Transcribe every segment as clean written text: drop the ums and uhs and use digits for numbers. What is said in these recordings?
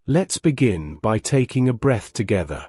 Let's begin by taking a breath together.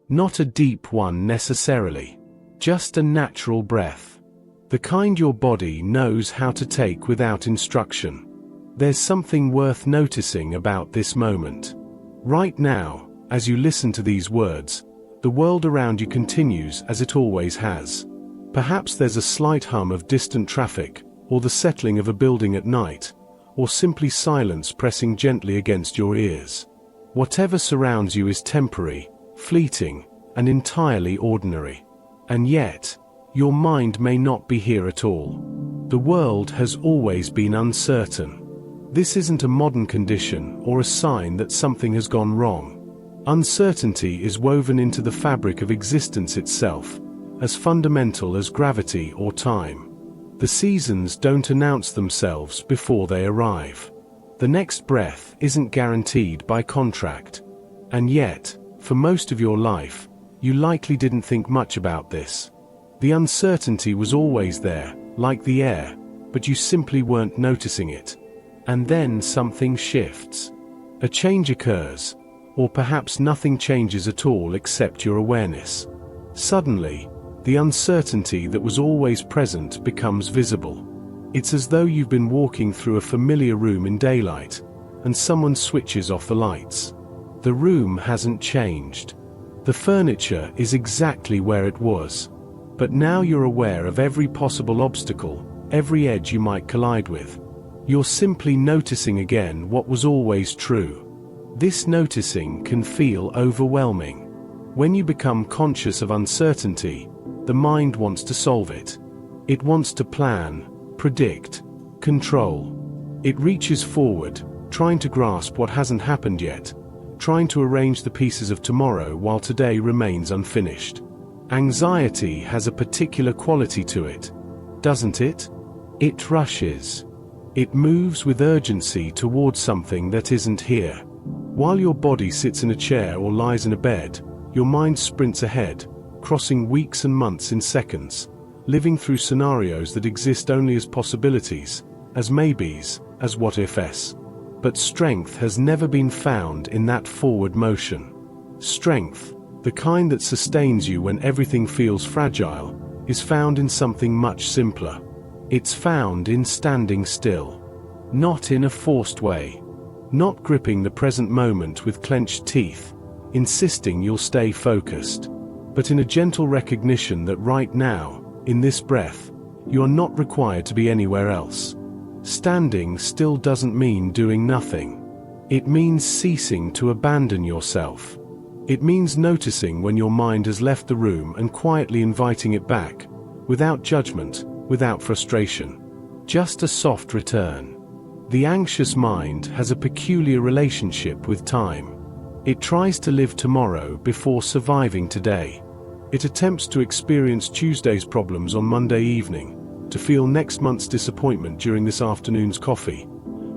Not a deep one necessarily. Just a natural breath. The kind your body knows how to take without instruction. There's something worth noticing about this moment. Right now, as you listen to these words, the world around you continues as it always has. Perhaps there's a slight hum of distant traffic, or the settling of a building at night, or simply silence pressing gently against your ears. Whatever surrounds you is temporary, fleeting, and entirely ordinary. And yet, your mind may not be here at all. The world has always been uncertain. This isn't a modern condition or a sign that something has gone wrong. Uncertainty is woven into the fabric of existence itself, as fundamental as gravity or time. The seasons don't announce themselves before they arrive. The next breath isn't guaranteed by contract. And yet, for most of your life, you likely didn't think much about this. The uncertainty was always there, like the air, but you simply weren't noticing it. And then something shifts. A change occurs, or perhaps nothing changes at all except your awareness. Suddenly, the uncertainty that was always present becomes visible. It's as though you've been walking through a familiar room in daylight, and someone switches off the lights. The room hasn't changed. The furniture is exactly where it was. But now you're aware of every possible obstacle, every edge you might collide with. You're simply noticing again what was always true. This noticing can feel overwhelming. When you become conscious of uncertainty, the mind wants to solve it. It wants to plan, predict, control. It reaches forward, trying to grasp what hasn't happened yet, trying to arrange the pieces of tomorrow while today remains unfinished. Anxiety has a particular quality to it, doesn't it? It rushes. It moves with urgency towards something that isn't here. While your body sits in a chair or lies in a bed, your mind sprints ahead, crossing weeks and months in seconds, living through scenarios that exist only as possibilities, as maybes, as what-ifs. But strength has never been found in that forward motion. Strength, the kind that sustains you when everything feels fragile, is found in something much simpler. It's found in standing still. Not in a forced way. Not gripping the present moment with clenched teeth, insisting you'll stay focused. But in a gentle recognition that right now, in this breath, you are not required to be anywhere else. Standing still doesn't mean doing nothing. It means ceasing to abandon yourself. It means noticing when your mind has left the room and quietly inviting it back, without judgment, without frustration. Just a soft return. The anxious mind has a peculiar relationship with time. It tries to live tomorrow before surviving today. It attempts to experience Tuesday's problems on Monday evening, to feel next month's disappointment during this afternoon's coffee,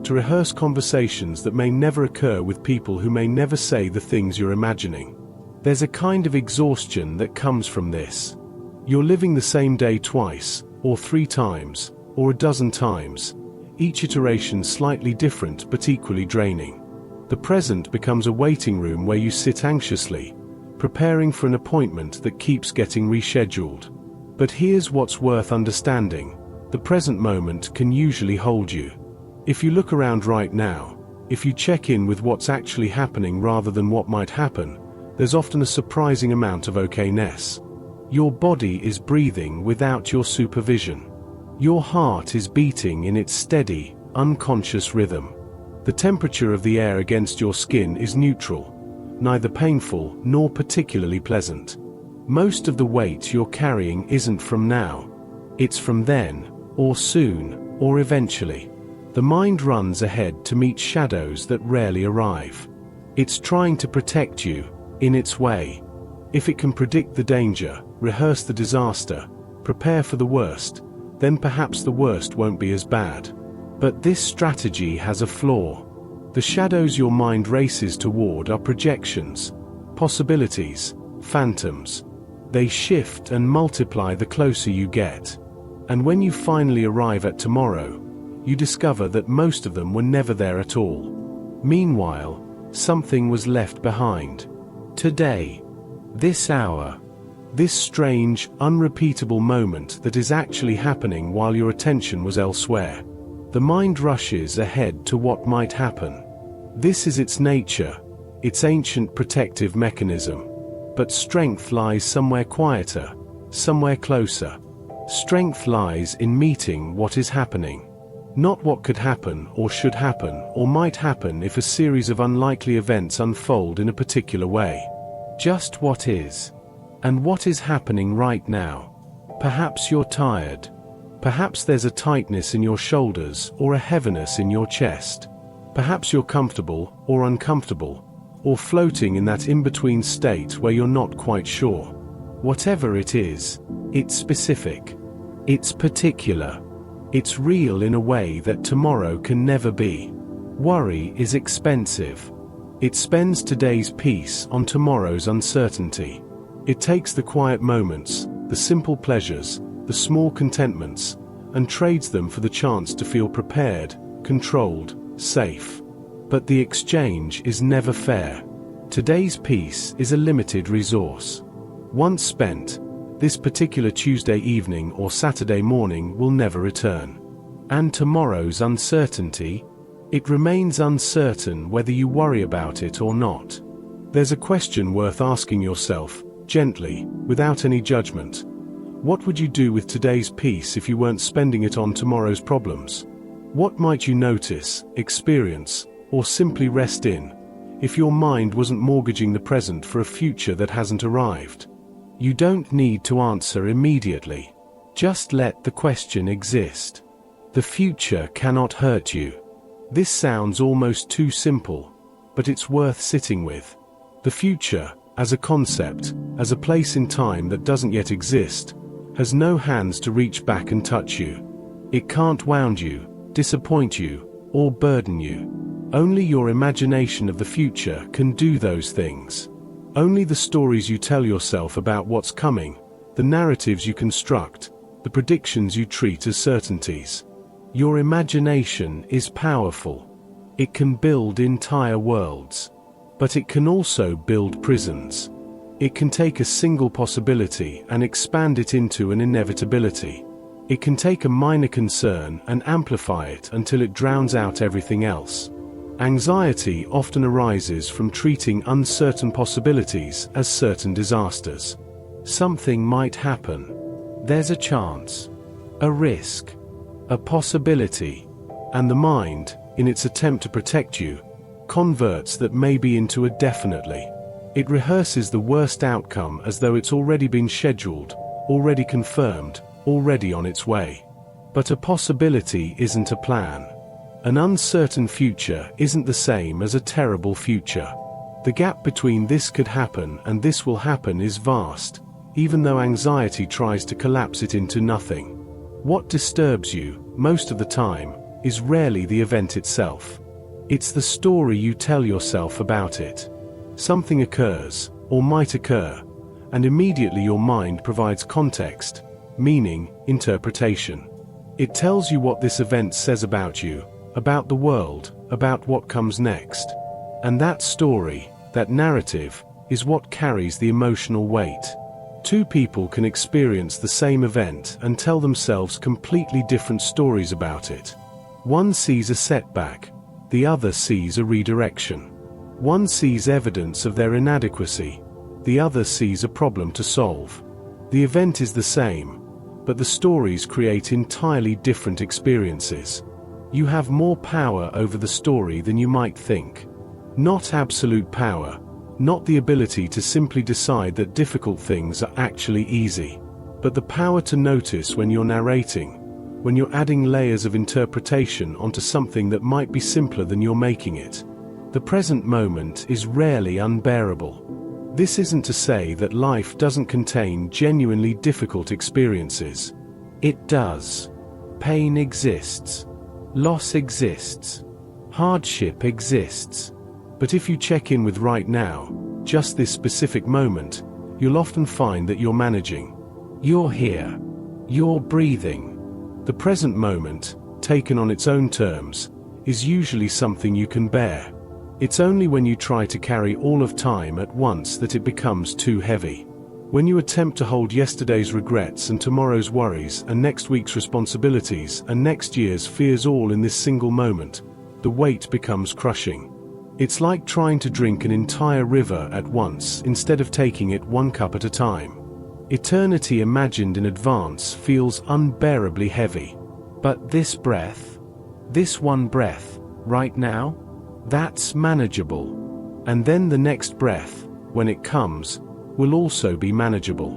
to rehearse conversations that may never occur with people who may never say the things you're imagining. There's a kind of exhaustion that comes from this. You're living the same day twice, or 3 times, or a dozen times, each iteration slightly different but equally draining. The present becomes a waiting room where you sit anxiously, preparing for an appointment that keeps getting rescheduled. But here's what's worth understanding. The present moment can usually hold you. If you look around right now, if you check in with what's actually happening rather than what might happen, there's often a surprising amount of okayness. Your body is breathing without your supervision. Your heart is beating in its steady, unconscious rhythm. The temperature of the air against your skin is neutral, neither painful nor particularly pleasant. Most of the weight you're carrying isn't from now. It's from then, or soon, or eventually. The mind runs ahead to meet shadows that rarely arrive. It's trying to protect you, in its way. If it can predict the danger, rehearse the disaster, prepare for the worst, then perhaps the worst won't be as bad. But this strategy has a flaw. The shadows your mind races toward are projections, possibilities, phantoms. They shift and multiply the closer you get. And when you finally arrive at tomorrow, you discover that most of them were never there at all. Meanwhile, Something was left behind. Today. This hour. This strange, unrepeatable moment that is actually happening while your attention was elsewhere. The mind rushes ahead to what might happen. This is its nature, its ancient protective mechanism. But strength lies somewhere quieter, somewhere closer. Strength lies in meeting what is happening. Not what could happen or should happen or might happen if a series of unlikely events unfold in a particular way. Just what is. And what is happening right now. Perhaps you're tired. Perhaps there's a tightness in your shoulders or a heaviness in your chest. Perhaps you're comfortable or uncomfortable, or floating in that in-between state where you're not quite sure. Whatever it is, it's specific. It's particular. It's real in a way that tomorrow can never be. Worry is expensive. It spends today's peace on tomorrow's uncertainty. It takes the quiet moments, the simple pleasures, the small contentments, and trades them for the chance to feel prepared, controlled, safe. But the exchange is never fair. Today's peace is a limited resource. Once spent, this particular Tuesday evening or Saturday morning will never return. And tomorrow's uncertainty? It remains uncertain whether you worry about it or not. There's a question worth asking yourself, gently, without any judgment. What would you do with today's peace if you weren't spending it on tomorrow's problems? What might you notice, experience, or simply rest in, if your mind wasn't mortgaging the present for a future that hasn't arrived? You don't need to answer immediately. Just let the question exist. The future cannot hurt you. This sounds almost too simple, but it's worth sitting with. The future, as a concept, as a place in time that doesn't yet exist, has no hands to reach back and touch you. It can't wound you, disappoint you, or burden you. Only your imagination of the future can do those things. Only the stories you tell yourself about what's coming, the narratives you construct, the predictions you treat as certainties. Your imagination is powerful. It can build entire worlds. But it can also build prisons. It can take a single possibility and expand it into an inevitability. It can take a minor concern and amplify it until it drowns out everything else. Anxiety often arises from treating uncertain possibilities as certain disasters. Something might happen. There's a chance. A risk. A possibility. And the mind, in its attempt to protect you, converts that maybe into a definitely. It rehearses the worst outcome as though it's already been scheduled, already confirmed, already on its way. But a possibility isn't a plan. An uncertain future isn't the same as a terrible future. The gap between this could happen and this will happen is vast, even though anxiety tries to collapse it into nothing. What disturbs you, most of the time, is rarely the event itself. It's the story you tell yourself about it. Something occurs, or might occur, and immediately your mind provides context, meaning, interpretation. It tells you what this event says about you, about the world, about what comes next. And that story, that narrative, is what carries the emotional weight. Two people can experience the same event and tell themselves completely different stories about it. One sees a setback. The other sees a redirection. One sees evidence of their inadequacy. The other sees a problem to solve. The event is the same, but the stories create entirely different experiences. You have more power over the story than you might think. Not absolute power, not the ability to simply decide that difficult things are actually easy, but the power to notice when you're narrating, when you're adding layers of interpretation onto something that might be simpler than you're making it. The present moment is rarely unbearable. This isn't to say that life doesn't contain genuinely difficult experiences. It does. Pain exists. Loss exists. Hardship exists. But if you check in with right now, just this specific moment, you'll often find that you're managing. You're here. You're breathing. The present moment, taken on its own terms, is usually something you can bear. It's only when you try to carry all of time at once that it becomes too heavy. When you attempt to hold yesterday's regrets and tomorrow's worries and next week's responsibilities and next year's fears all in this single moment, the weight becomes crushing. It's like trying to drink an entire river at once instead of taking it one cup at a time. Eternity imagined in advance feels unbearably heavy. But this breath, this one breath, right now, that's manageable. And then the next breath, when it comes, will also be manageable.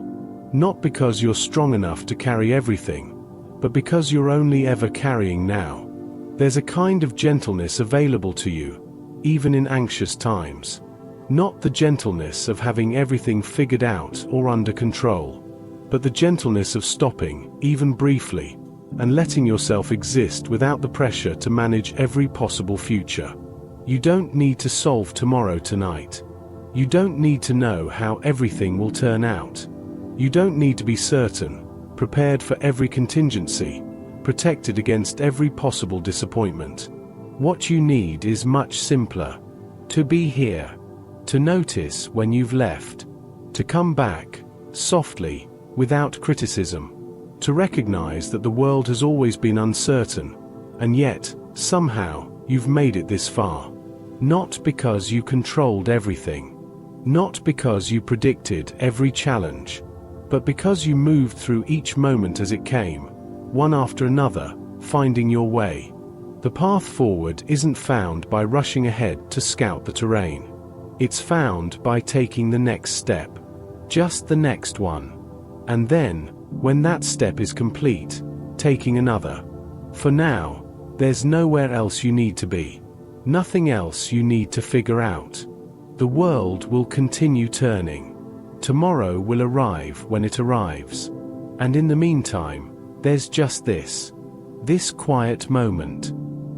Not because you're strong enough to carry everything, but because you're only ever carrying now. There's a kind of gentleness available to you, even in anxious times. Not the gentleness of having everything figured out or under control, but the gentleness of stopping, even briefly, and letting yourself exist without the pressure to manage every possible future. You don't need to solve tomorrow tonight. You don't need to know how everything will turn out. You don't need to be certain, prepared for every contingency, protected against every possible disappointment. What you need is much simpler. To be here. To notice when you've left. To come back, softly, without criticism. To recognize that the world has always been uncertain, and yet, somehow, you've made it this far. Not because you controlled everything. Not because you predicted every challenge, but because you moved through each moment as it came, one after another, finding your way. The path forward isn't found by rushing ahead to scout the terrain. It's found by taking the next step. Just the next one. And then, when that step is complete, taking another. For now, there's nowhere else you need to be. Nothing else you need to figure out. The world will continue turning. Tomorrow will arrive when it arrives. And in the meantime, there's just this. This quiet moment.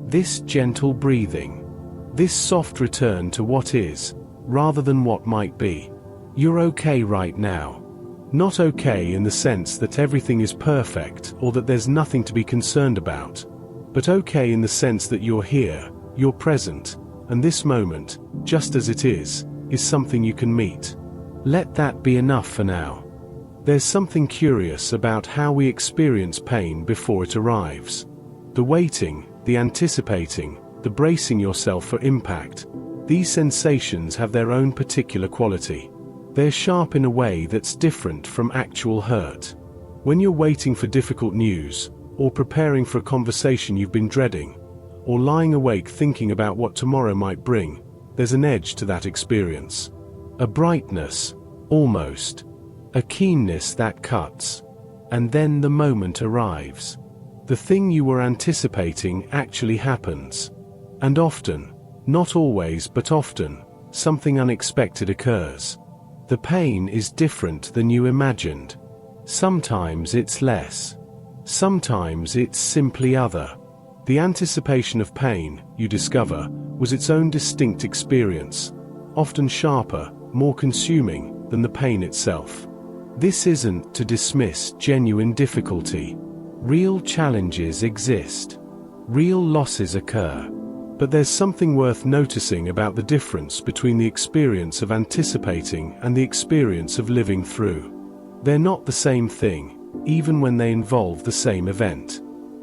This gentle breathing. This soft return to what is, rather than what might be. You're okay right now. Not okay in the sense that everything is perfect or that there's nothing to be concerned about, but okay in the sense that you're here, you're present, and this moment, just as it is something you can meet. Let that be enough for now. There's something curious about how we experience pain before it arrives. The waiting, the anticipating, the bracing yourself for impact. These sensations have their own particular quality. They're sharp in a way that's different from actual hurt. When you're waiting for difficult news, or preparing for a conversation you've been dreading, or lying awake thinking about what tomorrow might bring, there's an edge to that experience. A brightness, almost. A keenness that cuts. And then the moment arrives. The thing you were anticipating actually happens. And often, not always but often, something unexpected occurs. The pain is different than you imagined. Sometimes it's less. Sometimes it's simply other. The anticipation of pain, you discover, was its own distinct experience, often sharper, more consuming than the pain itself. This isn't to dismiss genuine difficulty. Real challenges exist. Real losses occur. But there's something worth noticing about the difference between the experience of anticipating and the experience of living through. They're not the same thing, even when they involve the same event.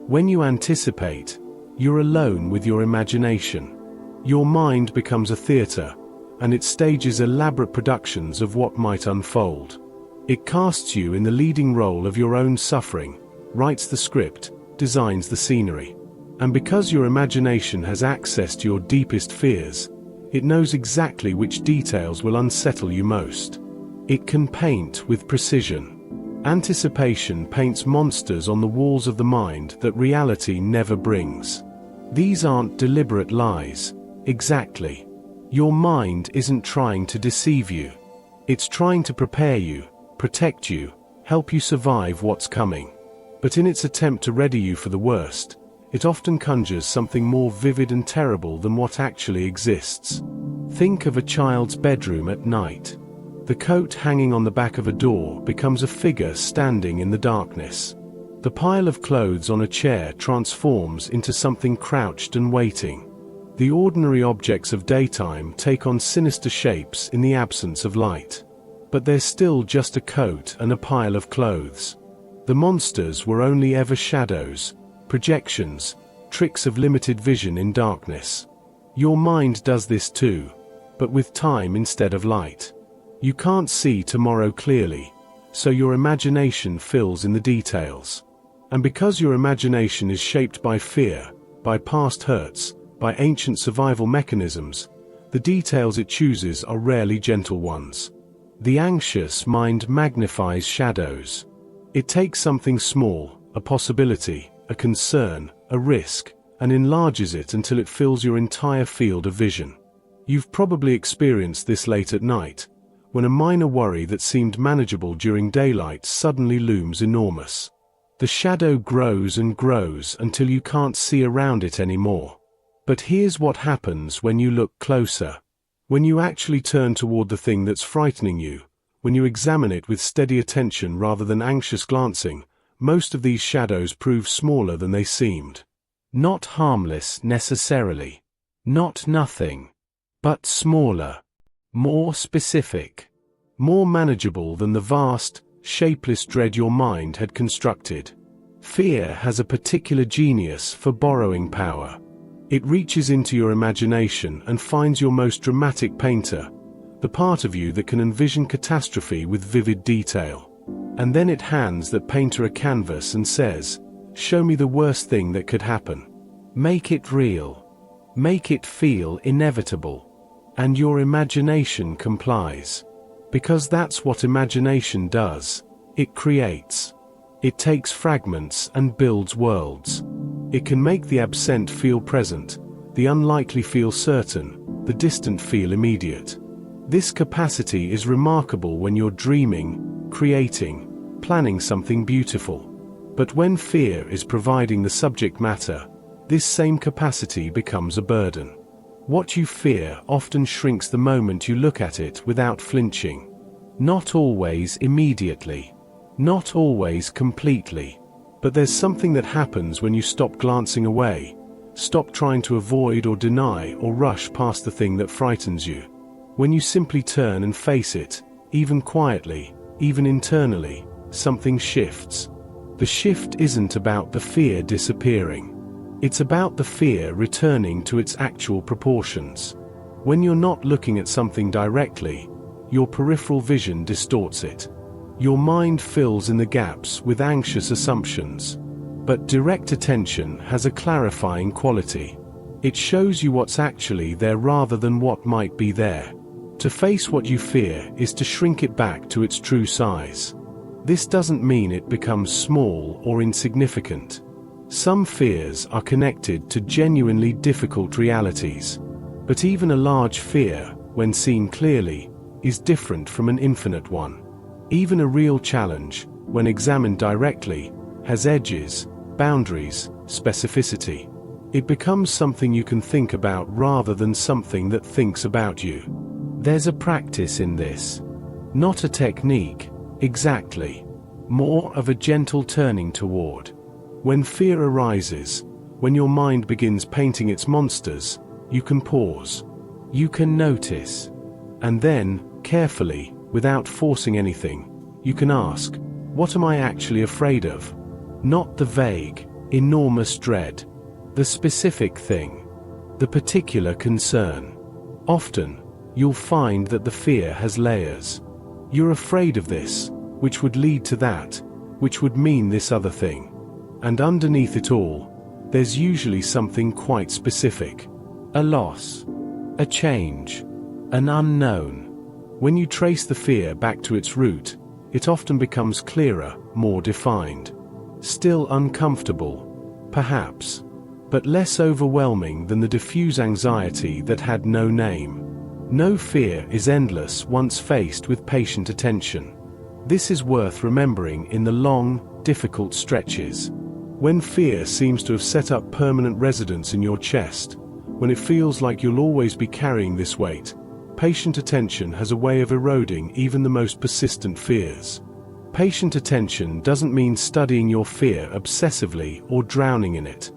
When you anticipate, you're alone with your imagination. Your mind becomes a theater, and it stages elaborate productions of what might unfold. It casts you in the leading role of your own suffering, writes the script, designs the scenery. And because your imagination has access to your deepest fears, it knows exactly which details will unsettle you most. It can paint with precision. Anticipation paints monsters on the walls of the mind that reality never brings. These aren't deliberate lies. Exactly. Your mind isn't trying to deceive you. It's trying to prepare you, protect you, help you survive what's coming. But in its attempt to ready you for the worst, it often conjures something more vivid and terrible than what actually exists. Think of a child's bedroom at night. The coat hanging on the back of a door becomes a figure standing in the darkness. The pile of clothes on a chair transforms into something crouched and waiting. The ordinary objects of daytime take on sinister shapes in the absence of light. But they're still just a coat and a pile of clothes. The monsters were only ever shadows, projections, tricks of limited vision in darkness. Your mind does this too, but with time instead of light. You can't see tomorrow clearly, so your imagination fills in the details. And because your imagination is shaped by fear, by past hurts, by ancient survival mechanisms, the details it chooses are rarely gentle ones. The anxious mind magnifies shadows. It takes something small, a possibility, a concern, a risk, and enlarges it until it fills your entire field of vision. You've probably experienced this late at night, when a minor worry that seemed manageable during daylight suddenly looms enormous. The shadow grows and grows until you can't see around it anymore. But here's what happens when you look closer. When you actually turn toward the thing that's frightening you, when you examine it with steady attention rather than anxious glancing, most of these shadows prove smaller than they seemed. Not harmless necessarily. Not nothing. But smaller. More specific. More manageable than the vast, shapeless dread your mind had constructed. Fear has a particular genius for borrowing power. It reaches into your imagination and finds your most dramatic painter, the part of you that can envision catastrophe with vivid detail. And then it hands that painter a canvas and says, "Show me the worst thing that could happen. Make it real. Make it feel inevitable." And your imagination complies. Because that's what imagination does. It creates. It takes fragments and builds worlds. It can make the absent feel present, the unlikely feel certain, the distant feel immediate. This capacity is remarkable when you're dreaming, creating, planning something beautiful. But when fear is providing the subject matter, this same capacity becomes a burden. What you fear often shrinks the moment you look at it without flinching. Not always immediately. Not always completely. But there's something that happens when you stop glancing away, stop trying to avoid or deny or rush past the thing that frightens you. When you simply turn and face it, even quietly, even internally, something shifts. The shift isn't about the fear disappearing. It's about the fear returning to its actual proportions. When you're not looking at something directly, your peripheral vision distorts it. Your mind fills in the gaps with anxious assumptions. But direct attention has a clarifying quality. It shows you what's actually there rather than what might be there. To face what you fear is to shrink it back to its true size. This doesn't mean it becomes small or insignificant. Some fears are connected to genuinely difficult realities. But even a large fear, when seen clearly, is different from an infinite one. Even a real challenge, when examined directly, has edges, boundaries, specificity. It becomes something you can think about rather than something that thinks about you. There's a practice in this. Not a technique, exactly. More of a gentle turning toward. When fear arises, when your mind begins painting its monsters, you can pause. You can notice. And then, carefully, without forcing anything, you can ask, what am I actually afraid of? Not the vague, enormous dread. The specific thing. The particular concern. Often, you'll find that the fear has layers. You're afraid of this, which would lead to that, which would mean this other thing. And underneath it all, there's usually something quite specific. A loss. A change. An unknown. When you trace the fear back to its root, it often becomes clearer, more defined. Still uncomfortable, perhaps, but less overwhelming than the diffuse anxiety that had no name. No fear is endless once faced with patient attention. This is worth remembering in the long, difficult stretches. When fear seems to have set up permanent residence in your chest, when it feels like you'll always be carrying this weight, patient attention has a way of eroding even the most persistent fears. Patient attention doesn't mean studying your fear obsessively or drowning in it.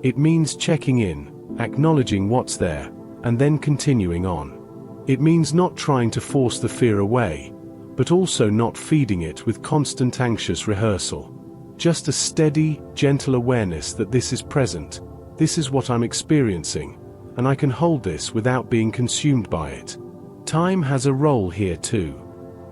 It means checking in, acknowledging what's there, and then continuing on. It means not trying to force the fear away, but also not feeding it with constant anxious rehearsal. Just a steady, gentle awareness that this is present, this is what I'm experiencing, and I can hold this without being consumed by it. Time has a role here too.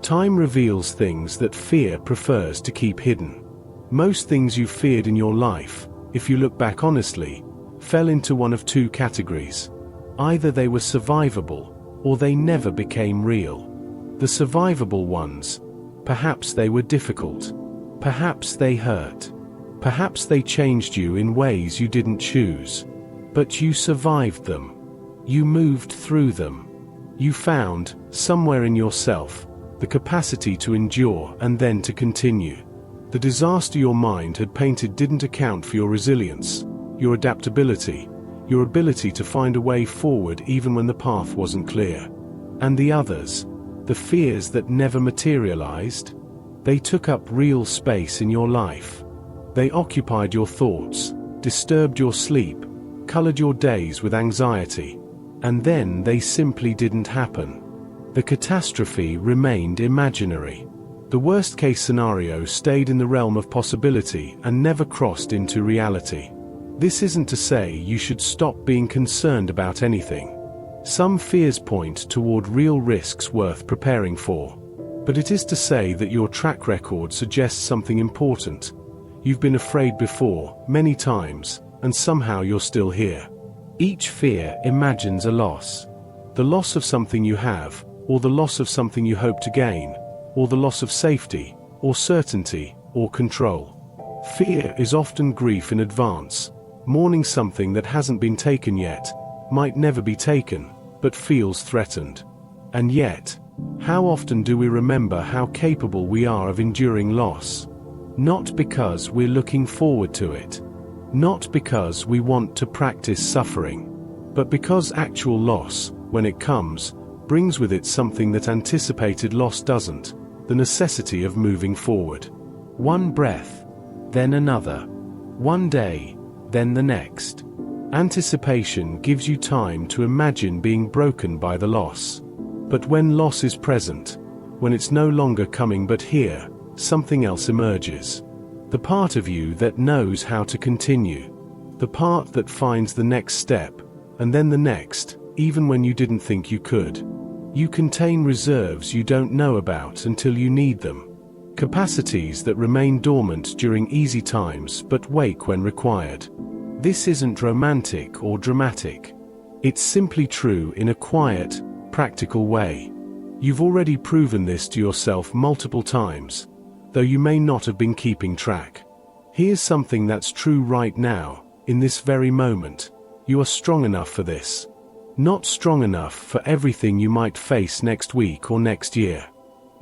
Time reveals things that fear prefers to keep hidden. Most things you feared in your life, if you look back honestly, fell into one of two categories. Either they were survivable, or they never became real. The survivable ones, perhaps they were difficult. Perhaps they hurt. Perhaps they changed you in ways you didn't choose. But you survived them. You moved through them. You found, somewhere in yourself, the capacity to endure and then to continue. The disaster your mind had painted didn't account for your resilience, your adaptability, your ability to find a way forward even when the path wasn't clear. And the others, the fears that never materialized, they took up real space in your life. They occupied your thoughts, disturbed your sleep, colored your days with anxiety, and then they simply didn't happen. The catastrophe remained imaginary. The worst-case scenario stayed in the realm of possibility and never crossed into reality. This isn't to say you should stop being concerned about anything. Some fears point toward real risks worth preparing for. But it is to say that your track record suggests something important. You've been afraid before, many times, and somehow you're still here. Each fear imagines a loss. The loss of something you have, or the loss of something you hope to gain, or the loss of safety, or certainty, or control. Fear is often grief in advance, mourning something that hasn't been taken yet, might never be taken, but feels threatened. And yet, how often do we remember how capable we are of enduring loss? Not because we're looking forward to it. Not because we want to practice suffering. But because actual loss, when it comes, brings with it something that anticipated loss doesn't, the necessity of moving forward. One breath, then another. One day, then the next. Anticipation gives you time to imagine being broken by the loss. But when loss is present, when it's no longer coming but here, something else emerges. The part of you that knows how to continue. The part that finds the next step, and then the next, even when you didn't think you could. You contain reserves you don't know about until you need them. Capacities that remain dormant during easy times but wake when required. This isn't romantic or dramatic. It's simply true in a quiet, practical way. You've already proven this to yourself multiple times, though you may not have been keeping track. Here's something that's true right now, in this very moment. You are strong enough for this. Not strong enough for everything you might face next week or next year.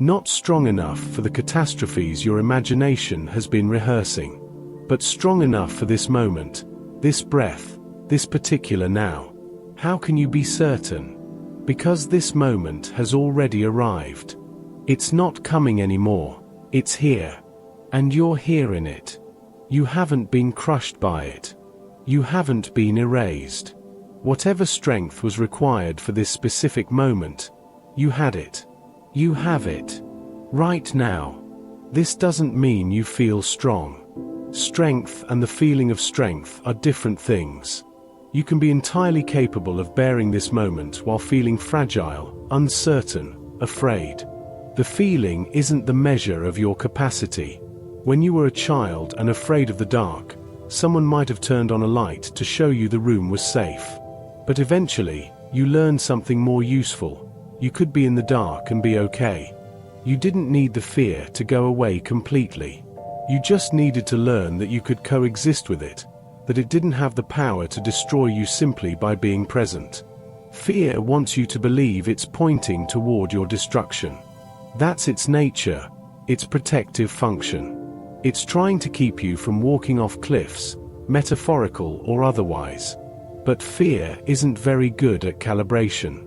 Not strong enough for the catastrophes your imagination has been rehearsing. But strong enough for this moment, this breath, this particular now. How can you be certain? Because this moment has already arrived. It's not coming anymore. It's here. And you're here in it. You haven't been crushed by it. You haven't been erased. Whatever strength was required for this specific moment, you had it. You have it. Right now. This doesn't mean you feel strong. Strength and the feeling of strength are different things. You can be entirely capable of bearing this moment while feeling fragile, uncertain, afraid. The feeling isn't the measure of your capacity. When you were a child and afraid of the dark, someone might have turned on a light to show you the room was safe. But eventually, you learned something more useful. You could be in the dark and be okay. You didn't need the fear to go away completely. You just needed to learn that you could coexist with it, that it didn't have the power to destroy you simply by being present. Fear wants you to believe it's pointing toward your destruction. That's its nature, its protective function. It's trying to keep you from walking off cliffs, metaphorical or otherwise. But fear isn't very good at calibration.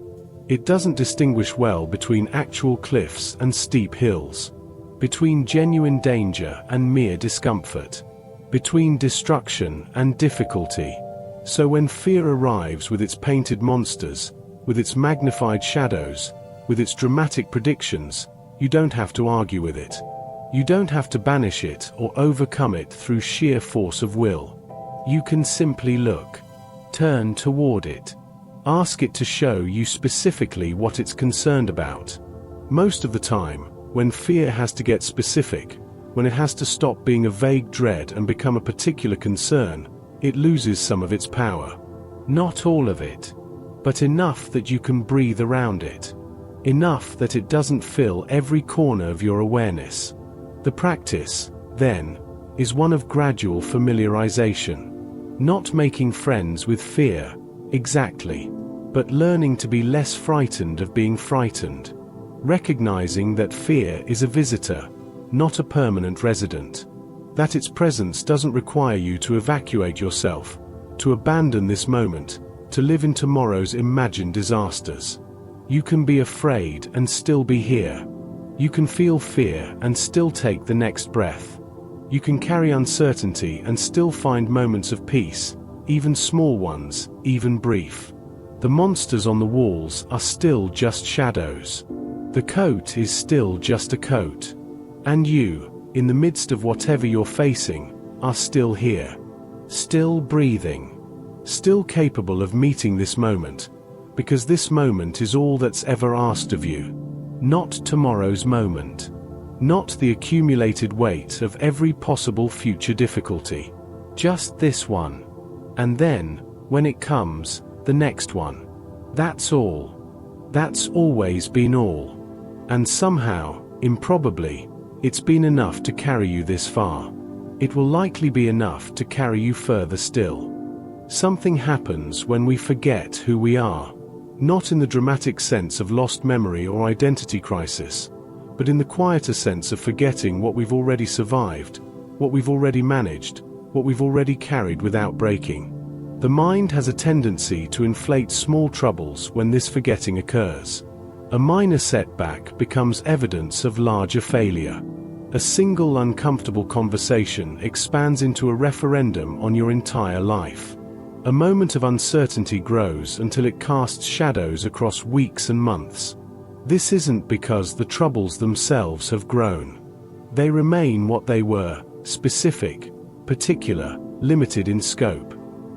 It doesn't distinguish well between actual cliffs and steep hills, between genuine danger and mere discomfort, between destruction and difficulty. So when fear arrives with its painted monsters, with its magnified shadows, with its dramatic predictions, you don't have to argue with it. You don't have to banish it or overcome it through sheer force of will. You can simply look. Turn toward it. Ask it to show you specifically what it's concerned about. Most of the time, when fear has to get specific, when it has to stop being a vague dread and become a particular concern, it loses some of its power. Not all of it, but enough that you can breathe around it. Enough that it doesn't fill every corner of your awareness. The practice, then, is one of gradual familiarization. Not making friends with fear, exactly, but learning to be less frightened of being frightened. Recognizing that fear is a visitor, not a permanent resident. That its presence doesn't require you to evacuate yourself, to abandon this moment, to live in tomorrow's imagined disasters. You can be afraid and still be here. You can feel fear and still take the next breath. You can carry uncertainty and still find moments of peace, even small ones, even brief. The monsters on the walls are still just shadows. The coat is still just a coat. And you, in the midst of whatever you're facing, are still here. Still breathing. Still capable of meeting this moment. Because this moment is all that's ever asked of you. Not tomorrow's moment. Not the accumulated weight of every possible future difficulty. Just this one. And then, when it comes, the next one. That's all. That's always been all. And somehow, improbably, it's been enough to carry you this far. It will likely be enough to carry you further still. Something happens when we forget who we are. Not in the dramatic sense of lost memory or identity crisis, but in the quieter sense of forgetting what we've already survived, what we've already managed, what we've already carried without breaking. The mind has a tendency to inflate small troubles when this forgetting occurs. A minor setback becomes evidence of larger failure. A single uncomfortable conversation expands into a referendum on your entire life. A moment of uncertainty grows until it casts shadows across weeks and months. This isn't because the troubles themselves have grown. They remain what they were, specific, particular, limited in scope.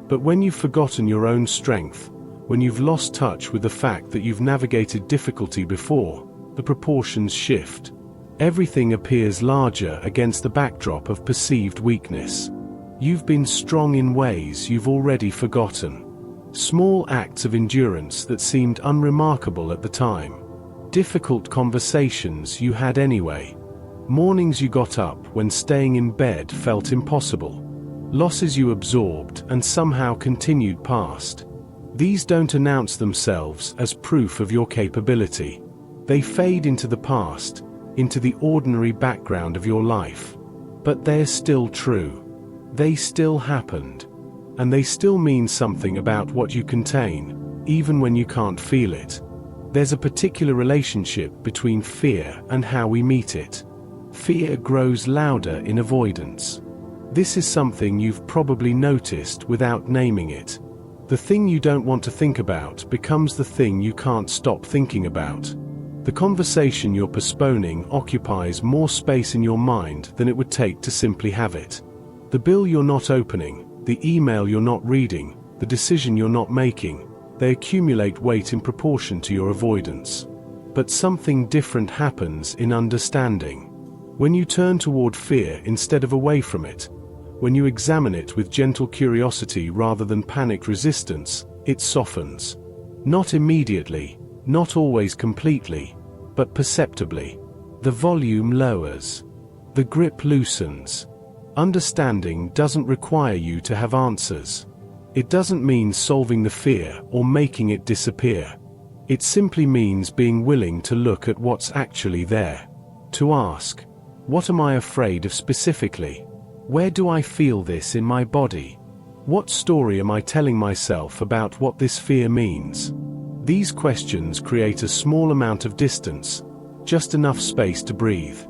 But when you've forgotten your own strength, when you've lost touch with the fact that you've navigated difficulty before, the proportions shift. Everything appears larger against the backdrop of perceived weakness. You've been strong in ways you've already forgotten. Small acts of endurance that seemed unremarkable at the time. Difficult conversations you had anyway. Mornings you got up when staying in bed felt impossible. Losses you absorbed and somehow continued past. These don't announce themselves as proof of your capability. They fade into the past, into the ordinary background of your life. But they're still true. They still happened. And they still mean something about what you contain, even when you can't feel it. There's a particular relationship between fear and how we meet it. Fear grows louder in avoidance. This is something you've probably noticed without naming it. The thing you don't want to think about becomes the thing you can't stop thinking about. The conversation you're postponing occupies more space in your mind than it would take to simply have it. The bill you're not opening, the email you're not reading, the decision you're not making, they accumulate weight in proportion to your avoidance. But something different happens in understanding. When you turn toward fear instead of away from it, when you examine it with gentle curiosity rather than panic resistance, it softens. Not immediately, not always completely, but perceptibly. The volume lowers. The grip loosens. Understanding doesn't require you to have answers. It doesn't mean solving the fear or making it disappear. It simply means being willing to look at what's actually there. To ask, what am I afraid of specifically? Where do I feel this in my body? What story am I telling myself about what this fear means? These questions create a small amount of distance, just enough space to breathe.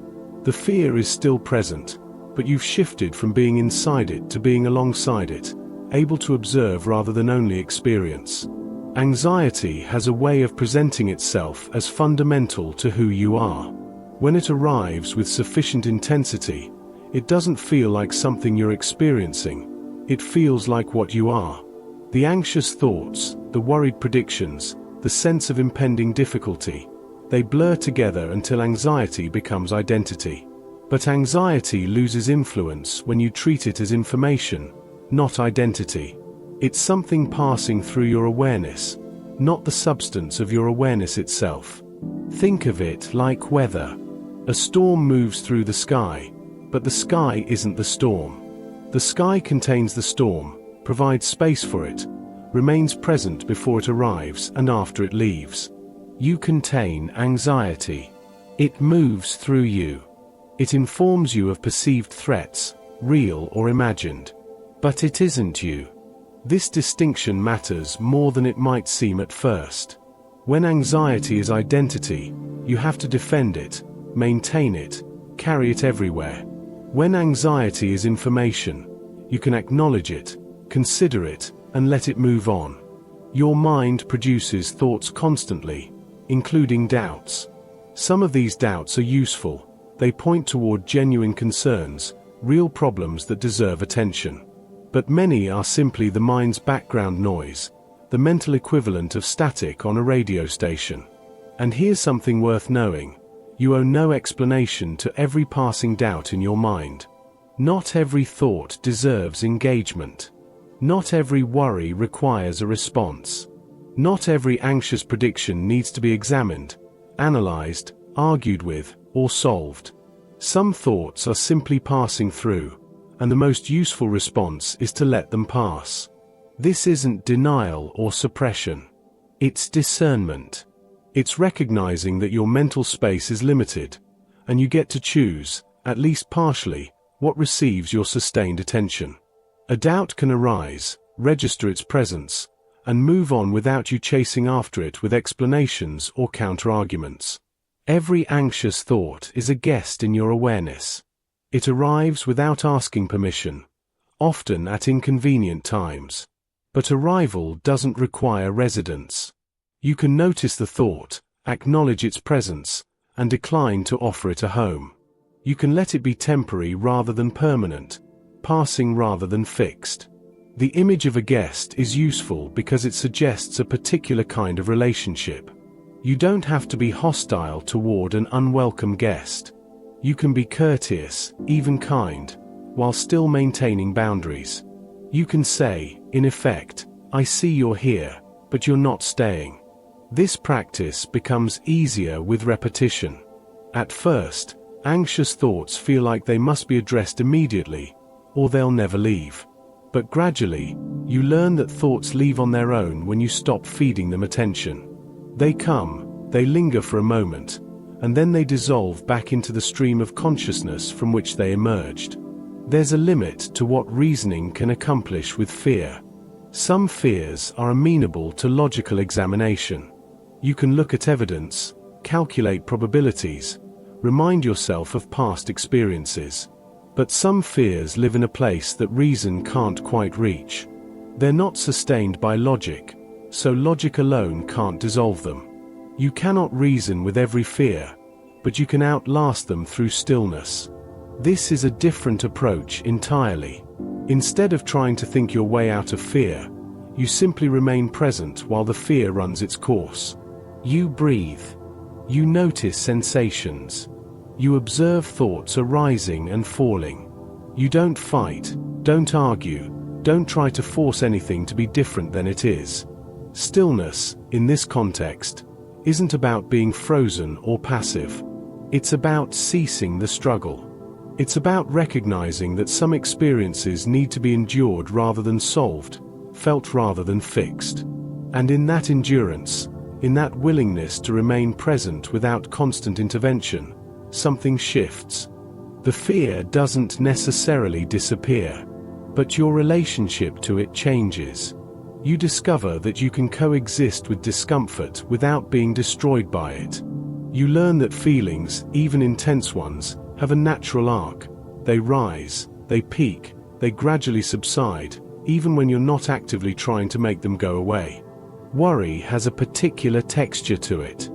The fear is still present, but you've shifted from being inside it to being alongside it, able to observe rather than only experience. Anxiety has a way of presenting itself as fundamental to who you are. When it arrives with sufficient intensity, it doesn't feel like something you're experiencing, it feels like what you are. The anxious thoughts, the worried predictions, the sense of impending difficulty, they blur together until anxiety becomes identity. But anxiety loses influence when you treat it as information, not identity. It's something passing through your awareness, not the substance of your awareness itself. Think of it like weather. A storm moves through the sky, but the sky isn't the storm. The sky contains the storm, provides space for it, remains present before it arrives and after it leaves. You contain anxiety. It moves through you. It informs you of perceived threats, real or imagined. But it isn't you. This distinction matters more than it might seem at first. When anxiety is identity, you have to defend it, maintain it, carry it everywhere. When anxiety is information, you can acknowledge it, consider it, and let it move on. Your mind produces thoughts constantly, including doubts. Some of these doubts are useful. They point toward genuine concerns, real problems that deserve attention. But many are simply the mind's background noise, the mental equivalent of static on a radio station. And here's something worth knowing. You owe no explanation to every passing doubt in your mind. Not every thought deserves engagement. Not every worry requires a response. Not every anxious prediction needs to be examined, analyzed, argued with, or solved. Some thoughts are simply passing through, and the most useful response is to let them pass. This isn't denial or suppression. It's discernment. It's recognizing that your mental space is limited, and you get to choose, at least partially, what receives your sustained attention. A doubt can arise, register its presence, and move on without you chasing after it with explanations or counter-arguments. Every anxious thought is a guest in your awareness. It arrives without asking permission, often at inconvenient times. But arrival doesn't require residence. You can notice the thought, acknowledge its presence, and decline to offer it a home. You can let it be temporary rather than permanent, passing rather than fixed. The image of a guest is useful because it suggests a particular kind of relationship. You don't have to be hostile toward an unwelcome guest. You can be courteous, even kind, while still maintaining boundaries. You can say, in effect, "I see you're here, but you're not staying." This practice becomes easier with repetition. At first, anxious thoughts feel like they must be addressed immediately, or they'll never leave. But gradually, you learn that thoughts leave on their own when you stop feeding them attention. They come, they linger for a moment, and then they dissolve back into the stream of consciousness from which they emerged. There's a limit to what reasoning can accomplish with fear. Some fears are amenable to logical examination. You can look at evidence, calculate probabilities, remind yourself of past experiences. But some fears live in a place that reason can't quite reach. They're not sustained by logic, so logic alone can't dissolve them. You cannot reason with every fear, but you can outlast them through stillness. This is a different approach entirely. Instead of trying to think your way out of fear, you simply remain present while the fear runs its course. You breathe. You notice sensations. You observe thoughts arising and falling. You don't fight, don't argue, don't try to force anything to be different than it is. Stillness, in this context, isn't about being frozen or passive. It's about ceasing the struggle. It's about recognizing that some experiences need to be endured rather than solved, felt rather than fixed. And in that endurance, in that willingness to remain present without constant intervention, something shifts. The fear doesn't necessarily disappear, but your relationship to it changes. You discover that you can coexist with discomfort without being destroyed by it. You learn that feelings, even intense ones, have a natural arc. They rise, they peak, they gradually subside, even when you're not actively trying to make them go away. Worry has a particular texture to it.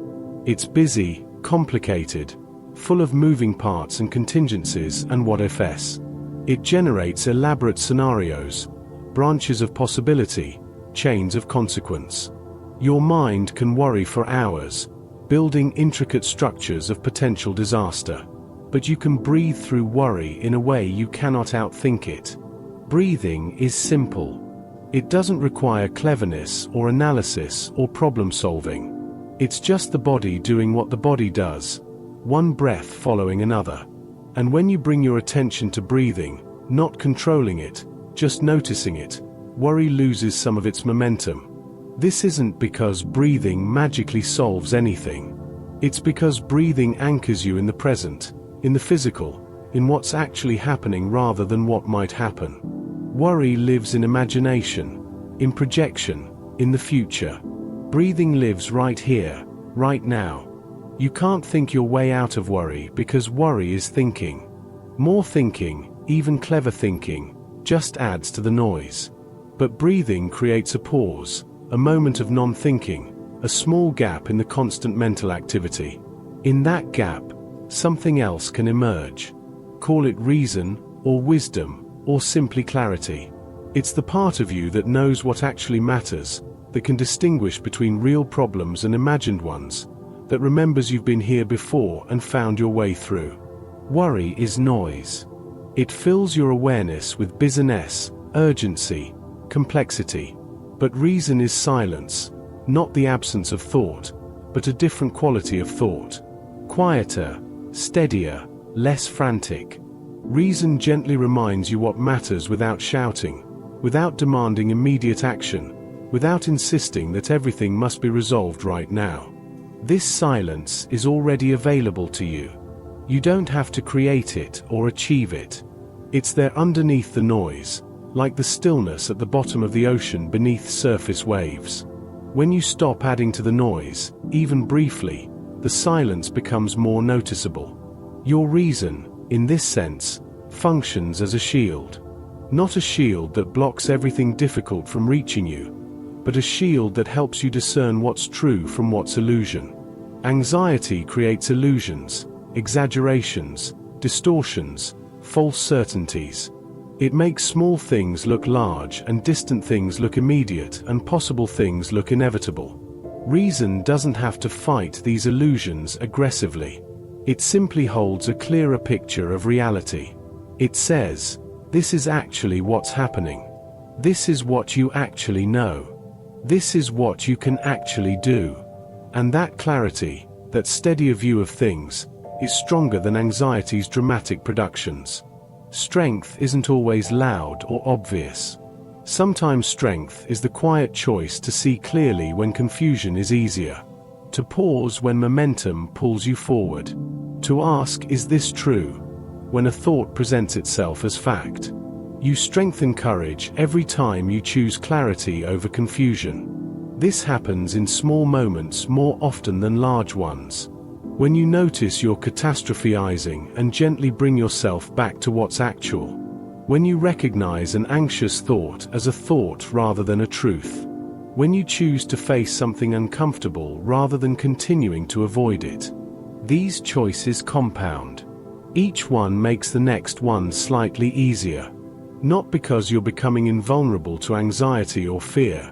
It's busy, complicated, full of moving parts and contingencies and what-ifs. It generates elaborate scenarios, branches of possibility, chains of consequence. Your mind can worry for hours, building intricate structures of potential disaster. But you can breathe through worry in a way you cannot outthink it. Breathing is simple. It doesn't require cleverness or analysis or problem solving. It's just the body doing what the body does, one breath following another. And when you bring your attention to breathing, not controlling it, just noticing it, worry loses some of its momentum. This isn't because breathing magically solves anything. It's because breathing anchors you in the present, in the physical, in what's actually happening rather than what might happen. Worry lives in imagination, in projection, in the future. Breathing lives right here, right now. You can't think your way out of worry because worry is thinking. More thinking, even clever thinking, just adds to the noise. But breathing creates a pause, a moment of non-thinking, a small gap in the constant mental activity. In that gap, something else can emerge. Call it reason, or wisdom, or simply clarity. It's the part of you that knows what actually matters, that can distinguish between real problems and imagined ones, that remembers you've been here before and found your way through. Worry is noise. It fills your awareness with busyness, urgency, complexity. But reason is silence, not the absence of thought, but a different quality of thought. Quieter, steadier, less frantic. Reason gently reminds you what matters without shouting, without demanding immediate action, without insisting that everything must be resolved right now. This silence is already available to you. You don't have to create it or achieve it. It's there underneath the noise, like the stillness at the bottom of the ocean beneath surface waves. When you stop adding to the noise, even briefly, the silence becomes more noticeable. Your reason, in this sense, functions as a shield. Not a shield that blocks everything difficult from reaching you, but a shield that helps you discern what's true from what's illusion. Anxiety creates illusions, exaggerations, distortions, false certainties. It makes small things look large and distant things look immediate and possible things look inevitable. Reason doesn't have to fight these illusions aggressively. It simply holds a clearer picture of reality. It says, this is actually what's happening. This is what you actually know. This is what you can actually do. And that clarity, that steadier view of things, is stronger than anxiety's dramatic productions. Strength isn't always loud or obvious. Sometimes strength is the quiet choice to see clearly when confusion is easier. To pause when momentum pulls you forward. To ask, is this true? When a thought presents itself as fact. You strengthen courage every time you choose clarity over confusion. This happens in small moments more often than large ones. When you notice you're catastrophizing and gently bring yourself back to what's actual. When you recognize an anxious thought as a thought rather than a truth. When you choose to face something uncomfortable rather than continuing to avoid it. These choices compound. Each one makes the next one slightly easier. Not because you're becoming invulnerable to anxiety or fear,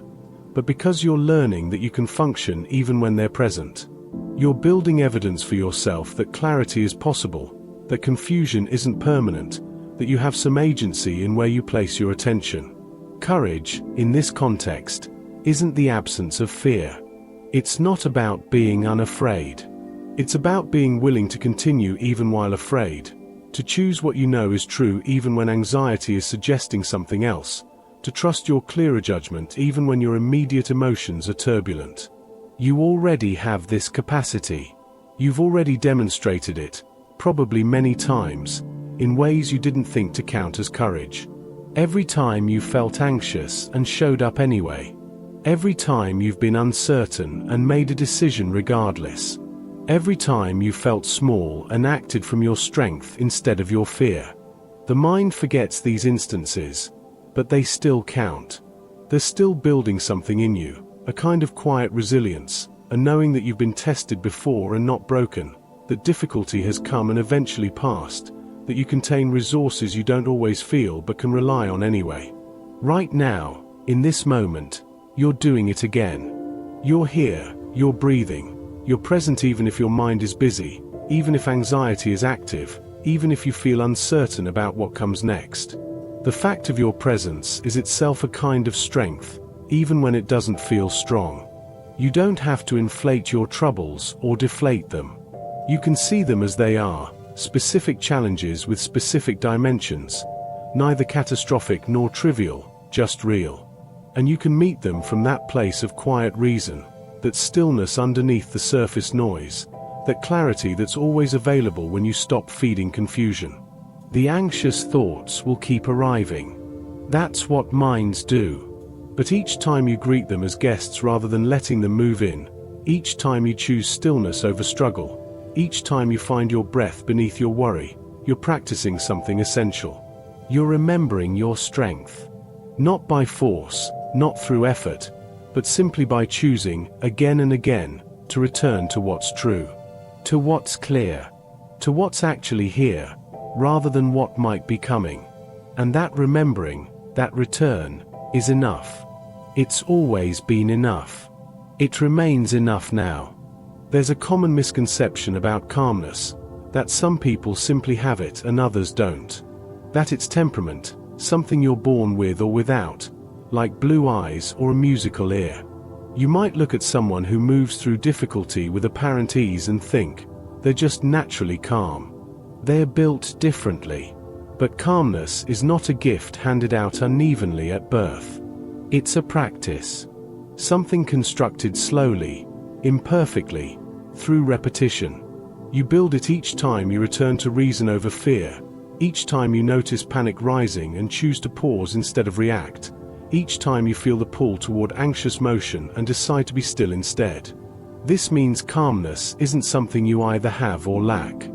but because you're learning that you can function even when they're present. You're building evidence for yourself that clarity is possible, that confusion isn't permanent, that you have some agency in where you place your attention. Courage, in this context, isn't the absence of fear. It's not about being unafraid. It's about being willing to continue even while afraid, to choose what you know is true even when anxiety is suggesting something else, to trust your clearer judgment even when your immediate emotions are turbulent. You already have this capacity. You've already demonstrated it, probably many times, in ways you didn't think to count as courage. Every time you felt anxious and showed up anyway. Every time you've been uncertain and made a decision regardless. Every time you felt small and acted from your strength instead of your fear. The mind forgets these instances, but they still count. They're still building something in you, a kind of quiet resilience, a knowing that you've been tested before and not broken, that difficulty has come and eventually passed, that you contain resources you don't always feel but can rely on anyway. Right now, in this moment, you're doing it again. You're here, you're breathing, you're present even if your mind is busy, even if anxiety is active, even if you feel uncertain about what comes next. The fact of your presence is itself a kind of strength, even when it doesn't feel strong. You don't have to inflate your troubles or deflate them. You can see them as they are, specific challenges with specific dimensions, neither catastrophic nor trivial, just real. And you can meet them from that place of quiet reason, that stillness underneath the surface noise, that clarity that's always available when you stop feeding confusion. The anxious thoughts will keep arriving. That's what minds do. But each time you greet them as guests rather than letting them move in, each time you choose stillness over struggle, each time you find your breath beneath your worry, you're practicing something essential. You're remembering your strength. Not by force, not through effort, but simply by choosing, again and again, to return to what's true, to what's clear, to what's actually here, rather than what might be coming. And that remembering, that return, is enough. It's always been enough. It remains enough now. There's a common misconception about calmness, that some people simply have it and others don't. That it's temperament, something you're born with or without, like blue eyes or a musical ear. You might look at someone who moves through difficulty with apparent ease and think, they're just naturally calm. They're built differently. But calmness is not a gift handed out unevenly at birth. It's a practice. Something constructed slowly, imperfectly, through repetition. You build it each time you return to reason over fear, each time you notice panic rising and choose to pause instead of react, each time you feel the pull toward anxious motion and decide to be still instead. This means calmness isn't something you either have or lack.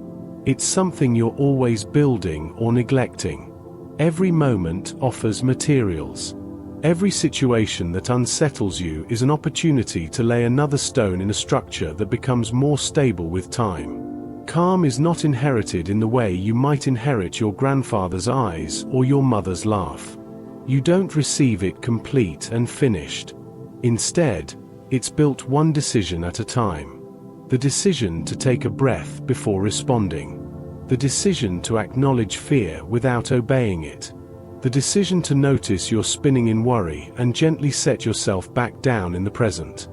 It's something you're always building or neglecting. Every moment offers materials. Every situation that unsettles you is an opportunity to lay another stone in a structure that becomes more stable with time. Calm is not inherited in the way you might inherit your grandfather's eyes or your mother's laugh. You don't receive it complete and finished. Instead, it's built one decision at a time. The decision to take a breath before responding. The decision to acknowledge fear without obeying it. The decision to notice you're spinning in worry and gently set yourself back down in the present.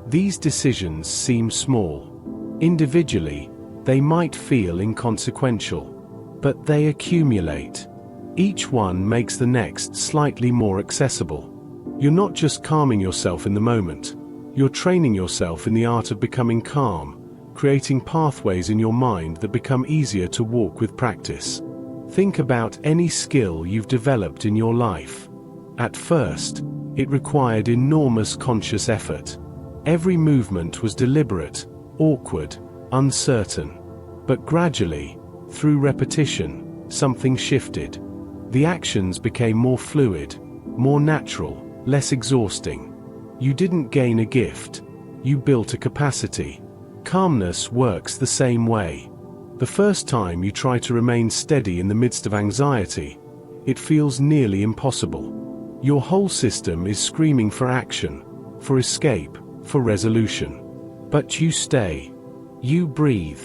These decisions seem small. Individually, they might feel inconsequential. But they accumulate. Each one makes the next slightly more accessible. You're not just calming yourself in the moment. You're training yourself in the art of becoming calm, creating pathways in your mind that become easier to walk with practice. Think about any skill you've developed in your life. At first, it required enormous conscious effort. Every movement was deliberate, awkward, uncertain. But gradually, through repetition, something shifted. The actions became more fluid, more natural, less exhausting. You didn't gain a gift. You built a capacity. Calmness works the same way. The first time you try to remain steady in the midst of anxiety, it feels nearly impossible. Your whole system is screaming for action, for escape, for resolution. But you stay. You breathe.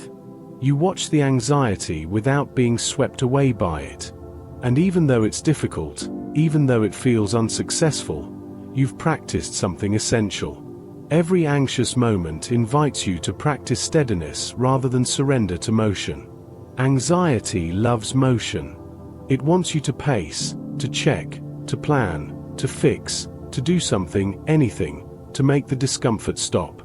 You watch the anxiety without being swept away by it. And even though it's difficult, even though it feels unsuccessful, you've practiced something essential. Every anxious moment invites you to practice steadiness rather than surrender to motion. Anxiety loves motion. It wants you to pace, to check, to plan, to fix, to do something, anything, to make the discomfort stop.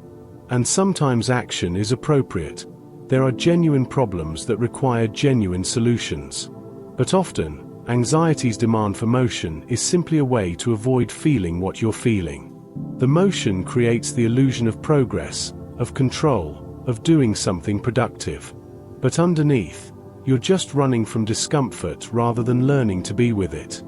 And sometimes action is appropriate. There are genuine problems that require genuine solutions. But often, anxiety's demand for motion is simply a way to avoid feeling what you're feeling. The motion creates the illusion of progress, of control, of doing something productive. But underneath, you're just running from discomfort rather than learning to be with it.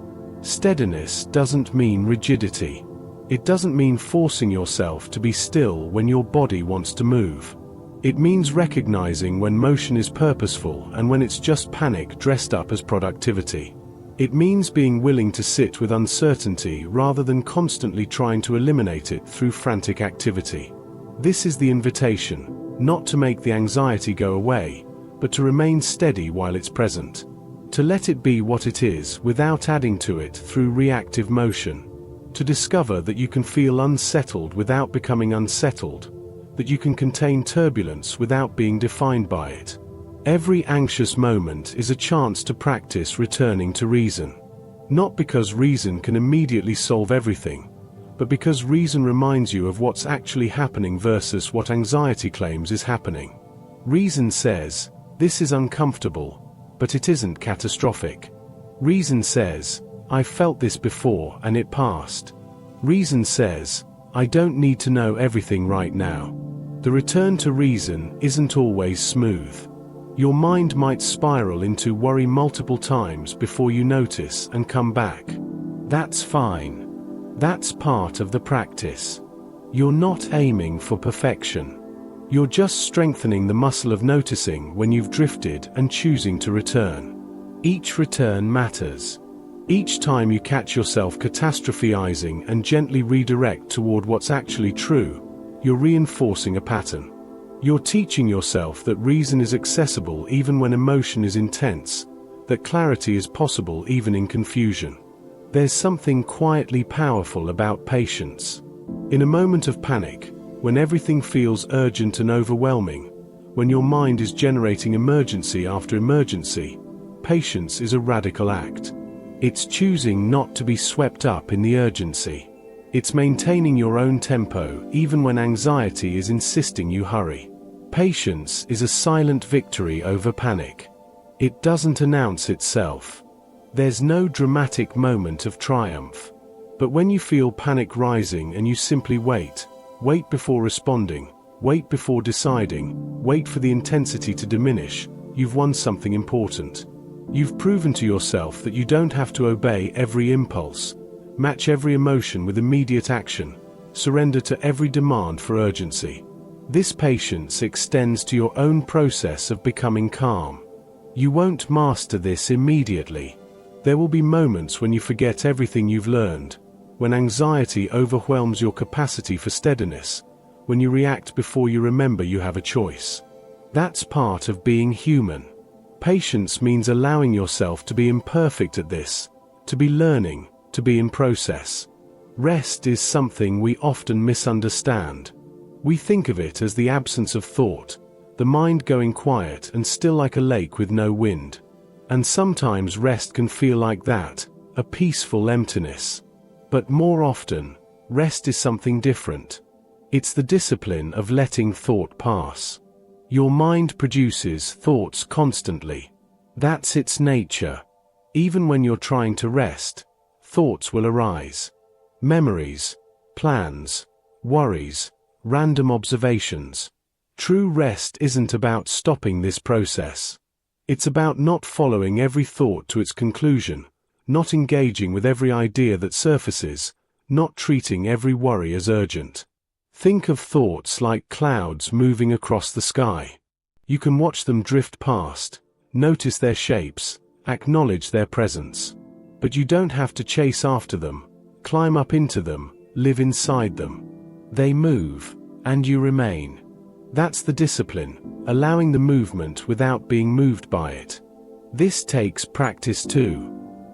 Steadiness doesn't mean rigidity. It doesn't mean forcing yourself to be still when your body wants to move. It means recognizing when motion is purposeful and when it's just panic dressed up as productivity. It means being willing to sit with uncertainty rather than constantly trying to eliminate it through frantic activity. This is the invitation, not to make the anxiety go away, but to remain steady while it's present. To let it be what it is without adding to it through reactive motion. To discover that you can feel unsettled without becoming unsettled, that you can contain turbulence without being defined by it. Every anxious moment is a chance to practice returning to reason. Not because reason can immediately solve everything, but because reason reminds you of what's actually happening versus what anxiety claims is happening. Reason says, "This is uncomfortable, but it isn't catastrophic." Reason says, "I felt this before and it passed." Reason says, "I don't need to know everything right now." The return to reason isn't always smooth. Your mind might spiral into worry multiple times before you notice and come back. That's fine. That's part of the practice. You're not aiming for perfection. You're just strengthening the muscle of noticing when you've drifted and choosing to return. Each return matters. Each time you catch yourself catastrophizing and gently redirect toward what's actually true, you're reinforcing a pattern. You're teaching yourself that reason is accessible even when emotion is intense, that clarity is possible even in confusion. There's something quietly powerful about patience. In a moment of panic, when everything feels urgent and overwhelming, when your mind is generating emergency after emergency, patience is a radical act. It's choosing not to be swept up in the urgency. It's maintaining your own tempo even when anxiety is insisting you hurry. Patience is a silent victory over panic. It doesn't announce itself. There's no dramatic moment of triumph. But when you feel panic rising and you simply wait before responding, wait before deciding, wait for the intensity to diminish, you've won something important. You've proven to yourself that you don't have to obey every impulse, match every emotion with immediate action, surrender to every demand for urgency. This patience extends to your own process of becoming calm. You won't master this immediately. There will be moments when you forget everything you've learned, when anxiety overwhelms your capacity for steadiness, when you react before you remember you have a choice. That's part of being human. Patience means allowing yourself to be imperfect at this, to be learning, to be in process. Rest is something we often misunderstand. We think of it as the absence of thought, the mind going quiet and still like a lake with no wind. And sometimes rest can feel like that, a peaceful emptiness. But more often, rest is something different. It's the discipline of letting thought pass. Your mind produces thoughts constantly. That's its nature. Even when you're trying to rest, thoughts will arise. Memories, plans, worries, random observations. True rest isn't about stopping this process. It's about not following every thought to its conclusion, not engaging with every idea that surfaces, not treating every worry as urgent. Think of thoughts like clouds moving across the sky. You can watch them drift past, notice their shapes, acknowledge their presence. But you don't have to chase after them, climb up into them, live inside them. They move, and you remain. That's the discipline, allowing the movement without being moved by it. This takes practice too.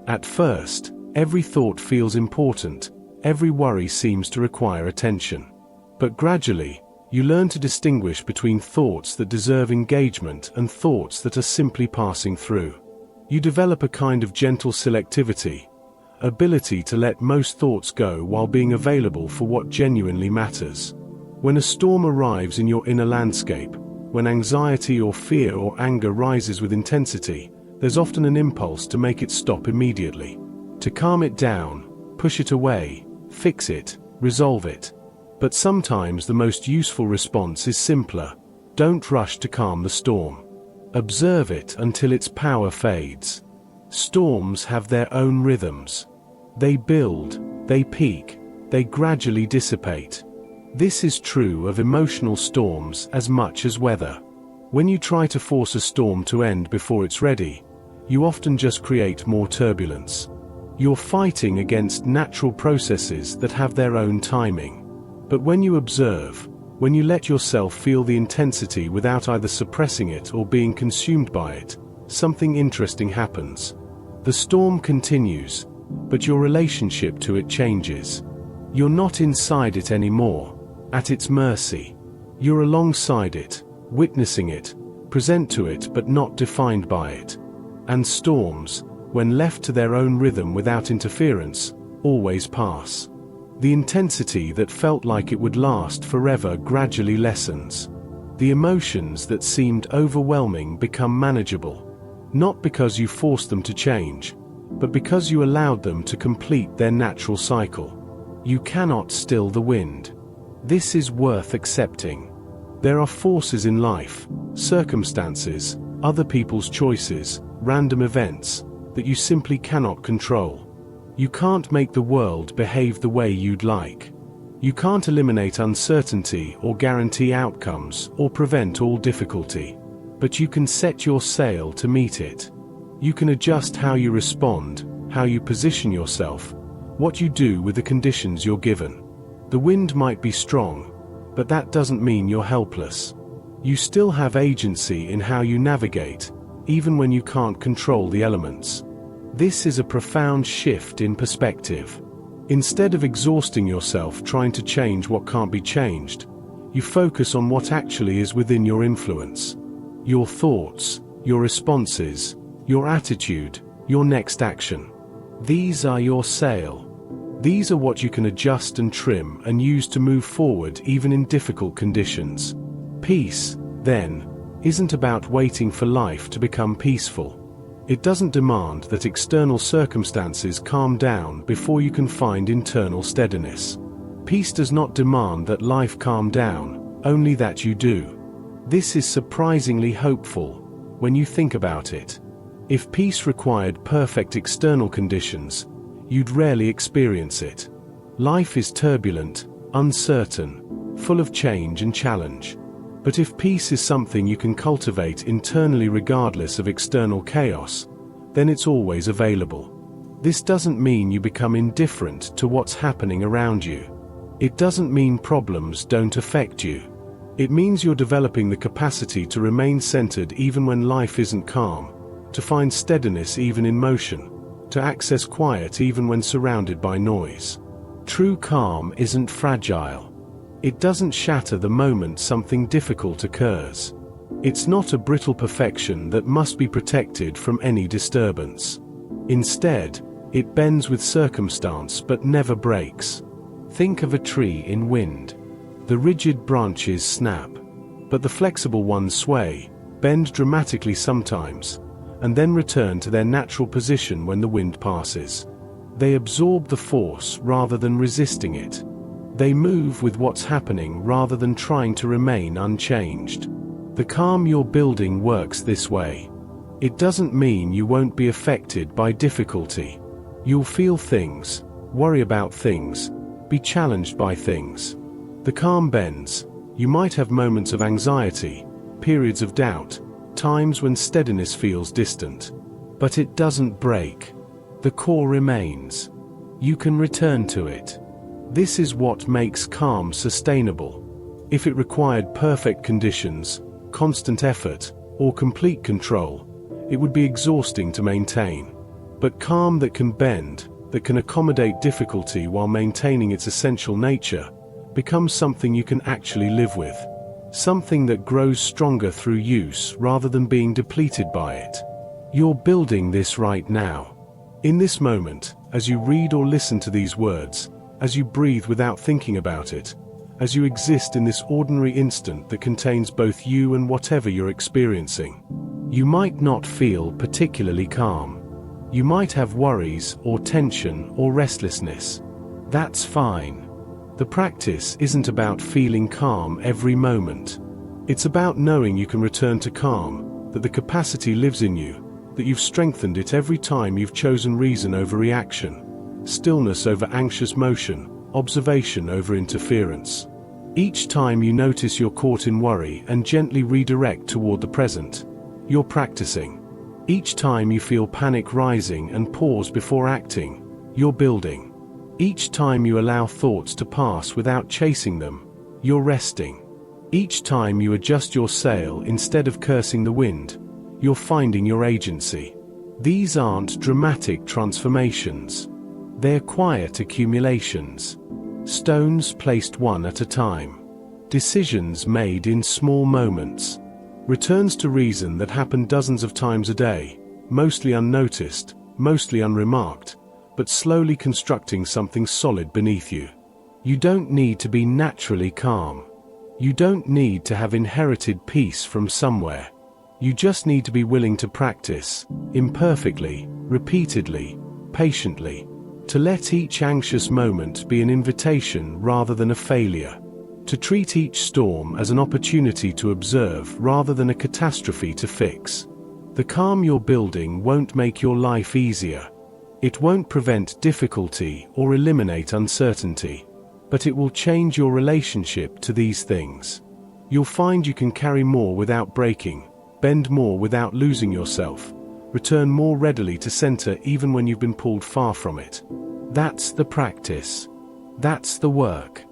At first, every thought feels important, every worry seems to require attention. But gradually, you learn to distinguish between thoughts that deserve engagement and thoughts that are simply passing through. You develop a kind of gentle selectivity, ability to let most thoughts go while being available for what genuinely matters. When a storm arrives in your inner landscape, when anxiety or fear or anger rises with intensity, there's often an impulse to make it stop immediately. To calm it down, push it away, fix it, resolve it. But sometimes the most useful response is simpler. Don't rush to calm the storm. Observe it until its power fades. Storms have their own rhythms. They build, they peak, they gradually dissipate. This is true of emotional storms as much as weather. When you try to force a storm to end before it's ready, you often just create more turbulence. You're fighting against natural processes that have their own timing. But when you observe, when you let yourself feel the intensity without either suppressing it or being consumed by it, something interesting happens. The storm continues, but your relationship to it changes. You're not inside it anymore, at its mercy. You're alongside it, witnessing it, present to it but not defined by it. And storms, when left to their own rhythm without interference, always pass. The intensity that felt like it would last forever gradually lessens. The emotions that seemed overwhelming become manageable. Not because you forced them to change, but because you allowed them to complete their natural cycle. You cannot still the wind. This is worth accepting. There are forces in life, circumstances, other people's choices, random events, that you simply cannot control. You can't make the world behave the way you'd like. You can't eliminate uncertainty or guarantee outcomes or prevent all difficulty. But you can set your sail to meet it. You can adjust how you respond, how you position yourself, what you do with the conditions you're given. The wind might be strong, but that doesn't mean you're helpless. You still have agency in how you navigate, even when you can't control the elements. This is a profound shift in perspective. Instead of exhausting yourself trying to change what can't be changed, you focus on what actually is within your influence. Your thoughts, your responses, your attitude, your next action. These are your sail. These are what you can adjust and trim and use to move forward even in difficult conditions. Peace, then, isn't about waiting for life to become peaceful. It doesn't demand that external circumstances calm down before you can find internal steadiness. Peace does not demand that life calm down, only that you do. This is surprisingly hopeful, when you think about it. If peace required perfect external conditions, you'd rarely experience it. Life is turbulent, uncertain, full of change and challenge. But if peace is something you can cultivate internally regardless of external chaos, then it's always available. This doesn't mean you become indifferent to what's happening around you. It doesn't mean problems don't affect you. It means you're developing the capacity to remain centered even when life isn't calm, to find steadiness even in motion, to access quiet even when surrounded by noise. True calm isn't fragile. It doesn't shatter the moment something difficult occurs. It's not a brittle perfection that must be protected from any disturbance. Instead, it bends with circumstance but never breaks. Think of a tree in wind. The rigid branches snap, but the flexible ones sway, bend dramatically sometimes, and then return to their natural position when the wind passes. They absorb the force rather than resisting it. They move with what's happening rather than trying to remain unchanged. The calm you're building works this way. It doesn't mean you won't be affected by difficulty. You'll feel things, worry about things, be challenged by things. The calm bends. You might have moments of anxiety, periods of doubt, times when steadiness feels distant. But it doesn't break. The core remains. You can return to it. This is what makes calm sustainable. If it required perfect conditions, constant effort, or complete control, it would be exhausting to maintain. But calm that can bend, that can accommodate difficulty while maintaining its essential nature, becomes something you can actually live with. Something that grows stronger through use rather than being depleted by it. You're building this right now. In this moment, as you read or listen to these words, as you breathe without thinking about it, as you exist in this ordinary instant that contains both you and whatever you're experiencing. You might not feel particularly calm. You might have worries or tension or restlessness. That's fine. The practice isn't about feeling calm every moment. It's about knowing you can return to calm, that the capacity lives in you, that you've strengthened it every time you've chosen reason over reaction. stillness over anxious motion, observation over interference. Each time you notice you're caught in worry and gently redirect toward the present, you're practicing. Each time you feel panic rising and pause before acting, you're building. Each time you allow thoughts to pass without chasing them, you're resting. Each time you adjust your sail instead of cursing the wind, you're finding your agency. These aren't dramatic transformations. They're quiet accumulations. Stones placed one at a time. Decisions made in small moments. Returns to reason that happen dozens of times a day, mostly unnoticed, mostly unremarked, but slowly constructing something solid beneath you. You don't need to be naturally calm. You don't need to have inherited peace from somewhere. You just need to be willing to practice, imperfectly, repeatedly, patiently, to let each anxious moment be an invitation rather than a failure, to treat each storm as an opportunity to observe rather than a catastrophe to fix. The calm you're building won't make your life easier. It won't prevent difficulty or eliminate uncertainty, but it will change your relationship to these things. You'll find you can carry more without breaking, bend more without losing yourself, return more readily to center even when you've been pulled far from it. That's the practice. That's the work.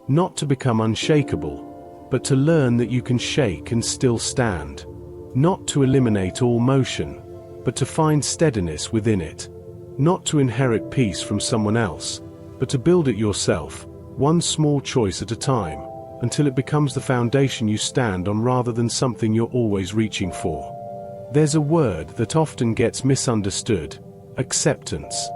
Not to become unshakable, but to learn that you can shake and still stand. Not to eliminate all motion, but to find steadiness within it. Not to inherit peace from someone else, but to build it yourself, one small choice at a time, until it becomes the foundation you stand on rather than something you're always reaching for. There's a word that often gets misunderstood: acceptance.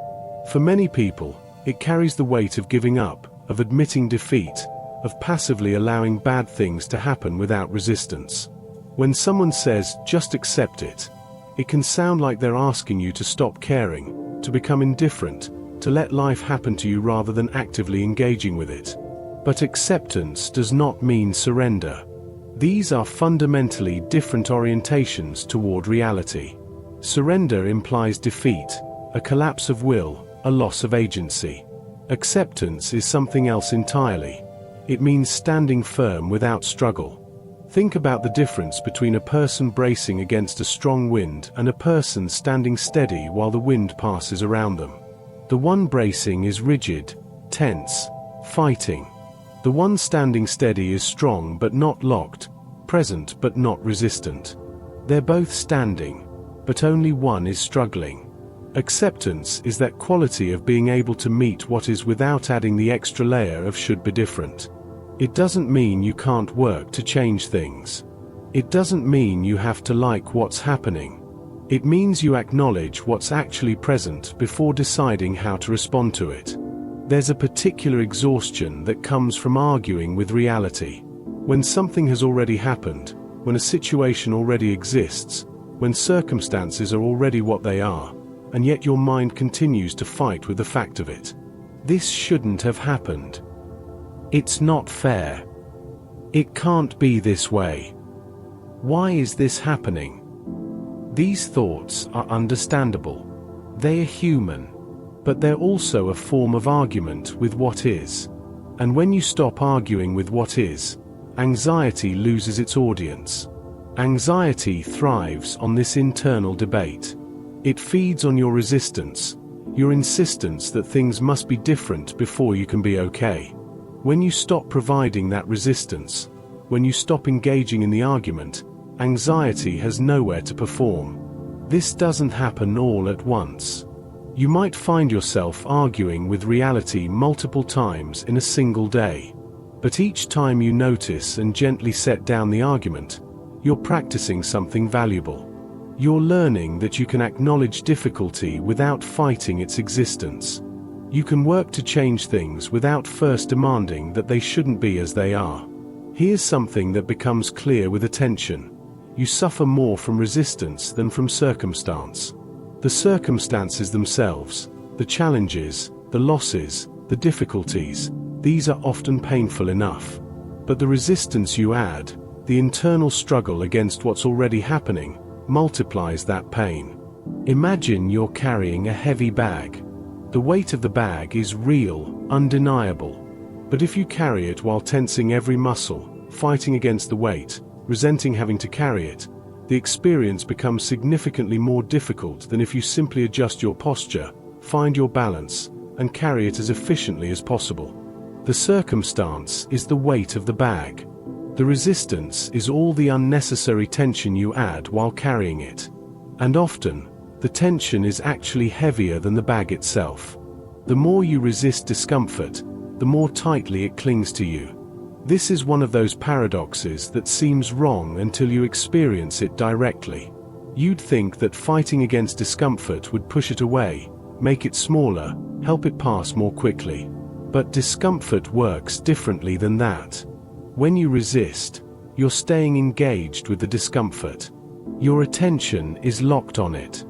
For many people, it carries the weight of giving up, of admitting defeat, of passively allowing bad things to happen without resistance. When someone says, "just accept it," it can sound like they're asking you to stop caring, to become indifferent, to let life happen to you rather than actively engaging with it. But acceptance does not mean surrender. These are fundamentally different orientations toward reality. Surrender implies defeat, a collapse of will, a loss of agency. Acceptance is something else entirely. It means standing firm without struggle. Think about the difference between a person bracing against a strong wind and a person standing steady while the wind passes around them. The one bracing is rigid, tense, fighting. The one standing steady is strong but not locked, present but not resistant. They're both standing, but only one is struggling. Acceptance is that quality of being able to meet what is without adding the extra layer of should be different. It doesn't mean you can't work to change things. It doesn't mean you have to like what's happening. It means you acknowledge what's actually present before deciding how to respond to it. There's a particular exhaustion that comes from arguing with reality. When something has already happened, when a situation already exists, when circumstances are already what they are, and yet your mind continues to fight with the fact of it. This shouldn't have happened. It's not fair. It can't be this way. Why is this happening? These thoughts are understandable. They are human. But they're also a form of argument with what is. And when you stop arguing with what is, anxiety loses its audience. Anxiety thrives on this internal debate. It feeds on your resistance, your insistence that things must be different before you can be okay. When you stop providing that resistance, when you stop engaging in the argument, anxiety has nowhere to perform. This doesn't happen all at once. You might find yourself arguing with reality multiple times in a single day. But each time you notice and gently set down the argument, you're practicing something valuable. You're learning that you can acknowledge difficulty without fighting its existence. You can work to change things without first demanding that they shouldn't be as they are. Here's something that becomes clear with attention. You suffer more from resistance than from circumstance. The circumstances themselves, the challenges, the losses, the difficulties, these are often painful enough. But the resistance you add, the internal struggle against what's already happening, multiplies that pain. Imagine you're carrying a heavy bag. The weight of the bag is real, undeniable. But if you carry it while tensing every muscle, fighting against the weight, resenting having to carry it, the experience becomes significantly more difficult than if you simply adjust your posture, find your balance, and carry it as efficiently as possible. The circumstance is the weight of the bag. The resistance is all the unnecessary tension you add while carrying it. And often, the tension is actually heavier than the bag itself. The more you resist discomfort, the more tightly it clings to you. This is one of those paradoxes that seems wrong until you experience it directly. You'd think that fighting against discomfort would push it away, make it smaller, help it pass more quickly. But discomfort works differently than that. When you resist, you're staying engaged with the discomfort. Your attention is locked on it.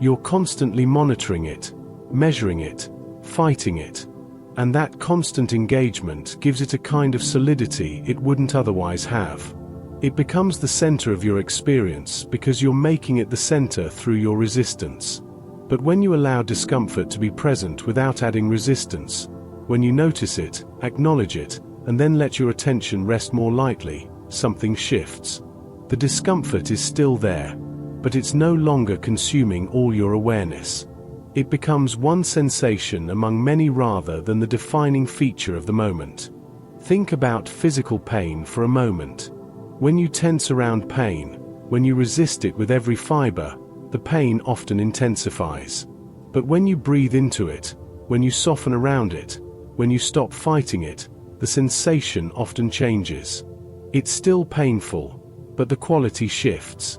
You're constantly monitoring it, measuring it, fighting it. And that constant engagement gives it a kind of solidity it wouldn't otherwise have. It becomes the center of your experience because you're making it the center through your resistance. But when you allow discomfort to be present without adding resistance, when you notice it, acknowledge it, and then let your attention rest more lightly, something shifts. The discomfort is still there, but it's no longer consuming all your awareness. It becomes one sensation among many rather than the defining feature of the moment. Think about physical pain for a moment. When you tense around pain, when you resist it with every fiber, the pain often intensifies. But when you breathe into it, when you soften around it, when you stop fighting it, the sensation often changes. It's still painful, but the quality shifts.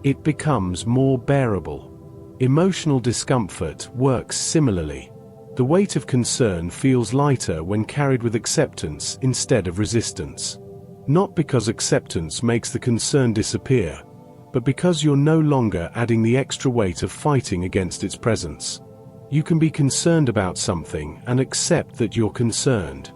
It becomes more bearable. Emotional discomfort works similarly. The weight of concern feels lighter when carried with acceptance instead of resistance. Not because acceptance makes the concern disappear, but because you're no longer adding the extra weight of fighting against its presence. You can be concerned about something and accept that you're concerned.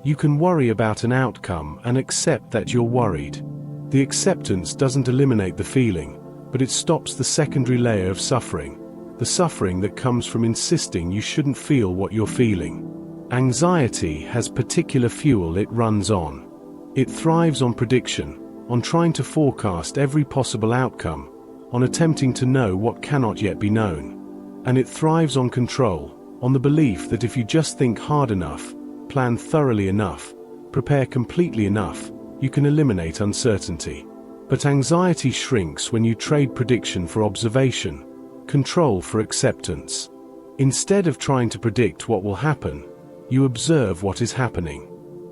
You can worry about an outcome and accept that you're worried. The acceptance doesn't eliminate the feeling, but it stops the secondary layer of suffering, the suffering that comes from insisting you shouldn't feel what you're feeling. Anxiety has particular fuel it runs on. It thrives on prediction, on trying to forecast every possible outcome, on attempting to know what cannot yet be known. And it thrives on control, on the belief that if you just think hard enough, plan thoroughly enough, prepare completely enough, you can eliminate uncertainty. But anxiety shrinks when you trade prediction for observation, control for acceptance. Instead of trying to predict what will happen, you observe what is happening.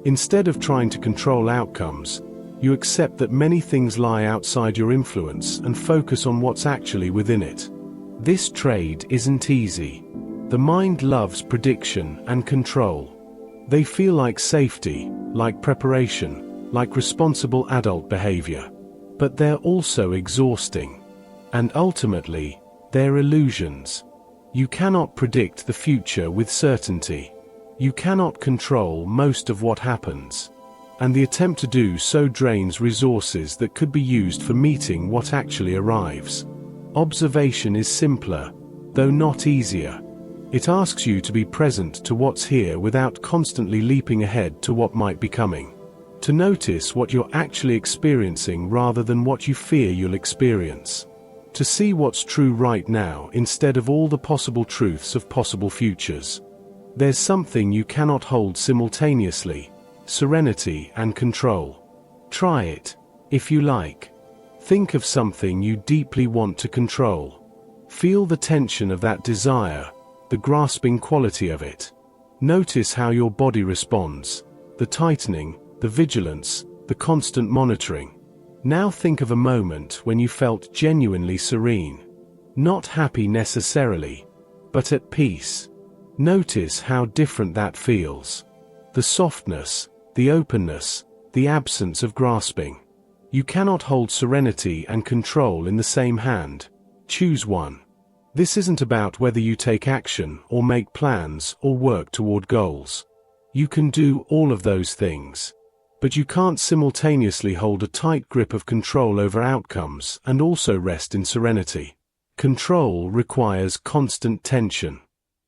Instead of trying to control outcomes, you accept that many things lie outside your influence and focus on what's actually within it. This trade isn't easy. The mind loves prediction and control. They feel like safety, like preparation, like responsible adult behavior. But they're also exhausting. And ultimately, they're illusions. You cannot predict the future with certainty. You cannot control most of what happens. And the attempt to do so drains resources that could be used for meeting what actually arrives. Observation is simpler, though not easier. It asks you to be present to what's here without constantly leaping ahead to what might be coming. To notice what you're actually experiencing rather than what you fear you'll experience. To see what's true right now instead of all the possible truths of possible futures. There's something you cannot hold simultaneously: serenity and control. Try it, if you like. Think of something you deeply want to control. Feel the tension of that desire, the grasping quality of it. Notice how your body responds, the tightening, the vigilance, the constant monitoring. Now think of a moment when you felt genuinely serene. Not happy necessarily, but at peace. Notice how different that feels. The softness, the openness, the absence of grasping. You cannot hold serenity and control in the same hand. Choose one. This isn't about whether you take action or make plans or work toward goals. You can do all of those things. But you can't simultaneously hold a tight grip of control over outcomes and also rest in serenity. Control requires constant tension.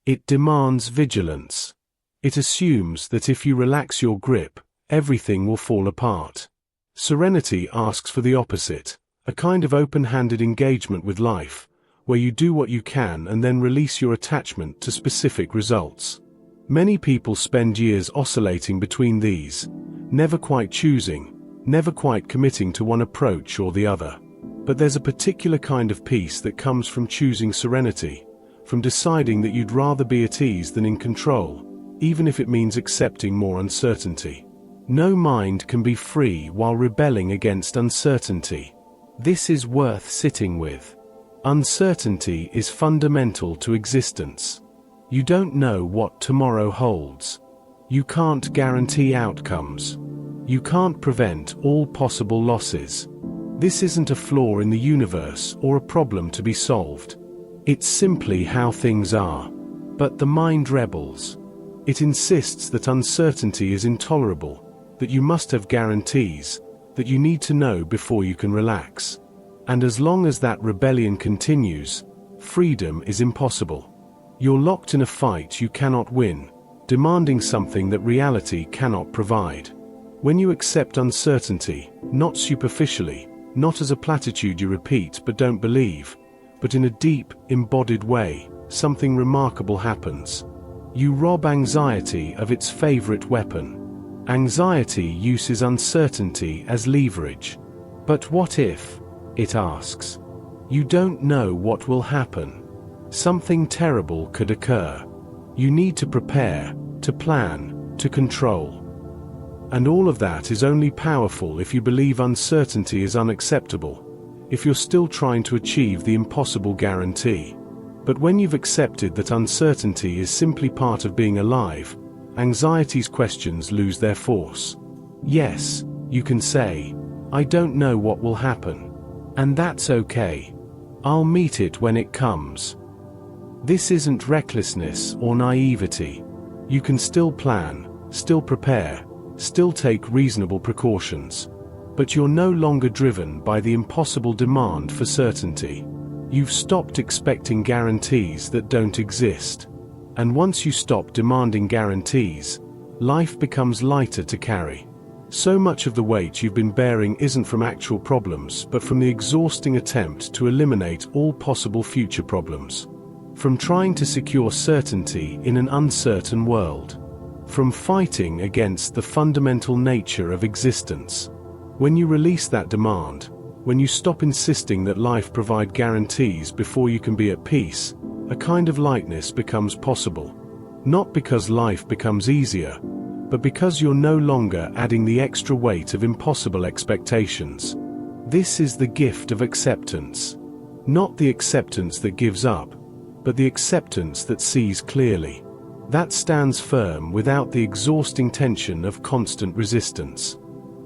It demands vigilance. It assumes that if you relax your grip, everything will fall apart. Serenity asks for the opposite, a kind of open-handed engagement with life, where you do what you can and then release your attachment to specific results. Many people spend years oscillating between these, never quite choosing, never quite committing to one approach or the other. But there's a particular kind of peace that comes from choosing serenity, from deciding that you'd rather be at ease than in control, even if it means accepting more uncertainty. No mind can be free while rebelling against uncertainty. This is worth sitting with. Uncertainty is fundamental to existence. You don't know what tomorrow holds. You can't guarantee outcomes. You can't prevent all possible losses. This isn't a flaw in the universe or a problem to be solved. It's simply how things are. But the mind rebels. It insists that uncertainty is intolerable, that you must have guarantees, that you need to know before you can relax. And as long as that rebellion continues, freedom is impossible. You're locked in a fight you cannot win, demanding something that reality cannot provide. When you accept uncertainty, not superficially, not as a platitude you repeat but don't believe, but in a deep, embodied way, something remarkable happens. You rob anxiety of its favorite weapon. Anxiety uses uncertainty as leverage. But what if, it asks, you don't know what will happen? Something terrible could occur. You need to prepare, to plan, to control. And all of that is only powerful if you believe uncertainty is unacceptable, if you're still trying to achieve the impossible guarantee. But when you've accepted that uncertainty is simply part of being alive, anxiety's questions lose their force. Yes, you can say, I don't know what will happen. And that's okay. I'll meet it when it comes. This isn't recklessness or naivety. You can still plan, still prepare, still take reasonable precautions. But you're no longer driven by the impossible demand for certainty. You've stopped expecting guarantees that don't exist. And once you stop demanding guarantees, life becomes lighter to carry. So much of the weight you've been bearing isn't from actual problems, but from the exhausting attempt to eliminate all possible future problems. From trying to secure certainty in an uncertain world. From fighting against the fundamental nature of existence. When you release that demand, when you stop insisting that life provide guarantees before you can be at peace, a kind of lightness becomes possible. Not because life becomes easier, but because you're no longer adding the extra weight of impossible expectations. This is the gift of acceptance. Not the acceptance that gives up, but the acceptance that sees clearly. That stands firm without the exhausting tension of constant resistance.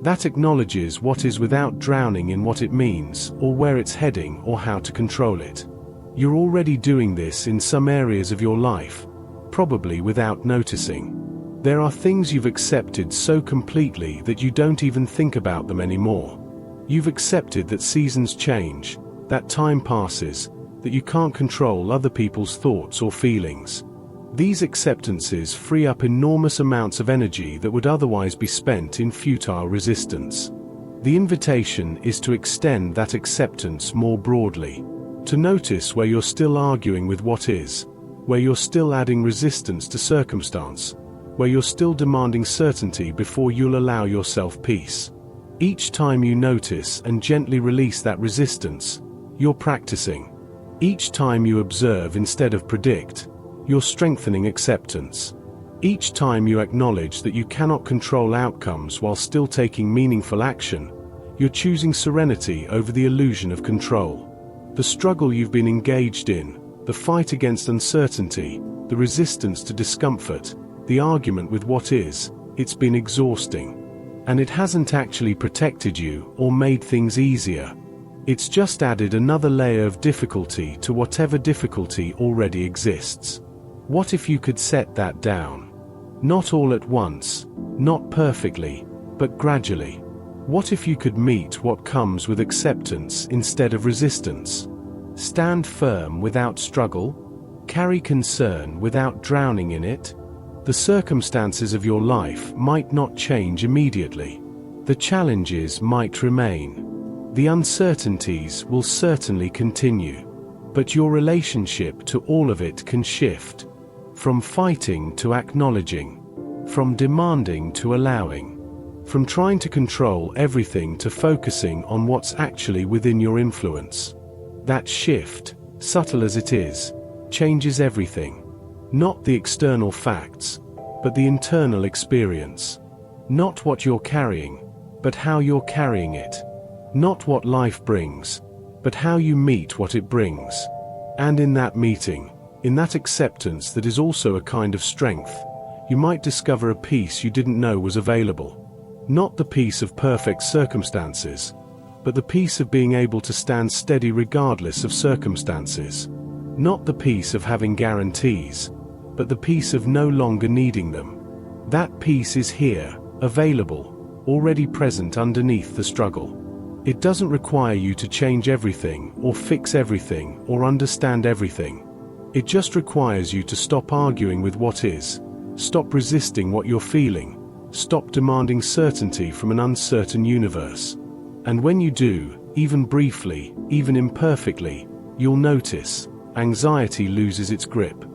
That acknowledges what is without drowning in what it means, or where it's heading, or how to control it. You're already doing this in some areas of your life, probably without noticing. There are things you've accepted so completely that you don't even think about them anymore. You've accepted that seasons change, that time passes, that you can't control other people's thoughts or feelings. These acceptances free up enormous amounts of energy that would otherwise be spent in futile resistance. The invitation is to extend that acceptance more broadly, to notice where you're still arguing with what is, where you're still adding resistance to circumstance, where you're still demanding certainty before you'll allow yourself peace. Each time you notice and gently release that resistance, you're practicing. Each time you observe instead of predict, you're strengthening acceptance. Each time you acknowledge that you cannot control outcomes while still taking meaningful action, you're choosing serenity over the illusion of control. The struggle you've been engaged in, the fight against uncertainty, the resistance to discomfort, the argument with what is, it's been exhausting. And it hasn't actually protected you or made things easier. It's just added another layer of difficulty to whatever difficulty already exists. What if you could set that down? Not all at once, not perfectly, but gradually. What if you could meet what comes with acceptance instead of resistance? Stand firm without struggle? Carry concern without drowning in it. The circumstances of your life might not change immediately. The challenges might remain. The uncertainties will certainly continue. But your relationship to all of it can shift. From fighting to acknowledging. From demanding to allowing. From trying to control everything to focusing on what's actually within your influence. That shift, subtle as it is, changes everything. Not the external facts, but the internal experience. Not what you're carrying, but how you're carrying it. Not what life brings, but how you meet what it brings. And in that meeting, in that acceptance that is also a kind of strength, you might discover a peace you didn't know was available. Not the peace of perfect circumstances, but the peace of being able to stand steady regardless of circumstances. Not the peace of having guarantees, but the peace of no longer needing them. That peace is here, available, already present underneath the struggle. It doesn't require you to change everything, or fix everything, or understand everything. It just requires you to stop arguing with what is, stop resisting what you're feeling, stop demanding certainty from an uncertain universe. And when you do, even briefly, even imperfectly, you'll notice, anxiety loses its grip.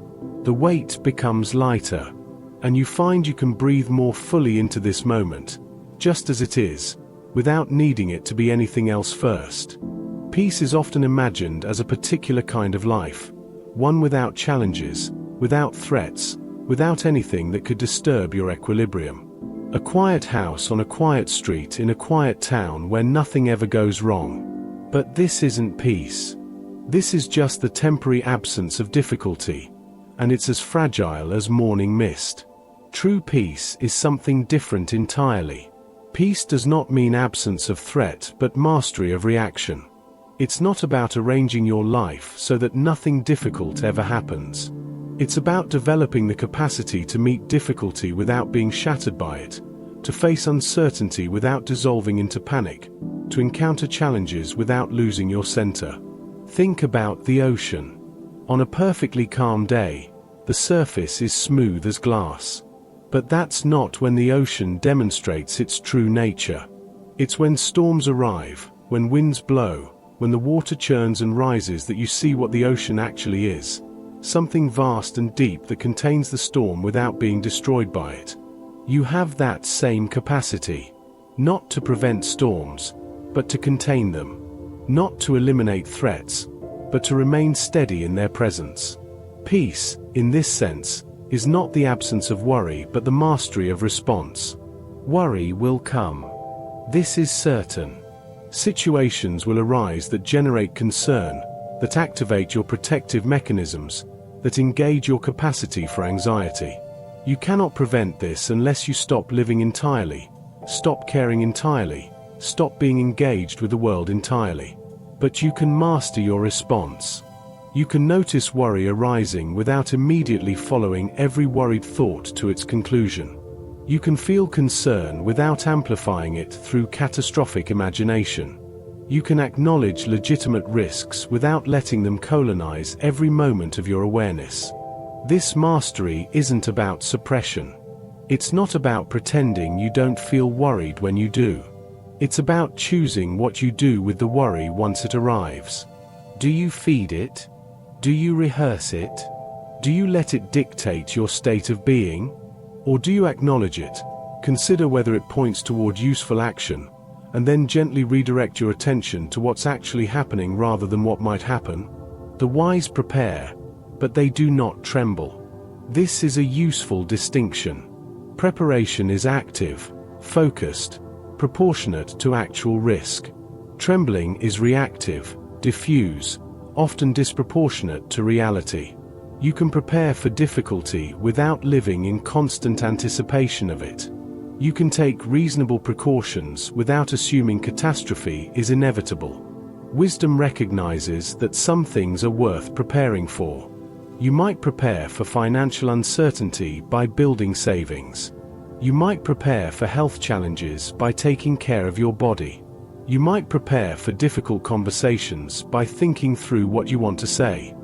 The weight becomes lighter, and you find you can breathe more fully into this moment, just as it is, without needing it to be anything else first. Peace is often imagined as a particular kind of life, one without challenges, without threats, without anything that could disturb your equilibrium. A quiet house on a quiet street in a quiet town where nothing ever goes wrong. But this isn't peace. This is just the temporary absence of difficulty, and it's as fragile as morning mist. True peace is something different entirely. Peace does not mean absence of threat but mastery of reaction. It's not about arranging your life so that nothing difficult ever happens. It's about developing the capacity to meet difficulty without being shattered by it, to face uncertainty without dissolving into panic, to encounter challenges without losing your center. Think about the ocean. On a perfectly calm day, the surface is smooth as glass. But that's not when the ocean demonstrates its true nature. It's when storms arrive, when winds blow, when the water churns and rises that you see what the ocean actually is. Something vast and deep that contains the storm without being destroyed by it. You have that same capacity. Not to prevent storms, but to contain them. Not to eliminate threats, but to remain steady in their presence. Peace, in this sense, is not the absence of worry but the mastery of response. Worry will come. This is certain. Situations will arise that generate concern, that activate your protective mechanisms, that engage your capacity for anxiety. You cannot prevent this unless you stop living entirely, stop caring entirely, stop being engaged with the world entirely. But you can master your response. You can notice worry arising without immediately following every worried thought to its conclusion. You can feel concern without amplifying it through catastrophic imagination. You can acknowledge legitimate risks without letting them colonize every moment of your awareness. This mastery isn't about suppression. It's not about pretending you don't feel worried when you do. It's about choosing what you do with the worry once it arrives. Do you feed it? Do you rehearse it? Do you let it dictate your state of being? Or do you acknowledge it, consider whether it points toward useful action, and then gently redirect your attention to what's actually happening rather than what might happen? The wise prepare, but they do not tremble. This is a useful distinction. Preparation is active, focused, proportionate to actual risk. Trembling is reactive, diffuse, often disproportionate to reality. You can prepare for difficulty without living in constant anticipation of it. You can take reasonable precautions without assuming catastrophe is inevitable. Wisdom recognizes that some things are worth preparing for. You might prepare for financial uncertainty by building savings. You might prepare for health challenges by taking care of your body. You might prepare for difficult conversations by thinking through what you want to say.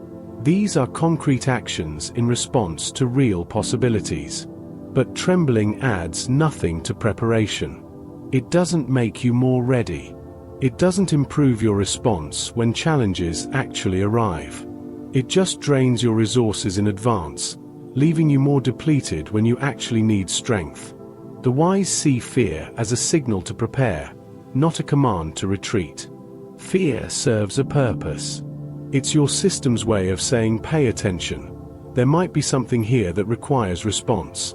These are concrete actions in response to real possibilities. But trembling adds nothing to preparation. It doesn't make you more ready. It doesn't improve your response when challenges actually arrive. It just drains your resources in advance, leaving you more depleted when you actually need strength. The wise see fear as a signal to prepare, not a command to retreat. Fear serves a purpose. It's your system's way of saying, pay attention. There might be something here that requires response.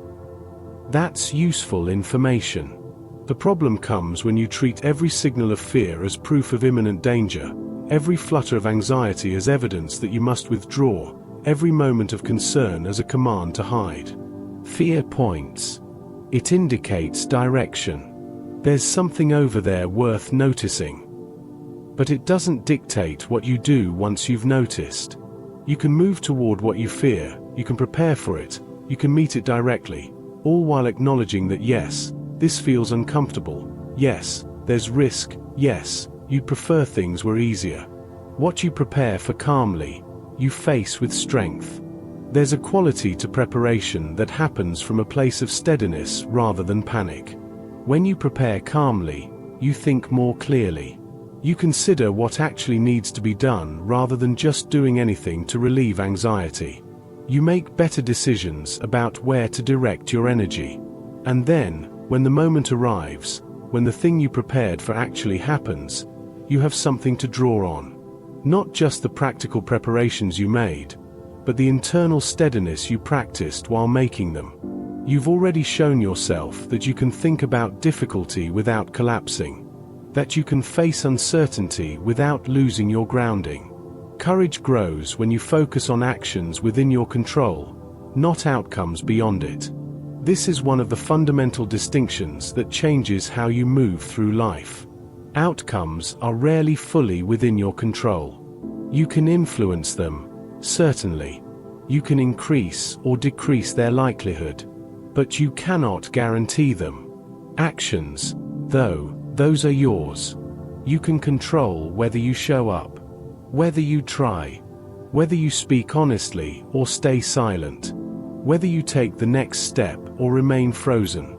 That's useful information. The problem comes when you treat every signal of fear as proof of imminent danger, every flutter of anxiety as evidence that you must withdraw, every moment of concern as a command to hide. Fear points. It indicates direction. There's something over there worth noticing. But it doesn't dictate what you do once you've noticed. You can move toward what you fear, you can prepare for it, you can meet it directly, all while acknowledging that yes, this feels uncomfortable, yes, there's risk, yes, you'd prefer things were easier. What you prepare for calmly, you face with strength. There's a quality to preparation that happens from a place of steadiness rather than panic. When you prepare calmly, you think more clearly. You consider what actually needs to be done rather than just doing anything to relieve anxiety. You make better decisions about where to direct your energy. And then, when the moment arrives, when the thing you prepared for actually happens, you have something to draw on. Not just the practical preparations you made, but the internal steadiness you practiced while making them. You've already shown yourself that you can think about difficulty without collapsing, that you can face uncertainty without losing your grounding. Courage grows when you focus on actions within your control, not outcomes beyond it. This is one of the fundamental distinctions that changes how you move through life. Outcomes are rarely fully within your control. You can influence them, certainly. You can increase or decrease their likelihood. But you cannot guarantee them. Actions, though, those are yours. You can control whether you show up, whether you try, whether you speak honestly or stay silent, whether you take the next step or remain frozen.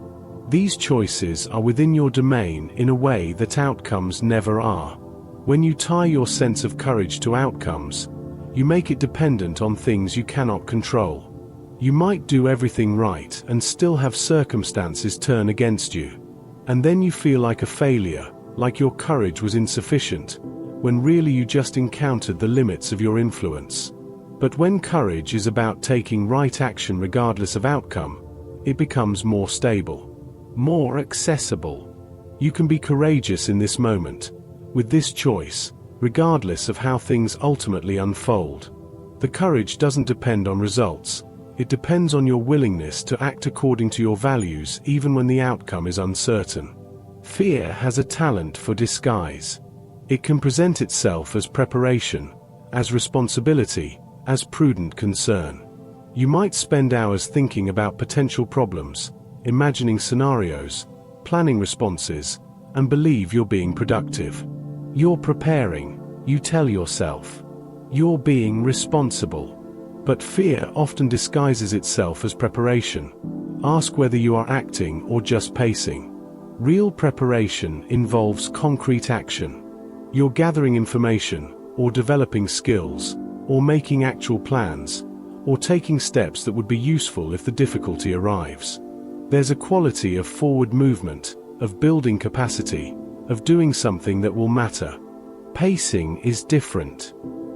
These choices are within your domain in a way that outcomes never are. When you tie your sense of courage to outcomes, you make it dependent on things you cannot control. You might do everything right and still have circumstances turn against you. And then you feel like a failure, like your courage was insufficient, when really you just encountered the limits of your influence. But when courage is about taking right action regardless of outcome, it becomes more stable, more accessible. You can be courageous in this moment, with this choice, regardless of how things ultimately unfold. The courage doesn't depend on results. It depends on your willingness to act according to your values even when the outcome is uncertain. Fear has a talent for disguise. It can present itself as preparation, as responsibility, as prudent concern. You might spend hours thinking about potential problems, imagining scenarios, planning responses, and believe you're being productive. You're preparing, you tell yourself. You're being responsible. But fear often disguises itself as preparation. Ask whether you are acting or just pacing. Real preparation involves concrete action. You're gathering information, or developing skills, or making actual plans, or taking steps that would be useful if the difficulty arrives. There's a quality of forward movement, of building capacity, of doing something that will matter. Pacing is different.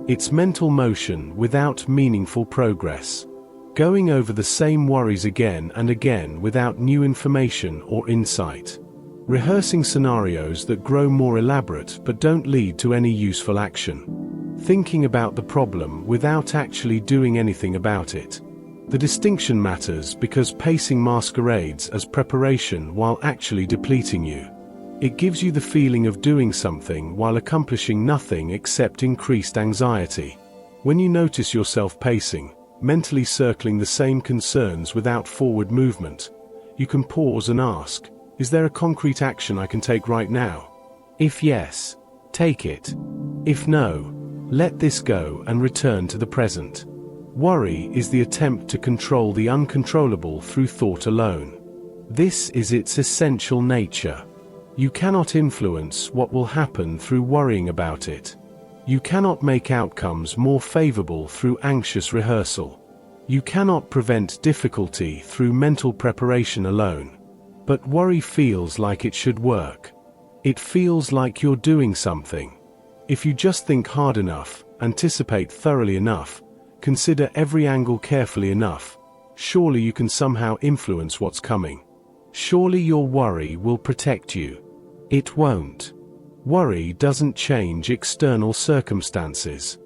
It's mental motion without meaningful progress. Going over the same worries again and again without new information or insight. Rehearsing scenarios that grow more elaborate but don't lead to any useful action. Thinking about the problem without actually doing anything about it. The distinction matters because pacing masquerades as preparation while actually depleting you. It gives you the feeling of doing something while accomplishing nothing except increased anxiety. When you notice yourself pacing, mentally circling the same concerns without forward movement, you can pause and ask, is there a concrete action I can take right now? If yes, take it. If no, Let this go and return to the present. Worry is the attempt to control the uncontrollable through thought alone. This is its essential nature. You cannot influence what will happen through worrying about it. You cannot make outcomes more favorable through anxious rehearsal. You cannot prevent difficulty through mental preparation alone. But worry feels like it should work. It feels like you're doing something. If you just think hard enough, anticipate thoroughly enough, consider every angle carefully enough, surely you can somehow influence what's coming. Surely your worry will protect you. It won't. Worry doesn't change external circumstances.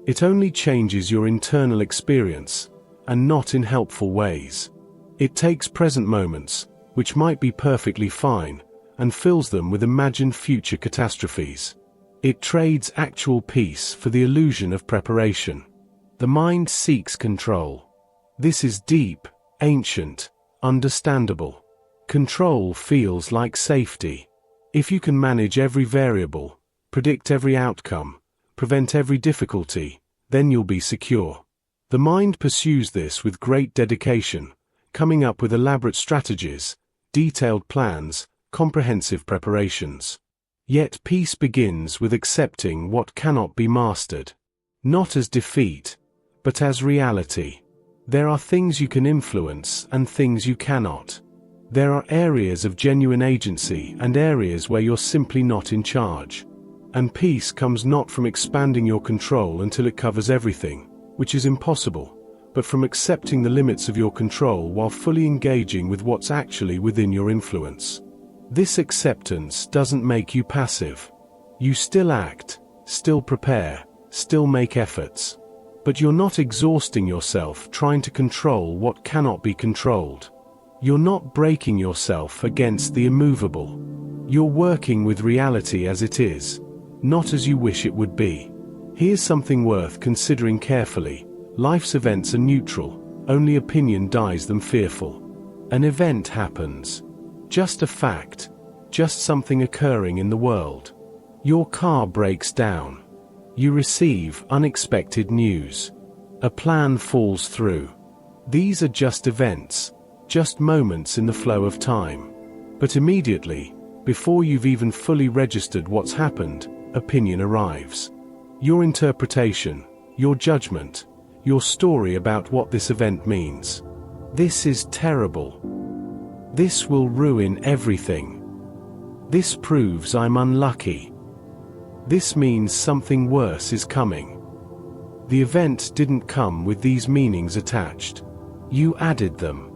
It only changes your internal experience, and not in helpful ways. It takes present moments, which might be perfectly fine, and fills them with imagined future catastrophes. It trades actual peace for the illusion of preparation. The mind seeks control. This is deep, ancient, understandable. Control feels like safety. If you can manage every variable, predict every outcome, prevent every difficulty, then you'll be secure. The mind pursues this with great dedication, coming up with elaborate strategies, detailed plans, comprehensive preparations. Yet peace begins with accepting what cannot be mastered. Not as defeat, but as reality. There are things you can influence and things you cannot. There are areas of genuine agency and areas where you're simply not in charge. And peace comes not from expanding your control until it covers everything, which is impossible, but from accepting the limits of your control while fully engaging with what's actually within your influence. This acceptance doesn't make you passive. You still act, still prepare, still make efforts. But you're not exhausting yourself trying to control what cannot be controlled. You're not breaking yourself against the immovable. You're working with reality as it is, not as you wish it would be. Here's something worth considering carefully. Life's events are neutral, only opinion dyes them fearful. An event happens. Just a fact, just something occurring in the world. Your car breaks down. You receive unexpected news. A plan falls through. These are just events, just moments in the flow of time. But immediately, before you've even fully registered what's happened, opinion arrives. Your interpretation, your judgment, your story about what this event means. This is terrible. This will ruin everything. This proves I'm unlucky. This means something worse is coming. The event didn't come with these meanings attached. You added them.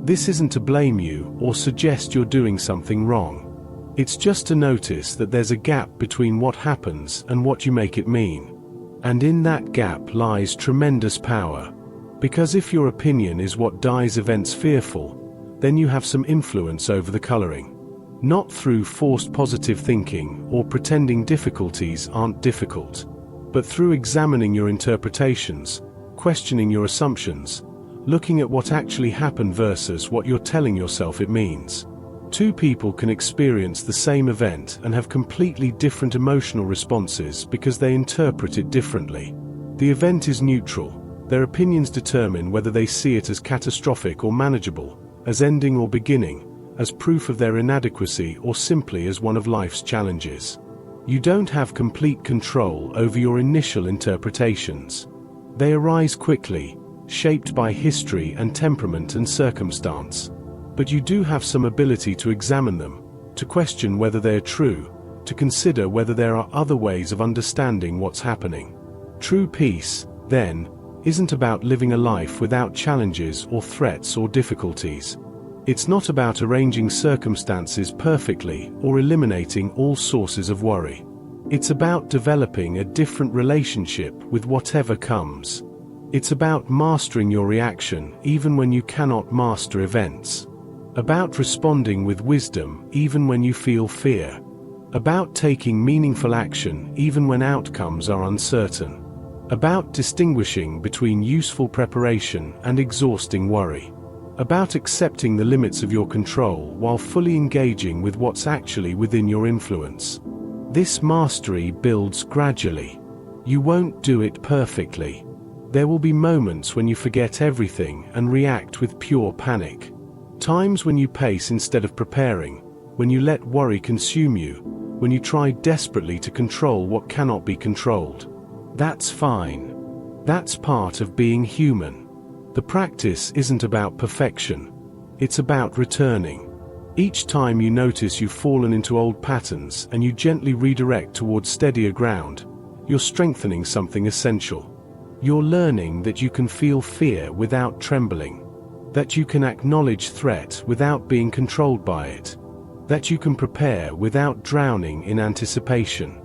This isn't to blame you or suggest you're doing something wrong. It's just to notice that there's a gap between what happens and what you make it mean. And in that gap lies tremendous power. Because if your opinion is what dyes events fearful, then you have some influence over the coloring. Not through forced positive thinking or pretending difficulties aren't difficult, but through examining your interpretations, questioning your assumptions, looking at what actually happened versus what you're telling yourself it means. Two people can experience the same event and have completely different emotional responses because they interpret it differently. The event is neutral. Their opinions determine whether they see it as catastrophic or manageable, as ending or beginning, as proof of their inadequacy or simply as one of life's challenges. You don't have complete control over your initial interpretations. They arise quickly, shaped by history and temperament and circumstance. But you do have some ability to examine them, to question whether they are true, to consider whether there are other ways of understanding what's happening. True peace, then, isn't about living a life without challenges or threats or difficulties. It's not about arranging circumstances perfectly or eliminating all sources of worry. It's about developing a different relationship with whatever comes. It's about mastering your reaction even when you cannot master events. About responding with wisdom even when you feel fear. About taking meaningful action even when outcomes are uncertain. About distinguishing between useful preparation and exhausting worry. About accepting the limits of your control while fully engaging with what's actually within your influence. This mastery builds gradually. You won't do it perfectly. There will be moments when you forget everything and react with pure panic. Times when you pace instead of preparing, when you let worry consume you, when you try desperately to control what cannot be controlled. That's fine. That's part of being human. The practice isn't about perfection. It's about returning. Each time you notice you've fallen into old patterns and you gently redirect towards steadier ground, you're strengthening something essential. You're learning that you can feel fear without trembling, that you can acknowledge threat without being controlled by it, that you can prepare without drowning in anticipation,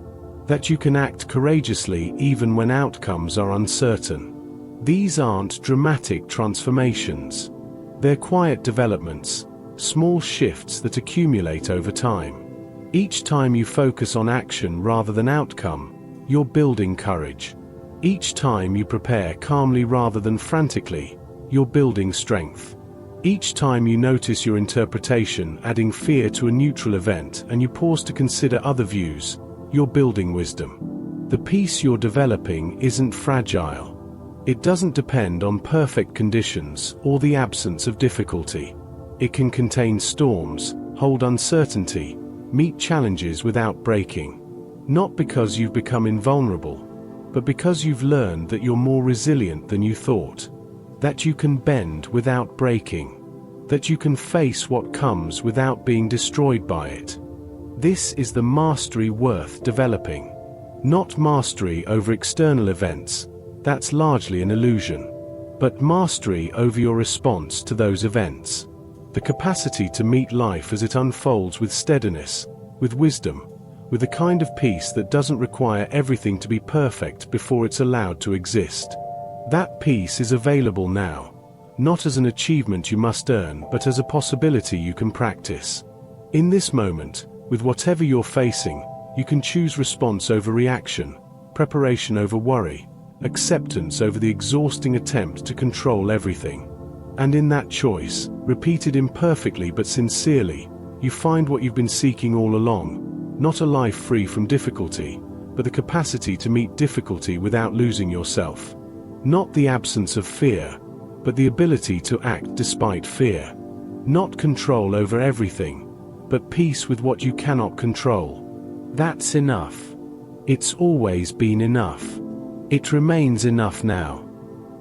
that you can act courageously even when outcomes are uncertain. These aren't dramatic transformations. They're quiet developments, small shifts that accumulate over time. Each time you focus on action rather than outcome, you're building courage. Each time you prepare calmly rather than frantically, you're building strength. Each time you notice your interpretation adding fear to a neutral event and you pause to consider other views, you're building wisdom. The peace you're developing isn't fragile. It doesn't depend on perfect conditions or the absence of difficulty. It can contain storms, hold uncertainty, meet challenges without breaking. Not because you've become invulnerable, but because you've learned that you're more resilient than you thought. That you can bend without breaking. That you can face what comes without being destroyed by it. This is the mastery worth developing. Not mastery over external events. That's largely an illusion. But mastery over your response to those events. The capacity to meet life as it unfolds with steadiness, with wisdom, with the kind of peace that doesn't require everything to be perfect before it's allowed to exist. That peace is available now, not as an achievement you must earn but as a possibility you can practice. In this moment, with whatever you're facing, you can choose response over reaction, preparation over worry, acceptance over the exhausting attempt to control everything. And in that choice, repeated imperfectly but sincerely, you find what you've been seeking all along, not a life free from difficulty, but the capacity to meet difficulty without losing yourself. Not the absence of fear, but the ability to act despite fear. Not control over everything, but peace with what you cannot control. That's enough. It's always been enough. It remains enough now.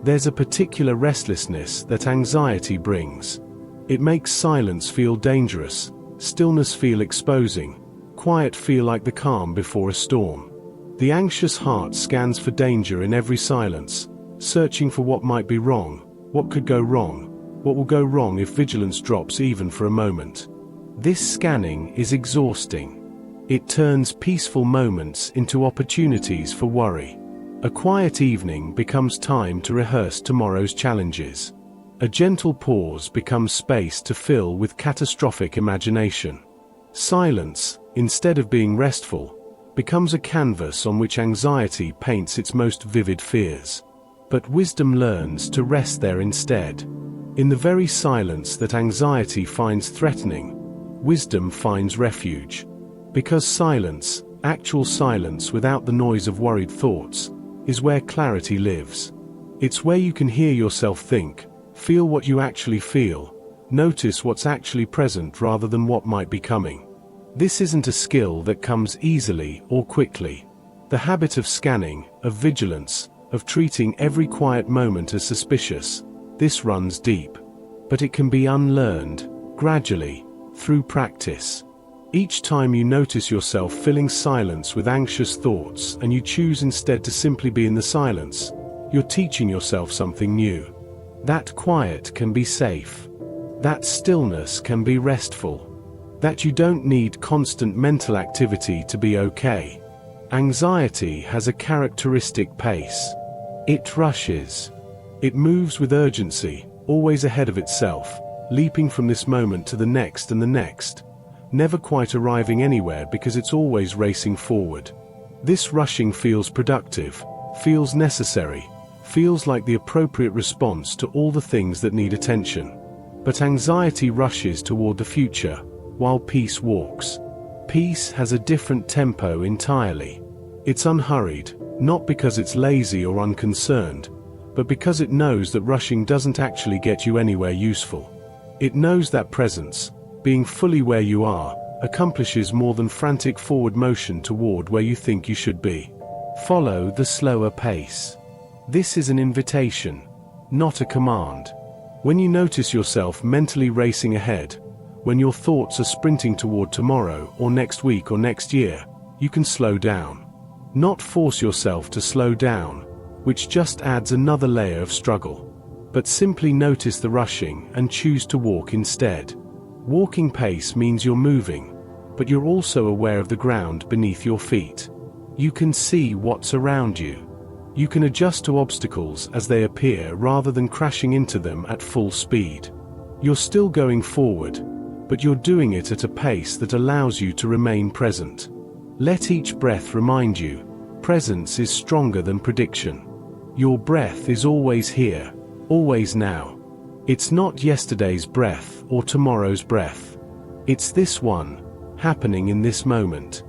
There's a particular restlessness that anxiety brings. It makes silence feel dangerous, stillness feel exposing, quiet feel like the calm before a storm. The anxious heart scans for danger in every silence, searching for what might be wrong, what could go wrong, what will go wrong if vigilance drops even for a moment. This scanning is exhausting. It turns peaceful moments into opportunities for worry. A quiet evening becomes time to rehearse tomorrow's challenges. A gentle pause becomes space to fill with catastrophic imagination. Silence, instead of being restful, becomes a canvas on which anxiety paints its most vivid fears. But wisdom learns to rest there instead. In the very silence that anxiety finds threatening, wisdom finds refuge. Because silence, actual silence without the noise of worried thoughts, is where clarity lives. It's where you can hear yourself think, feel what you actually feel, notice what's actually present rather than what might be coming. This isn't a skill that comes easily or quickly. The habit of scanning, of vigilance, of treating every quiet moment as suspicious, this runs deep. But it can be unlearned, gradually, through practice. Each time you notice yourself filling silence with anxious thoughts and you choose instead to simply be in the silence, you're teaching yourself something new. That quiet can be safe. That stillness can be restful. That you don't need constant mental activity to be okay. Anxiety has a characteristic pace. It rushes. It moves with urgency, always ahead of itself, leaping from this moment to the next and the next, never quite arriving anywhere because it's always racing forward. This rushing feels productive, feels necessary, feels like the appropriate response to all the things that need attention. But anxiety rushes toward the future, while peace walks. Peace has a different tempo entirely. It's unhurried, Not because it's lazy or unconcerned, but because it knows that rushing doesn't actually get you anywhere useful. It knows that presence, being fully where you are, accomplishes more than frantic forward motion toward where you think you should be. Follow the slower pace. This is an invitation, not a command. When you notice yourself mentally racing ahead, when your thoughts are sprinting toward tomorrow or next week or next year, you can slow down. Not force yourself to slow down, which just adds another layer of struggle. But simply notice the rushing and choose to walk instead. Walking pace means you're moving, but you're also aware of the ground beneath your feet. You can see what's around you. You can adjust to obstacles as they appear rather than crashing into them at full speed. You're still going forward, but you're doing it at a pace that allows you to remain present. Let each breath remind you, presence is stronger than prediction. Your breath is always here, always now. It's not yesterday's breath or tomorrow's breath. It's this one, happening in this moment.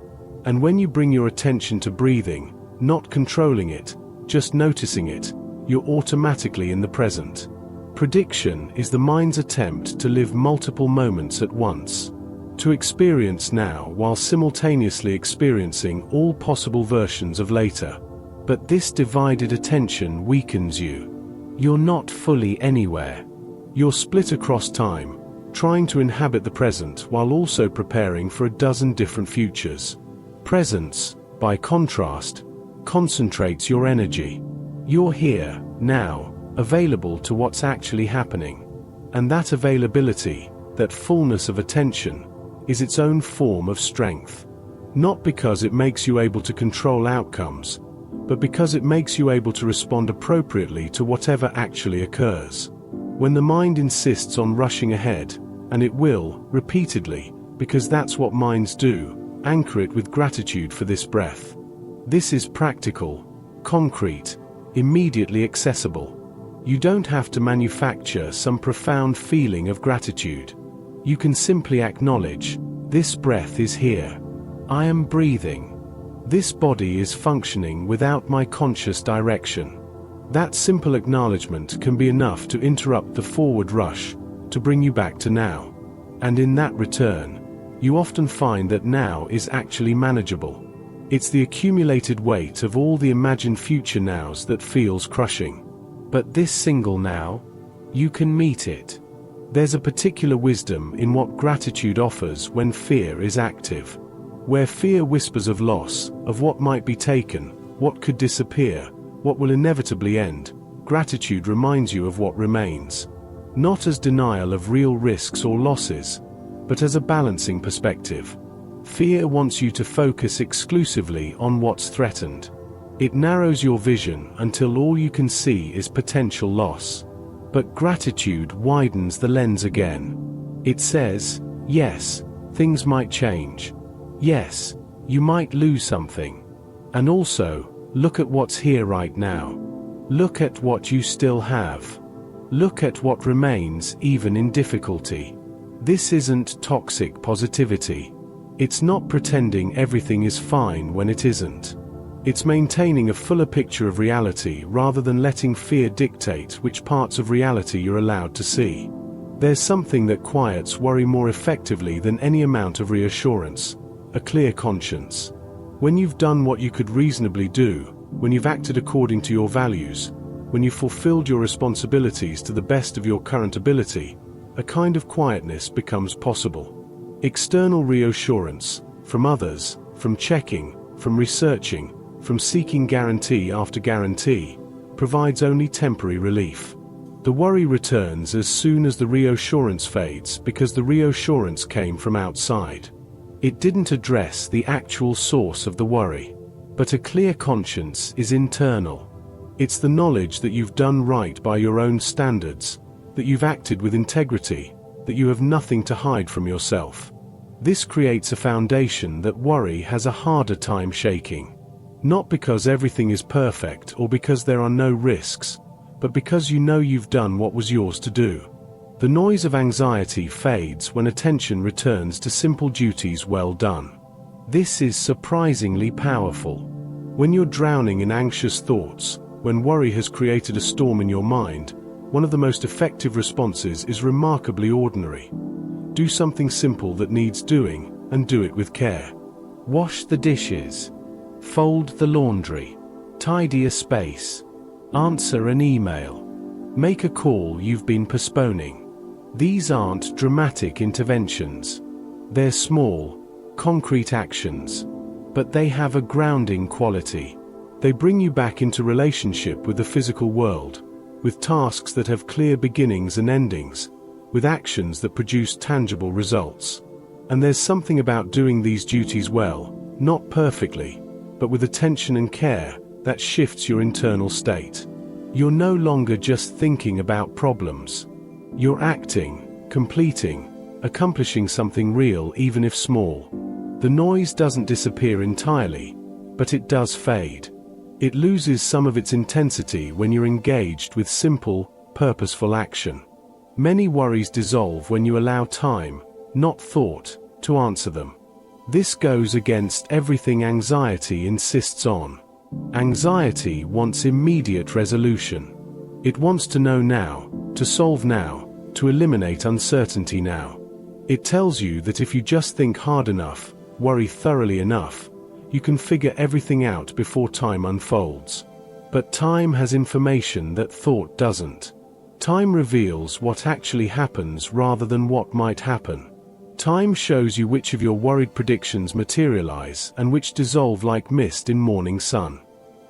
And when you bring your attention to breathing, not controlling it, just noticing it, you're automatically in the present. Prediction is the mind's attempt to live multiple moments at once. To experience now while simultaneously experiencing all possible versions of later. But this divided attention weakens you. You're not fully anywhere. You're split across time, trying to inhabit the present while also preparing for a dozen different futures. Presence, by contrast, concentrates your energy. You're here, now, available to what's actually happening. And that availability, that fullness of attention, is its own form of strength. Not because it makes you able to control outcomes, but because it makes you able to respond appropriately to whatever actually occurs. When the mind insists on rushing ahead, and it will, repeatedly, because that's what minds do, anchor it with gratitude for this breath. This is practical, concrete, immediately accessible. You don't have to manufacture some profound feeling of gratitude. You can simply acknowledge, this breath is here. I am breathing. This body is functioning without my conscious direction. That simple acknowledgement can be enough to interrupt the forward rush, to bring you back to now. And in that return, you often find that now is actually manageable. It's the accumulated weight of all the imagined future nows that feels crushing. But this single now, you can meet it. There's a particular wisdom in what gratitude offers when fear is active. Where fear whispers of loss, of what might be taken, what could disappear, what will inevitably end, gratitude reminds you of what remains. Not as denial of real risks or losses, but as a balancing perspective. Fear wants you to focus exclusively on what's threatened. It narrows your vision until all you can see is potential loss. But gratitude widens the lens again. It says, yes, things might change. Yes, you might lose something. And also, look at what's here right now. Look at what you still have. Look at what remains even in difficulty. This isn't toxic positivity. It's not pretending everything is fine when it isn't. It's maintaining a fuller picture of reality rather than letting fear dictate which parts of reality you're allowed to see. There's something that quiets worry more effectively than any amount of reassurance: a clear conscience. When you've done what you could reasonably do, when you've acted according to your values, when you've fulfilled your responsibilities to the best of your current ability, a kind of quietness becomes possible. External reassurance, from others, from checking, from researching, from seeking guarantee after guarantee, provides only temporary relief. The worry returns as soon as the reassurance fades because the reassurance came from outside. It didn't address the actual source of the worry. But a clear conscience is internal. It's the knowledge that you've done right by your own standards, that you've acted with integrity, that you have nothing to hide from yourself. This creates a foundation that worry has a harder time shaking. Not because everything is perfect or because there are no risks, but because you know you've done what was yours to do. The noise of anxiety fades when attention returns to simple duties well done. This is surprisingly powerful. When you're drowning in anxious thoughts, when worry has created a storm in your mind, one of the most effective responses is remarkably ordinary. Do something simple that needs doing, and do it with care. Wash the dishes. Fold the laundry. Tidy a space. Answer an email. Make a call you've been postponing. These aren't dramatic interventions. They're small, concrete actions. But they have a grounding quality. They bring you back into relationship with the physical world, with tasks that have clear beginnings and endings, with actions that produce tangible results. And there's something about doing these duties well, not perfectly, but with attention and care, that shifts your internal state. You're no longer just thinking about problems. You're acting, completing, accomplishing something real even if small. The noise doesn't disappear entirely, but it does fade. It loses some of its intensity when you're engaged with simple, purposeful action. Many worries dissolve when you allow time, not thought, to answer them. This goes against everything anxiety insists on. Anxiety wants immediate resolution. It wants to know now, to solve now, to eliminate uncertainty now. It tells you that if you just think hard enough, worry thoroughly enough, you can figure everything out before time unfolds. But time has information that thought doesn't. Time reveals what actually happens rather than what might happen. Time shows you which of your worried predictions materialize and which dissolve like mist in morning sun.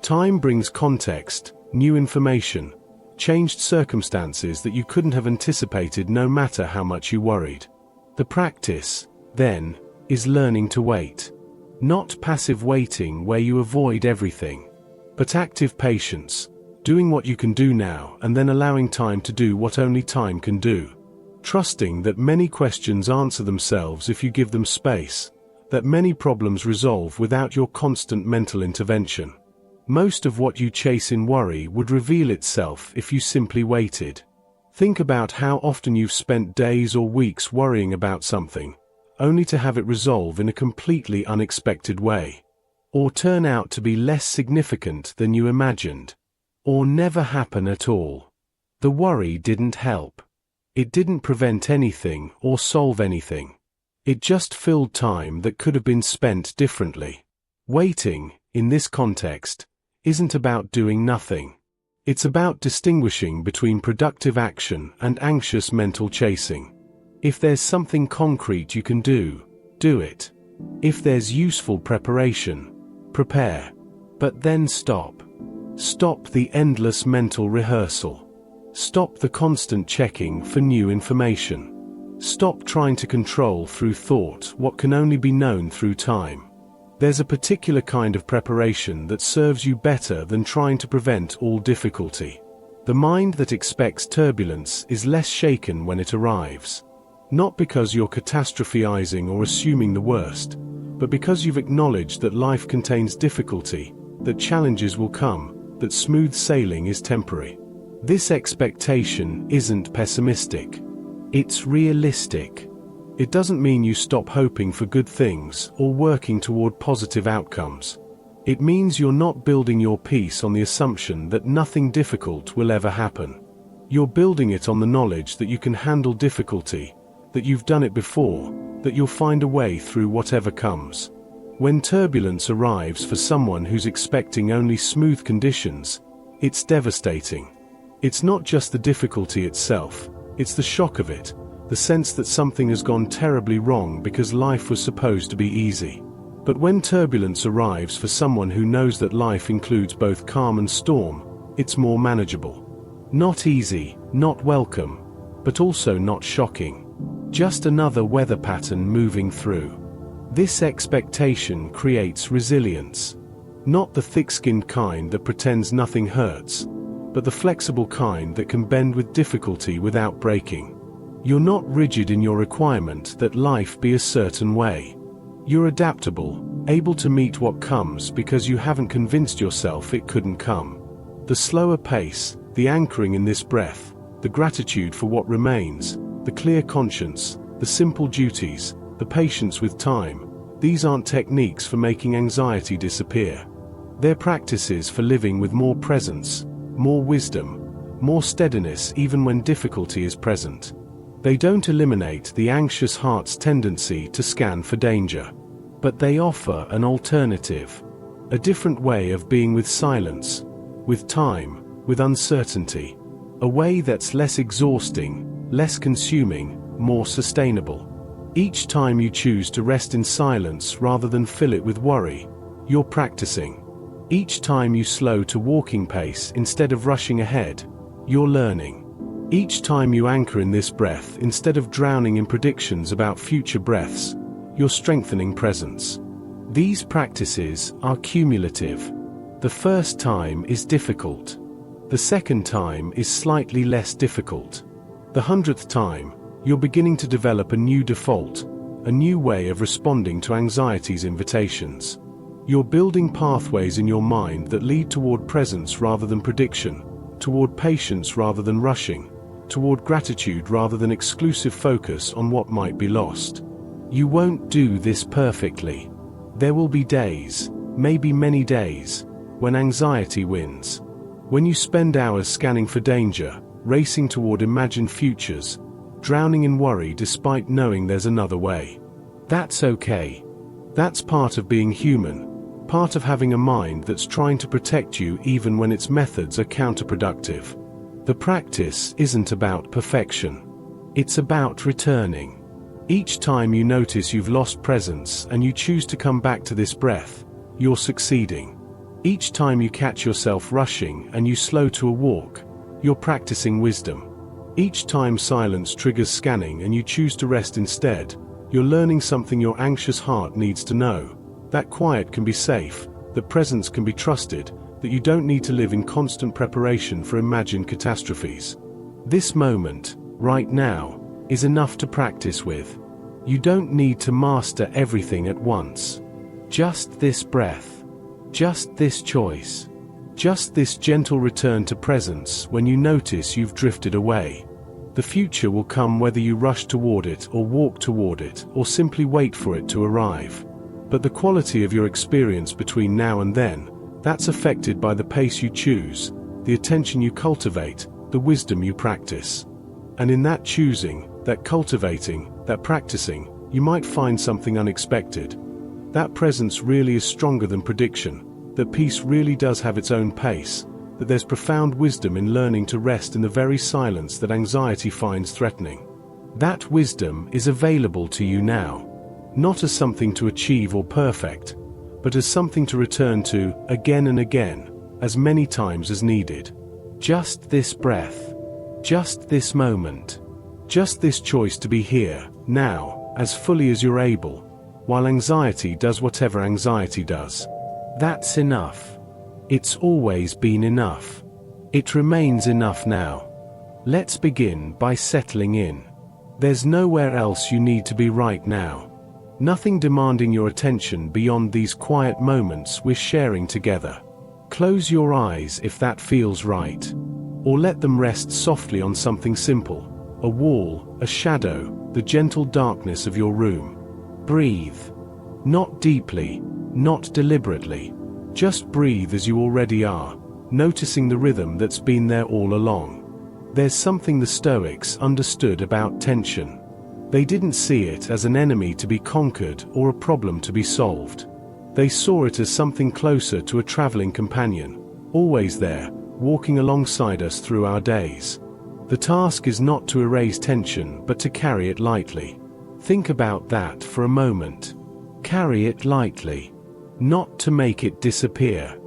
Time brings context, new information, changed circumstances that you couldn't have anticipated no matter how much you worried. The practice, then, is learning to wait. Not passive waiting where you avoid everything, but active patience, doing what you can do now and then allowing time to do what only time can do. Trusting that many questions answer themselves if you give them space, that many problems resolve without your constant mental intervention. Most of what you chase in worry would reveal itself if you simply waited. Think about how often you've spent days or weeks worrying about something, only to have it resolve in a completely unexpected way. Or turn out to be less significant than you imagined. Or never happen at all. The worry didn't help. It didn't prevent anything or solve anything. It just filled time that could have been spent differently. Waiting, in this context, isn't about doing nothing. It's about distinguishing between productive action and anxious mental chasing. If there's something concrete you can do, do it. If there's useful preparation, prepare. But then stop. Stop the endless mental rehearsal. Stop the constant checking for new information. Stop trying to control through thought what can only be known through time. There's a particular kind of preparation that serves you better than trying to prevent all difficulty. The mind that expects turbulence is less shaken when it arrives. Not because you're catastrophizing or assuming the worst, but because you've acknowledged that life contains difficulty, that challenges will come, that smooth sailing is temporary. This expectation isn't pessimistic. It's realistic. It doesn't mean you stop hoping for good things or working toward positive outcomes. It means you're not building your peace on the assumption that nothing difficult will ever happen. You're building it on the knowledge that you can handle difficulty, that you've done it before, that you'll find a way through whatever comes. When turbulence arrives for someone who's expecting only smooth conditions, it's devastating. It's not just the difficulty itself, it's the shock of it, the sense that something has gone terribly wrong because life was supposed to be easy. But when turbulence arrives for someone who knows that life includes both calm and storm, it's more manageable. Not easy, not welcome, but also not shocking. Just another weather pattern moving through. This expectation creates resilience. Not the thick-skinned kind that pretends nothing hurts, but the flexible kind that can bend with difficulty without breaking. You're not rigid in your requirement that life be a certain way. You're adaptable, able to meet what comes because you haven't convinced yourself it couldn't come. The slower pace, the anchoring in this breath, the gratitude for what remains, the clear conscience, the simple duties, the patience with time, these aren't techniques for making anxiety disappear. They're practices for living with more presence, more wisdom, more steadiness even when difficulty is present. They don't eliminate the anxious heart's tendency to scan for danger. But they offer an alternative, a different way of being with silence, with time, with uncertainty, a way that's less exhausting, less consuming, more sustainable. Each time you choose to rest in silence rather than fill it with worry, you're practicing. Each time you slow to walking pace instead of rushing ahead, you're learning. Each time you anchor in this breath instead of drowning in predictions about future breaths, you're strengthening presence. These practices are cumulative. The first time is difficult. The second time is slightly less difficult. The 100th time, you're beginning to develop a new default, a new way of responding to anxiety's invitations. You're building pathways in your mind that lead toward presence rather than prediction, toward patience rather than rushing, toward gratitude rather than exclusive focus on what might be lost. You won't do this perfectly. There will be days, maybe many days, when anxiety wins. When you spend hours scanning for danger, racing toward imagined futures, drowning in worry despite knowing there's another way. That's okay. That's part of being human, part of having a mind that's trying to protect you even when its methods are counterproductive. The practice isn't about perfection. It's about returning. Each time you notice you've lost presence and you choose to come back to this breath, you're succeeding. Each time you catch yourself rushing and you slow to a walk, you're practicing wisdom. Each time silence triggers scanning and you choose to rest instead, you're learning something your anxious heart needs to know. That quiet can be safe, that presence can be trusted, that you don't need to live in constant preparation for imagined catastrophes. This moment, right now, is enough to practice with. You don't need to master everything at once. Just this breath. Just this choice. Just this gentle return to presence when you notice you've drifted away. The future will come whether you rush toward it or walk toward it or simply wait for it to arrive. But the quality of your experience between now and then, that's affected by the pace you choose, the attention you cultivate, the wisdom you practice. And in that choosing, that cultivating, that practicing, you might find something unexpected. That presence really is stronger than prediction, that peace really does have its own pace, that there's profound wisdom in learning to rest in the very silence that anxiety finds threatening. That wisdom is available to you now, not as something to achieve or perfect, but as something to return to again and again, as many times as needed. Just this breath. Just this moment. Just this choice to be here, now, as fully as you're able, while anxiety does whatever anxiety does. That's enough. It's always been enough. It remains enough now. Let's begin by settling in. There's nowhere else you need to be right now. Nothing demanding your attention beyond these quiet moments we're sharing together. Close your eyes if that feels right. Or let them rest softly on something simple. A wall, a shadow, the gentle darkness of your room. Breathe. Not deeply, not deliberately. Just breathe as you already are, noticing the rhythm that's been there all along. There's something the Stoics understood about tension. They didn't see it as an enemy to be conquered or a problem to be solved. They saw it as something closer to a traveling companion, always there, walking alongside us through our days. The task is not to erase tension but to carry it lightly. Think about that for a moment. Carry it lightly. Not to make it disappear.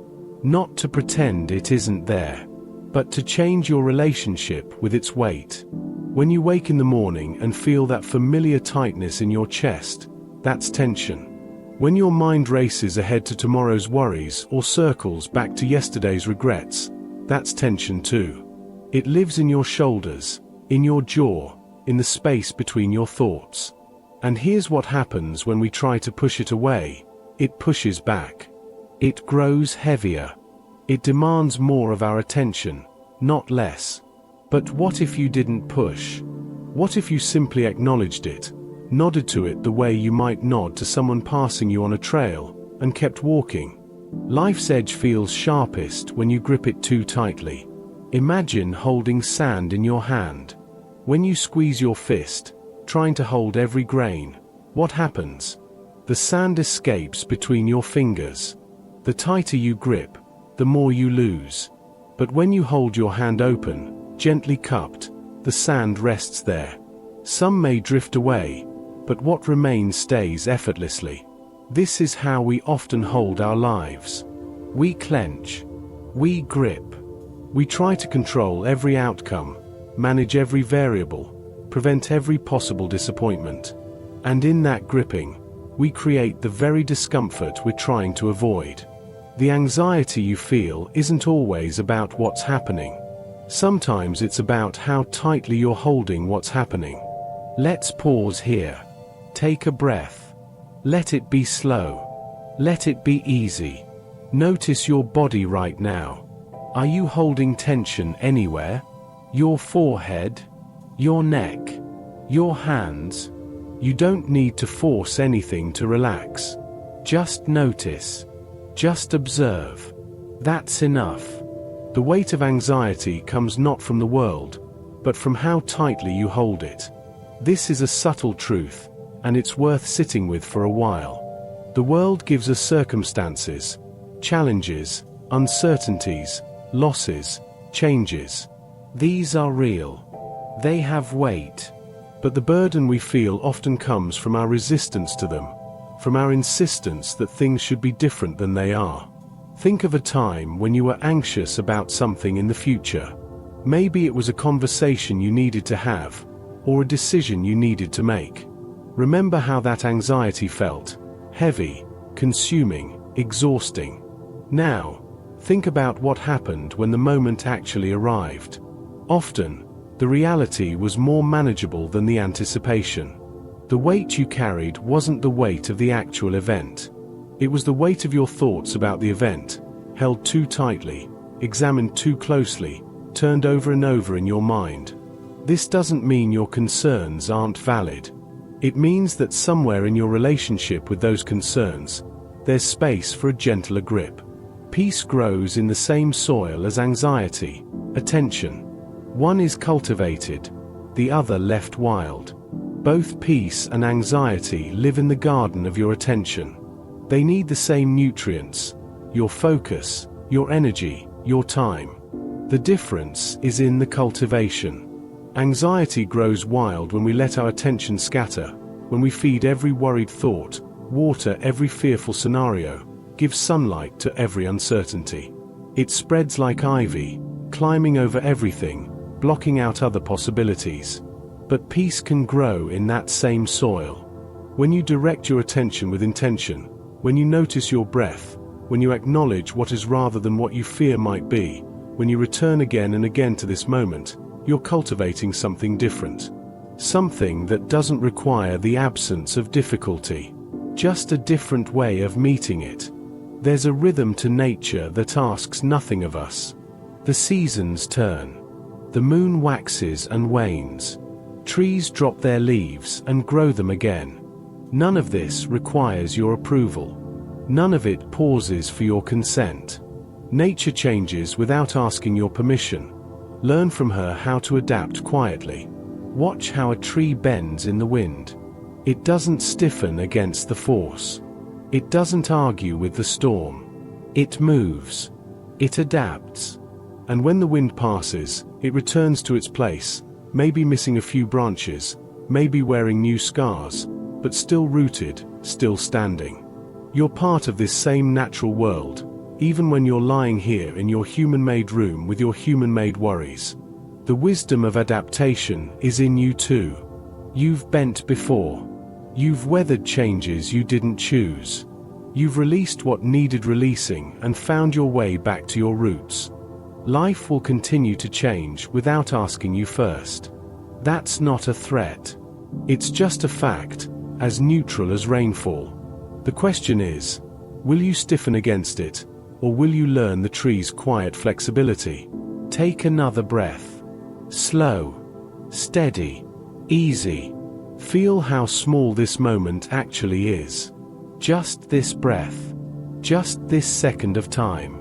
Not to pretend it isn't there. But to change your relationship with its weight. When you wake in the morning and feel that familiar tightness in your chest, that's tension. When your mind races ahead to tomorrow's worries or circles back to yesterday's regrets, that's tension too. It lives in your shoulders, in your jaw, in the space between your thoughts. And here's what happens when we try to push it away. It pushes back. It grows heavier. It demands more of our attention, not less. But what if you didn't push? What if you simply acknowledged it, nodded to it the way you might nod to someone passing you on a trail, and kept walking? Life's edge feels sharpest when you grip it too tightly. Imagine holding sand in your hand. When you squeeze your fist, trying to hold every grain, what happens? The sand escapes between your fingers. The tighter you grip, the more you lose. But when you hold your hand open, gently cupped, the sand rests there. Some may drift away, but what remains stays effortlessly. This is how we often hold our lives. We clench. We grip. We try to control every outcome, manage every variable, prevent every possible disappointment. And in that gripping, we create the very discomfort we're trying to avoid. The anxiety you feel isn't always about what's happening. Sometimes it's about how tightly you're holding what's happening. Let's pause here. Take a breath. Let it be slow. Let it be easy. Notice your body right now. Are you holding tension anywhere? Your forehead? Your neck? Your hands? You don't need to force anything to relax. Just notice. Just observe. That's enough. The weight of anxiety comes not from the world, but from how tightly you hold it. This is a subtle truth, and it's worth sitting with for a while. The world gives us circumstances, challenges, uncertainties, losses, changes. These are real. They have weight. But the burden we feel often comes from our resistance to them, from our insistence that things should be different than they are. Think of a time when you were anxious about something in the future. Maybe it was a conversation you needed to have, or a decision you needed to make. Remember how that anxiety felt: heavy, consuming, exhausting. Now, think about what happened when the moment actually arrived. Often, the reality was more manageable than the anticipation. The weight you carried wasn't the weight of the actual event. It was the weight of your thoughts about the event, held too tightly, examined too closely, turned over and over in your mind. This doesn't mean your concerns aren't valid. It means that somewhere in your relationship with those concerns, there's space for a gentler grip. Peace grows in the same soil as anxiety, attention. One is cultivated, the other left wild. Both peace and anxiety live in the garden of your attention. They need the same nutrients: your focus, your energy, your time. The difference is in the cultivation. Anxiety grows wild when we let our attention scatter, when we feed every worried thought, water every fearful scenario, give sunlight to every uncertainty. It spreads like ivy, climbing over everything, blocking out other possibilities. But peace can grow in that same soil. When you direct your attention with intention, when you notice your breath, when you acknowledge what is rather than what you fear might be, when you return again and again to this moment, you're cultivating something different. Something that doesn't require the absence of difficulty. Just a different way of meeting it. There's a rhythm to nature that asks nothing of us. The seasons turn. The moon waxes and wanes. Trees drop their leaves and grow them again. None of this requires your approval. None of it pauses for your consent. Nature changes without asking your permission. Learn from her how to adapt quietly. Watch how a tree bends in the wind. It doesn't stiffen against the force. It doesn't argue with the storm. It moves. It adapts. And when the wind passes, it returns to its place, maybe missing a few branches, maybe wearing new scars, but still rooted, still standing. You're part of this same natural world, even when you're lying here in your human-made room with your human-made worries. The wisdom of adaptation is in you too. You've bent before. You've weathered changes you didn't choose. You've released what needed releasing and found your way back to your roots. Life will continue to change without asking you first. That's not a threat. It's just a fact, as neutral as rainfall. The question is, will you stiffen against it, or will you learn the tree's quiet flexibility? Take another breath. Slow, steady, easy. Feel how small this moment actually is. Just this breath. Just this second of time.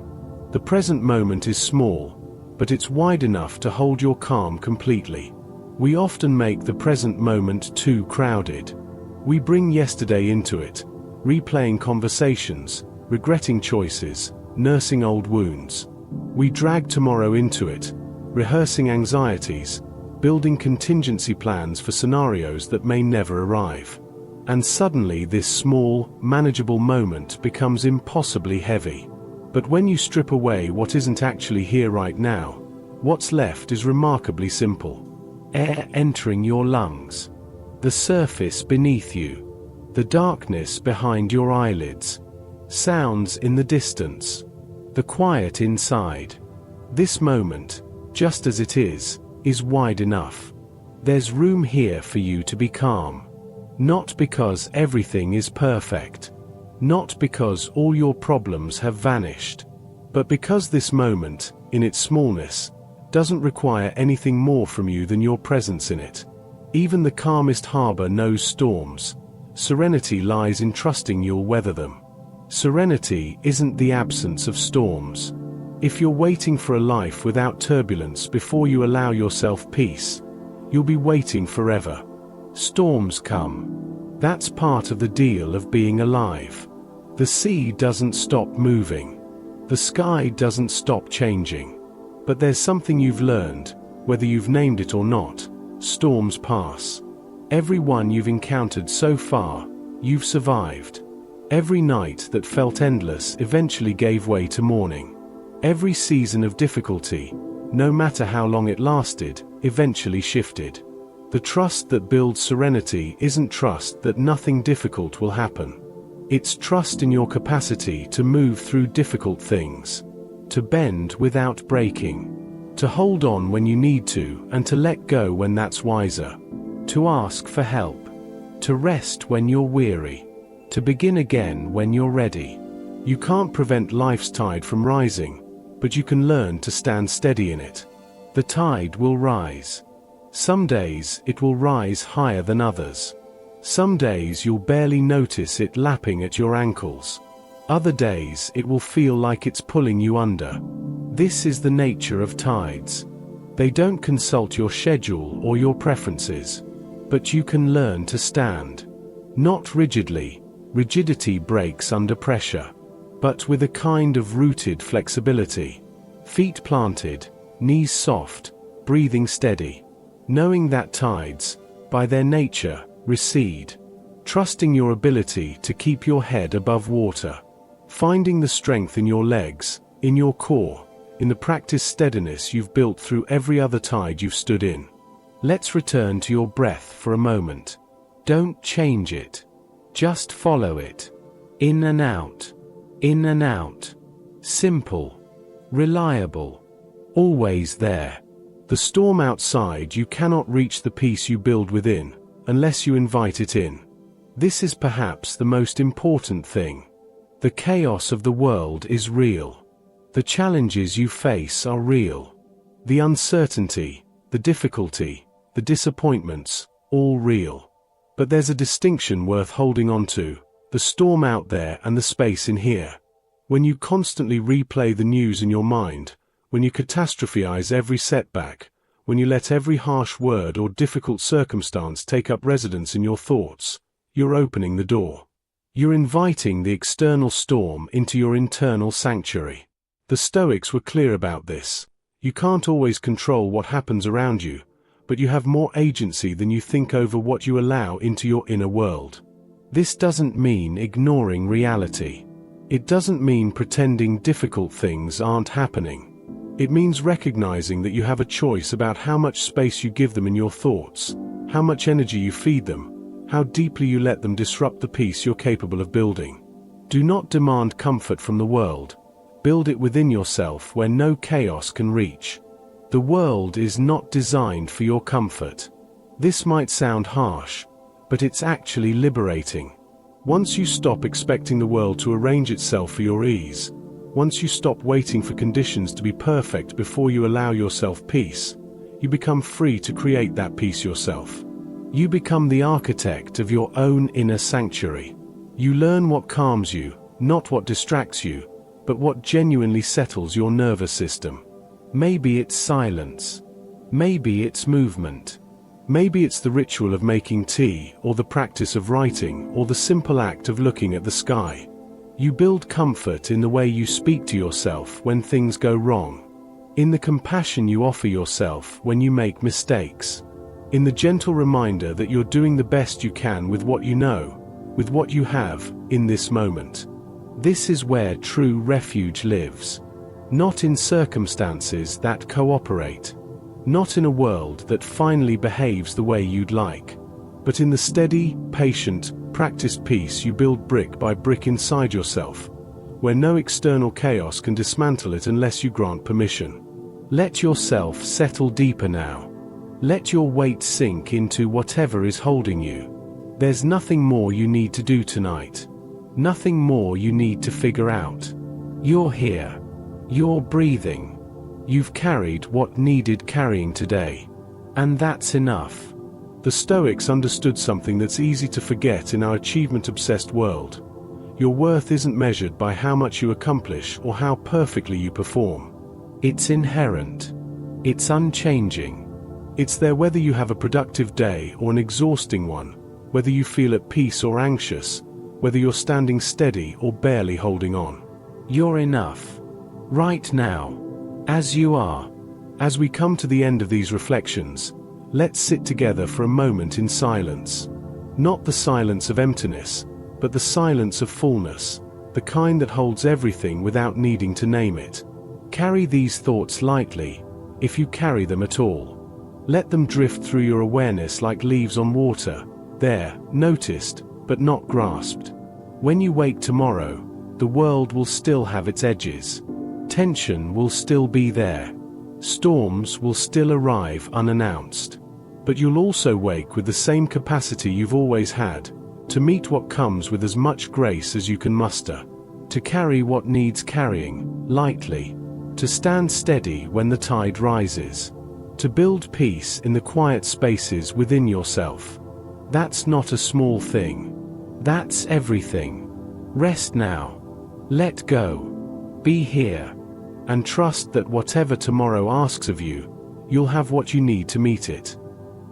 The present moment is small, but it's wide enough to hold your calm completely. We often make the present moment too crowded. We bring yesterday into it, replaying conversations, regretting choices, nursing old wounds. We drag tomorrow into it, rehearsing anxieties, building contingency plans for scenarios that may never arrive. And suddenly this small, manageable moment becomes impossibly heavy. But when you strip away what isn't actually here right now, what's left is remarkably simple. Air entering your lungs. The surface beneath you. The darkness behind your eyelids. Sounds in the distance. The quiet inside. This moment, just as it is wide enough. There's room here for you to be calm. Not because everything is perfect. Not because all your problems have vanished. But because this moment, in its smallness, doesn't require anything more from you than your presence in it. Even the calmest harbor knows storms. Serenity lies in trusting you'll weather them. Serenity isn't the absence of storms. If you're waiting for a life without turbulence before you allow yourself peace, you'll be waiting forever. Storms come. That's part of the deal of being alive. The sea doesn't stop moving. The sky doesn't stop changing. But there's something you've learned, whether you've named it or not. Storms pass. Every one you've encountered so far, you've survived. Every night that felt endless eventually gave way to morning. Every season of difficulty, no matter how long it lasted, eventually shifted. The trust that builds serenity isn't trust that nothing difficult will happen. It's trust in your capacity to move through difficult things. To bend without breaking. To hold on when you need to and to let go when that's wiser. To ask for help. To rest when you're weary. To begin again when you're ready. You can't prevent life's tide from rising, but you can learn to stand steady in it. The tide will rise. Some days it will rise higher than others. Some days you'll barely notice it lapping at your ankles. Other days it will feel like it's pulling you under. This is the nature of tides. They don't consult your schedule or your preferences. But you can learn to stand. Not rigidly. Rigidity breaks under pressure. But with a kind of rooted flexibility. Feet planted, knees soft, breathing steady. Knowing that tides, by their nature, recede. Trusting your ability to keep your head above water. Finding the strength in your legs, in your core, in the practiced steadiness you've built through every other tide you've stood in. Let's return to your breath for a moment. Don't change it. Just follow it. In and out. In and out. Simple. Reliable. Always there. The storm outside, you cannot reach the peace you build within, unless you invite it in. This is perhaps the most important thing. The chaos of the world is real. The challenges you face are real. The uncertainty, the difficulty, the disappointments, all real. But there's a distinction worth holding on to, the storm out there and the space in here. When you constantly replay the news in your mind, when you catastrophize every setback, when you let every harsh word or difficult circumstance take up residence in your thoughts, you're opening the door. You're inviting the external storm into your internal sanctuary. The Stoics were clear about this. You can't always control what happens around you, but you have more agency than you think over what you allow into your inner world. This doesn't mean ignoring reality. It doesn't mean pretending difficult things aren't happening. It means recognizing that you have a choice about how much space you give them in your thoughts, how much energy you feed them, how deeply you let them disrupt the peace you're capable of building. Do not demand comfort from the world. Build it within yourself where no chaos can reach. The world is not designed for your comfort. This might sound harsh, but it's actually liberating. Once you stop expecting the world to arrange itself for your ease, once you stop waiting for conditions to be perfect before you allow yourself peace, you become free to create that peace yourself. You become the architect of your own inner sanctuary. You learn what calms you, Not what distracts you, but what genuinely settles your nervous system. Maybe it's silence. Maybe it's movement. Maybe it's the ritual of making tea, or the practice of writing, or the simple act of looking at the sky. You build comfort in the way you speak to yourself when things go wrong, in the compassion you offer yourself when you make mistakes, in the gentle reminder that you're doing the best you can with what you know, with what you have, in this moment. This is where true refuge lives. Not in circumstances that cooperate. Not in a world that finally behaves the way you'd like. But in the steady, patient, practiced peace you build brick by brick inside yourself, where no external chaos can dismantle it unless you grant permission. Let yourself settle deeper now. Let your weight sink into whatever is holding you. There's nothing more you need to do tonight. Nothing more you need to figure out. You're here. You're breathing. You've carried what needed carrying today. And that's enough. The Stoics understood something that's easy to forget in our achievement-obsessed world. Your worth isn't measured by how much you accomplish or how perfectly you perform. It's inherent. It's unchanging. It's there whether you have a productive day or an exhausting one, whether you feel at peace or anxious, whether you're standing steady or barely holding on. You're enough. Right now. As you are. As we come to the end of these reflections, let's sit together for a moment in silence. Not the silence of emptiness, but the silence of fullness, the kind that holds everything without needing to name it. Carry these thoughts lightly, if you carry them at all. Let them drift through your awareness like leaves on water, there, noticed, but not grasped. When you wake tomorrow, the world will still have its edges. Tension will still be there. Storms will still arrive unannounced. But you'll also wake with the same capacity you've always had, to meet what comes with as much grace as you can muster, to carry what needs carrying, lightly, to stand steady when the tide rises, to build peace in the quiet spaces within yourself. That's not a small thing. That's everything. Rest now. Let go. Be here. And trust that whatever tomorrow asks of you, you'll have what you need to meet it.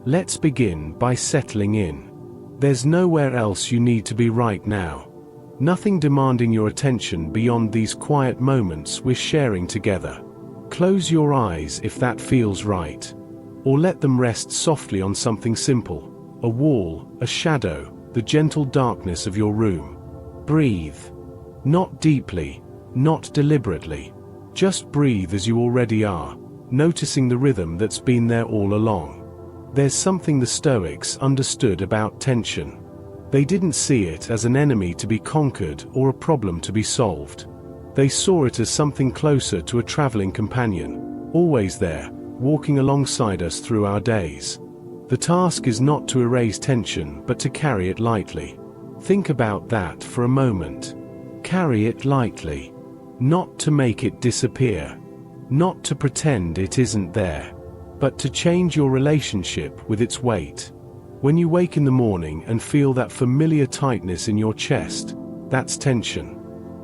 Let's begin by settling in. There's nowhere else you need to be right now. Nothing demanding your attention beyond these quiet moments we're sharing together. Close your eyes if that feels right. Or let them rest softly on something simple. A wall, a shadow, the gentle darkness of your room. Breathe. Not deeply, not deliberately. Just breathe as you already are, noticing the rhythm that's been there all along. There's something the Stoics understood about tension. They didn't see it as an enemy to be conquered or a problem to be solved. They saw it as something closer to a traveling companion, always there, walking alongside us through our days. The task is not to erase tension but to carry it lightly. Think about that for a moment. Carry it lightly. Not to make it disappear. Not to pretend it isn't there. But to change your relationship with its weight. When you wake in the morning and feel that familiar tightness in your chest, that's tension.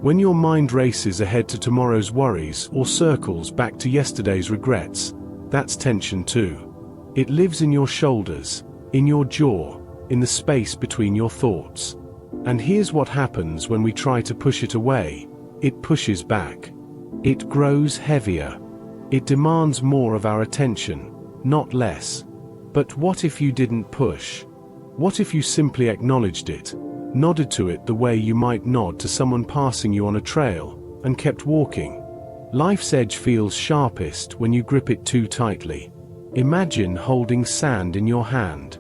When your mind races ahead to tomorrow's worries or circles back to yesterday's regrets, that's tension too. It lives in your shoulders, in your jaw, in the space between your thoughts. And here's what happens when we try to push it away. It pushes back. It grows heavier. It demands more of our attention, not less. But what if you didn't push? What if you simply acknowledged it, nodded to it the way you might nod to someone passing you on a trail, and kept walking? Life's edge feels sharpest when you grip it too tightly. Imagine holding sand in your hand.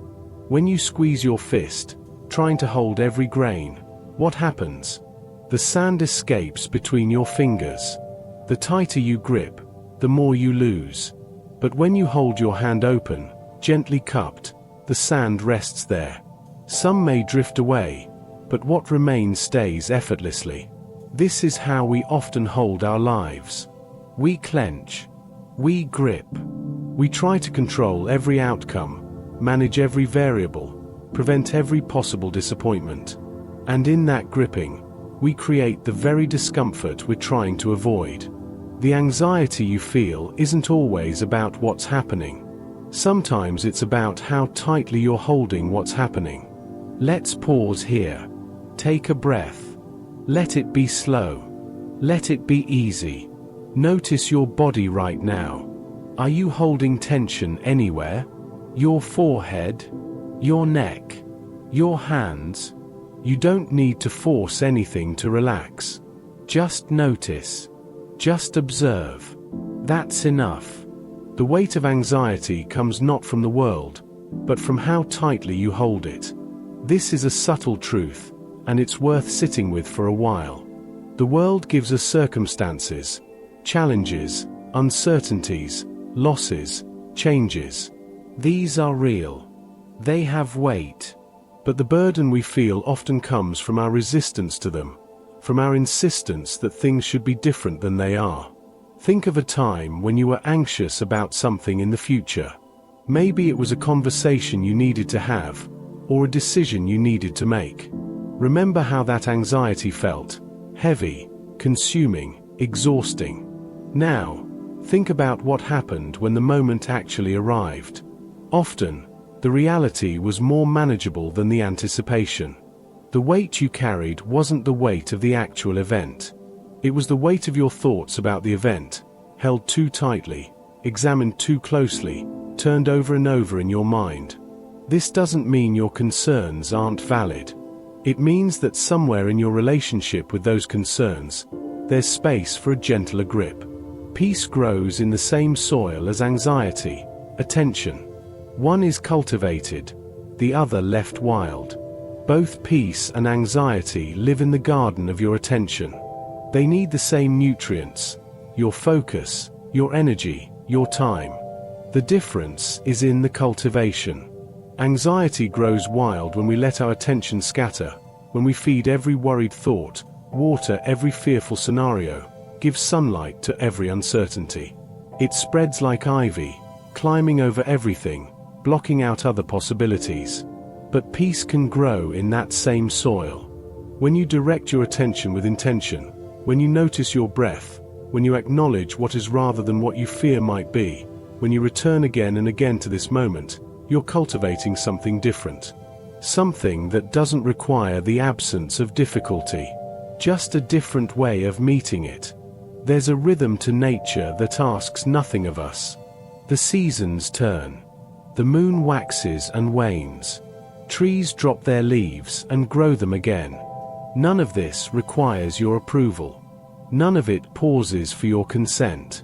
When you squeeze your fist, trying to hold every grain, what happens? The sand escapes between your fingers. The tighter you grip, the more you lose. But when you hold your hand open, gently cupped, the sand rests there. Some may drift away, but what remains stays effortlessly. This is how we often hold our lives. We clench. We grip. We try to control every outcome, manage every variable, prevent every possible disappointment. And in that gripping, we create the very discomfort we're trying to avoid. The anxiety you feel isn't always about what's happening. Sometimes it's about how tightly you're holding what's happening. Let's pause here. Take a breath. Let it be slow. Let it be easy. Notice your body right now. Are you holding tension anywhere? Your forehead? Your neck? Your hands? You don't need to force anything to relax. Just notice. Just observe. That's enough. The weight of anxiety comes not from the world, but from how tightly you hold it. This is a subtle truth, and it's worth sitting with for a while. The world gives us circumstances, challenges, uncertainties, losses, changes. These are real. They have weight. But the burden we feel often comes from our resistance to them, from our insistence that things should be different than they are. Think of a time when you were anxious about something in the future. Maybe it was a conversation you needed to have, or a decision you needed to make. Remember how that anxiety felt: heavy, consuming, exhausting. Now, think about what happened when the moment actually arrived. Often, the reality was more manageable than the anticipation. The weight you carried wasn't the weight of the actual event. It was the weight of your thoughts about the event, held too tightly, examined too closely, turned over and over in your mind. This doesn't mean your concerns aren't valid. It means that somewhere in your relationship with those concerns, there's space for a gentler grip. Peace grows in the same soil as anxiety, attention. One is cultivated, the other left wild. Both peace and anxiety live in the garden of your attention. They need the same nutrients: your focus, your energy, your time. The difference is in the cultivation. Anxiety grows wild when we let our attention scatter, when we feed every worried thought, water every fearful scenario, give sunlight to every uncertainty. It spreads like ivy, climbing over everything, blocking out other possibilities. But peace can grow in that same soil. When you direct your attention with intention, when you notice your breath, when you acknowledge what is rather than what you fear might be, when you return again and again to this moment, you're cultivating something different. Something that doesn't require the absence of difficulty, just a different way of meeting it. There's a rhythm to nature that asks nothing of us. The seasons turn. The moon waxes and wanes. Trees drop their leaves and grow them again. None of this requires your approval. None of it pauses for your consent.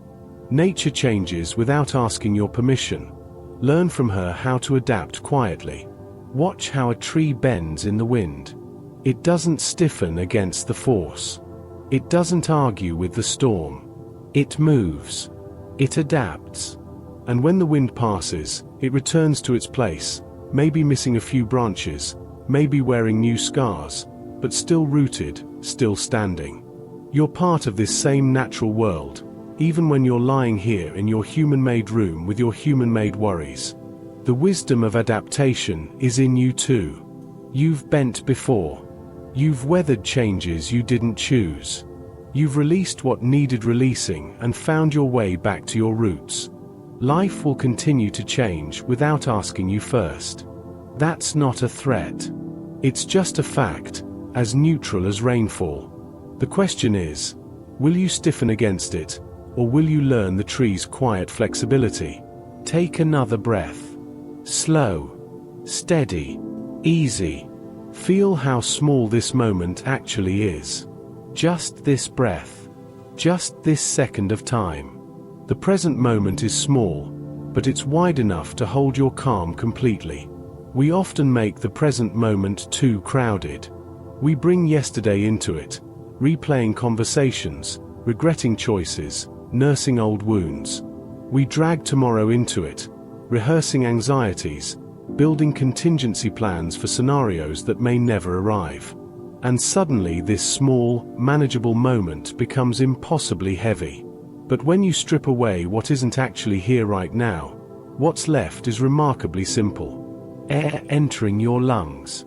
Nature changes without asking your permission. Learn from her how to adapt quietly. Watch how a tree bends in the wind. It doesn't stiffen against the force. It doesn't argue with the storm. It moves. It adapts. And when the wind passes, it returns to its place, maybe missing a few branches, maybe wearing new scars, but still rooted, still standing. You're part of this same natural world, even when you're lying here in your human-made room with your human-made worries. The wisdom of adaptation is in you too. You've bent before. You've weathered changes you didn't choose. You've released what needed releasing and found your way back to your roots. Life will continue to change without asking you first. That's not a threat. It's just a fact, as neutral as rainfall. The question is, will you stiffen against it, or will you learn the tree's quiet flexibility? Take another breath. Slow, steady, easy. Feel how small this moment actually is. Just this breath. Just this second of time. The present moment is small, but it's wide enough to hold your calm completely. We often make the present moment too crowded. We bring yesterday into it, replaying conversations, regretting choices, nursing old wounds. We drag tomorrow into it, rehearsing anxieties, building contingency plans for scenarios that may never arrive. And suddenly this small, manageable moment becomes impossibly heavy. But when you strip away what isn't actually here right now, what's left is remarkably simple. Air entering your lungs.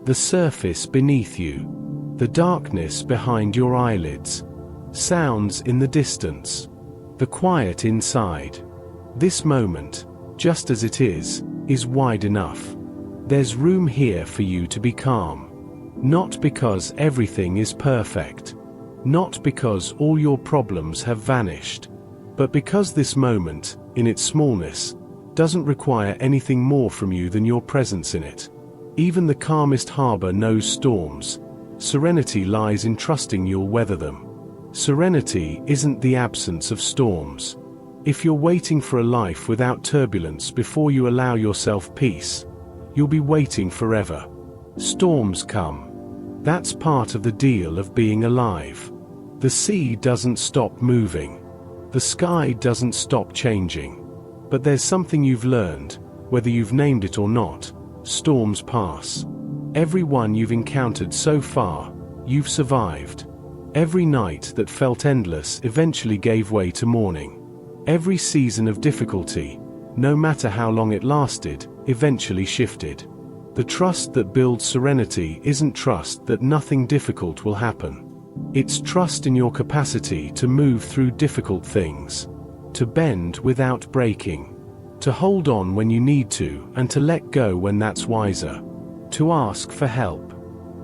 The surface beneath you. the darkness behind your eyelids, sounds in the distance, the quiet inside. This moment, just as it is wide enough. There's room here for you to be calm. Not because everything is perfect. Not because all your problems have vanished. But because this moment, in its smallness, doesn't require anything more from you than your presence in it. Even the calmest harbor knows storms. Serenity lies in trusting you'll weather them. Serenity isn't the absence of storms. If you're waiting for a life without turbulence before you allow yourself peace, you'll be waiting forever. Storms come. That's part of the deal of being alive. The sea doesn't stop moving. The sky doesn't stop changing. But there's something you've learned, whether you've named it or not. Storms pass. Every one you've encountered so far, you've survived. Every night that felt endless eventually gave way to morning. Every season of difficulty, no matter how long it lasted, eventually shifted. The trust that builds serenity isn't trust that nothing difficult will happen. It's trust in your capacity to move through difficult things, to bend without breaking, to hold on when you need to and to let go when that's wiser, to ask for help,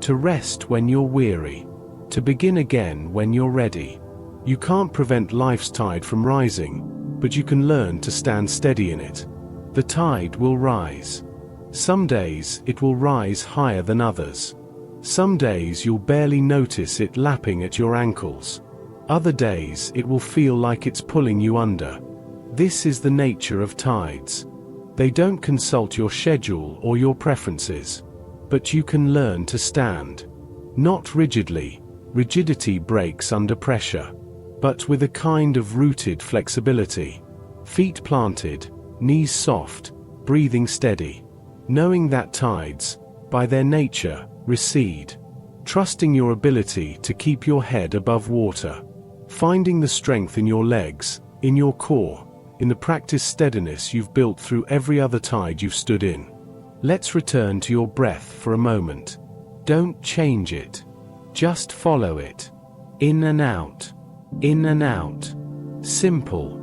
to rest when you're weary, to begin again when you're ready. You can't prevent life's tide from rising, but you can learn to stand steady in it. The tide will rise. Some days it will rise higher than others. Some days you'll barely notice it lapping at your ankles. Other days it will feel like it's pulling you under. This is the nature of tides. They don't consult your schedule or your preferences. But you can learn to stand. Not rigidly. Rigidity breaks under pressure. But with a kind of rooted flexibility. Feet planted, knees soft, breathing steady. Knowing that tides, by their nature, recede. Trusting your ability to keep your head above water. Finding the strength in your legs, in your core, in the practiced steadiness you've built through every other tide you've stood in. Let's return to your breath for a moment. Don't change it. Just follow it. In and out. In and out. Simple.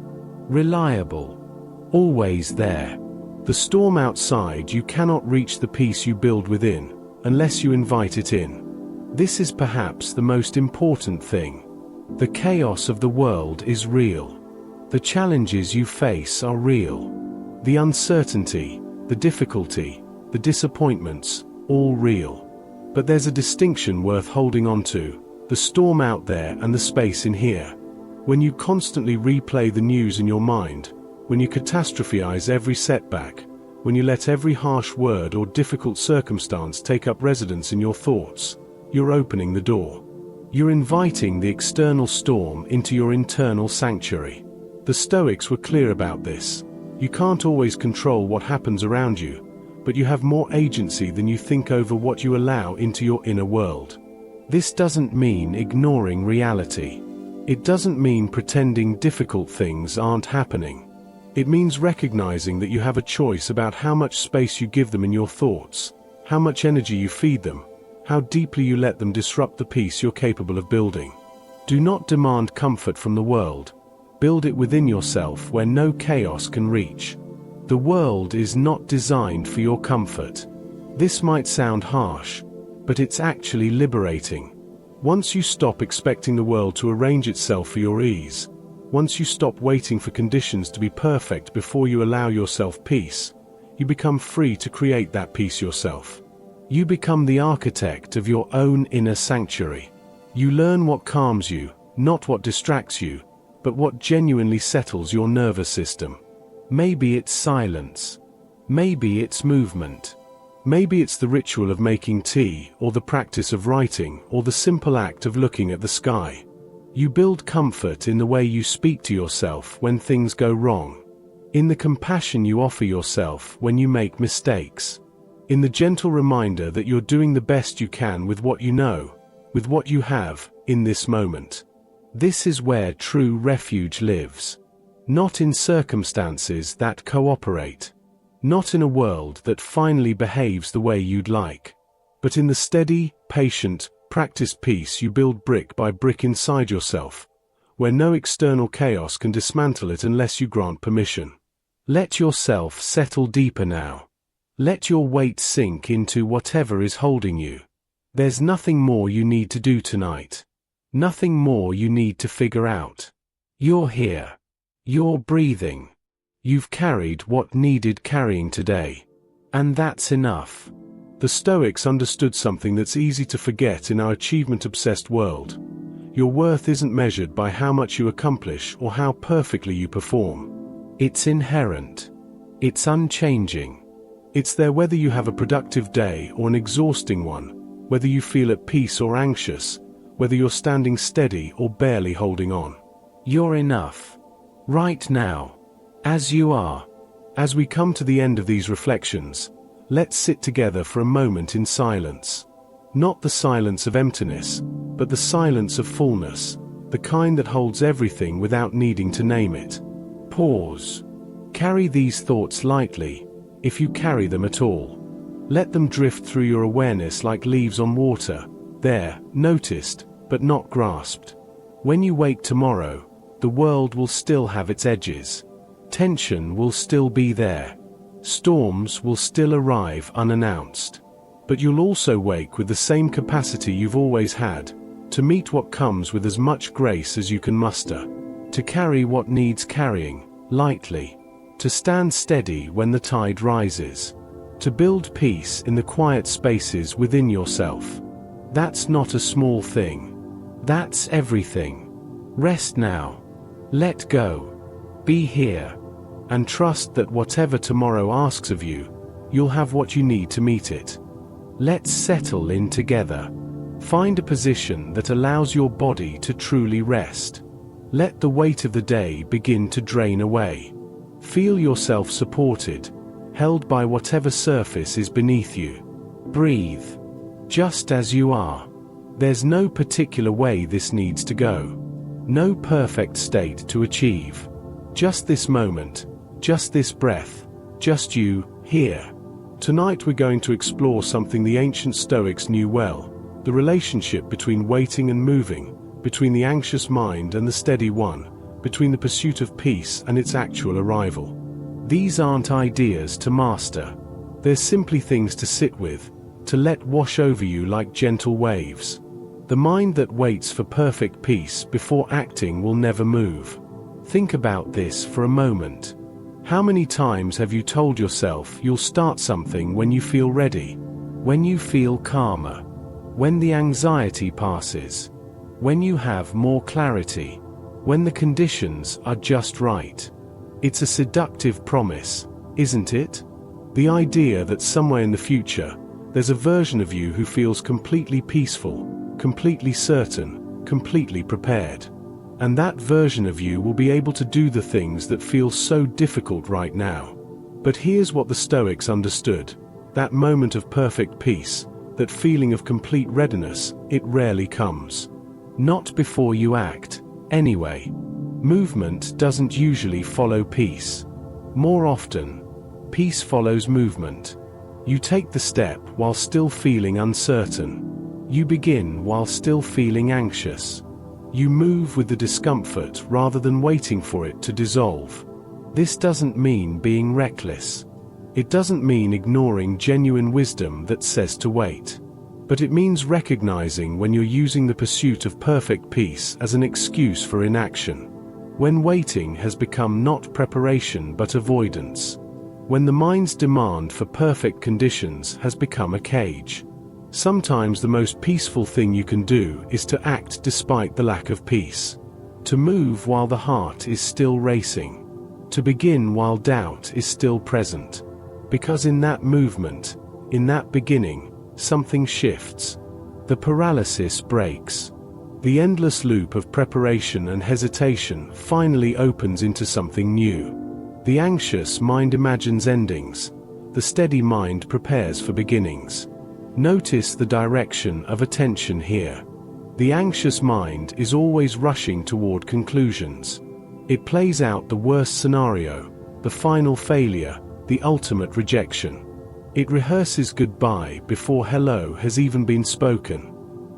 Reliable. Always there. The storm outside, you cannot reach the peace you build within, unless you invite it in. This is perhaps the most important thing. The chaos of the world is real. The challenges you face are real. The uncertainty, the difficulty, the disappointments, all real. But there's a distinction worth holding on to, the storm out there and the space in here. When you constantly replay the news in your mind, when you catastrophize every setback, when you let every harsh word or difficult circumstance take up residence in your thoughts, you're opening the door. You're inviting the external storm into your internal sanctuary. The Stoics were clear about this. You can't always control what happens around you, but you have more agency than you think over what you allow into your inner world. This doesn't mean ignoring reality. It doesn't mean pretending difficult things aren't happening. It means recognizing that you have a choice about how much space you give them in your thoughts, how much energy you feed them, how deeply you let them disrupt the peace you're capable of building. Do not demand comfort from the world. Build it within yourself where no chaos can reach. The world is not designed for your comfort. This might sound harsh, but it's actually liberating. Once you stop expecting the world to arrange itself for your ease, once you stop waiting for conditions to be perfect before you allow yourself peace, you become free to create that peace yourself. You become the architect of your own inner sanctuary. You learn what calms you, not what distracts you, but what genuinely settles your nervous system. Maybe it's silence. Maybe it's movement. Maybe it's the ritual of making tea, or the practice of writing, or the simple act of looking at the sky. You build comfort in the way you speak to yourself when things go wrong, in the compassion you offer yourself when you make mistakes, in the gentle reminder that you're doing the best you can with what you know, with what you have, in this moment. This is where true refuge lives. Not in circumstances that cooperate. Not in a world that finally behaves the way you'd like. But in the steady, patient, practice peace you build brick by brick inside yourself, where no external chaos can dismantle it unless you grant permission. Let yourself settle deeper now. Let your weight sink into whatever is holding you. There's nothing more you need to do tonight. Nothing more you need to figure out. You're here. You're breathing. You've carried what needed carrying today. And that's enough. The Stoics understood something that's easy to forget in our achievement-obsessed world. Your worth isn't measured by how much you accomplish or how perfectly you perform. It's inherent. It's unchanging. It's there whether you have a productive day or an exhausting one, whether you feel at peace or anxious, whether you're standing steady or barely holding on. You're enough. Right now. As you are. As we come to the end of these reflections, let's sit together for a moment in silence. Not the silence of emptiness, but the silence of fullness, the kind that holds everything without needing to name it. Pause. Carry these thoughts lightly, if you carry them at all. Let them drift through your awareness like leaves on water, there, noticed, but not grasped. When you wake tomorrow, the world will still have its edges. Tension will still be there. Storms will still arrive unannounced. But you'll also wake with the same capacity you've always had, to meet what comes with as much grace as you can muster, to carry what needs carrying, lightly, to stand steady when the tide rises, to build peace in the quiet spaces within yourself. That's not a small thing. That's everything. Rest now. Let go. Be here. And trust that whatever tomorrow asks of you, you'll have what you need to meet it. Let's settle in together. Find a position that allows your body to truly rest. Let the weight of the day begin to drain away. Feel yourself supported, held by whatever surface is beneath you. Breathe. Just as you are. There's no particular way this needs to go. No perfect state to achieve. Just this moment. Just this breath. Just you, here. Tonight we're going to explore something the ancient Stoics knew well, the relationship between waiting and moving, between the anxious mind and the steady one, between the pursuit of peace and its actual arrival. These aren't ideas to master. They're simply things to sit with, to let wash over you like gentle waves. The mind that waits for perfect peace before acting will never move. Think about this for a moment. How many times have you told yourself you'll start something when you feel ready, when you feel calmer, when the anxiety passes, when you have more clarity, when the conditions are just right? It's a seductive promise, isn't it? The idea that somewhere in the future, there's a version of you who feels completely peaceful, completely certain, completely prepared. And that version of you will be able to do the things that feel so difficult right now. But here's what the Stoics understood. That moment of perfect peace, that feeling of complete readiness, it rarely comes. Not before you act, anyway. Movement doesn't usually follow peace. More often, peace follows movement. You take the step while still feeling uncertain. You begin while still feeling anxious. You move with the discomfort rather than waiting for it to dissolve. This doesn't mean being reckless. It doesn't mean ignoring genuine wisdom that says to wait. But it means recognizing when you're using the pursuit of perfect peace as an excuse for inaction. When waiting has become not preparation but avoidance. When the mind's demand for perfect conditions has become a cage. Sometimes the most peaceful thing you can do is to act despite the lack of peace. To move while the heart is still racing. To begin while doubt is still present. Because in that movement, in that beginning, something shifts. The paralysis breaks. The endless loop of preparation and hesitation finally opens into something new. The anxious mind imagines endings. The steady mind prepares for beginnings. Notice the direction of attention here. The anxious mind is always rushing toward conclusions. It plays out the worst scenario, the final failure, the ultimate rejection. It rehearses goodbye before hello has even been spoken.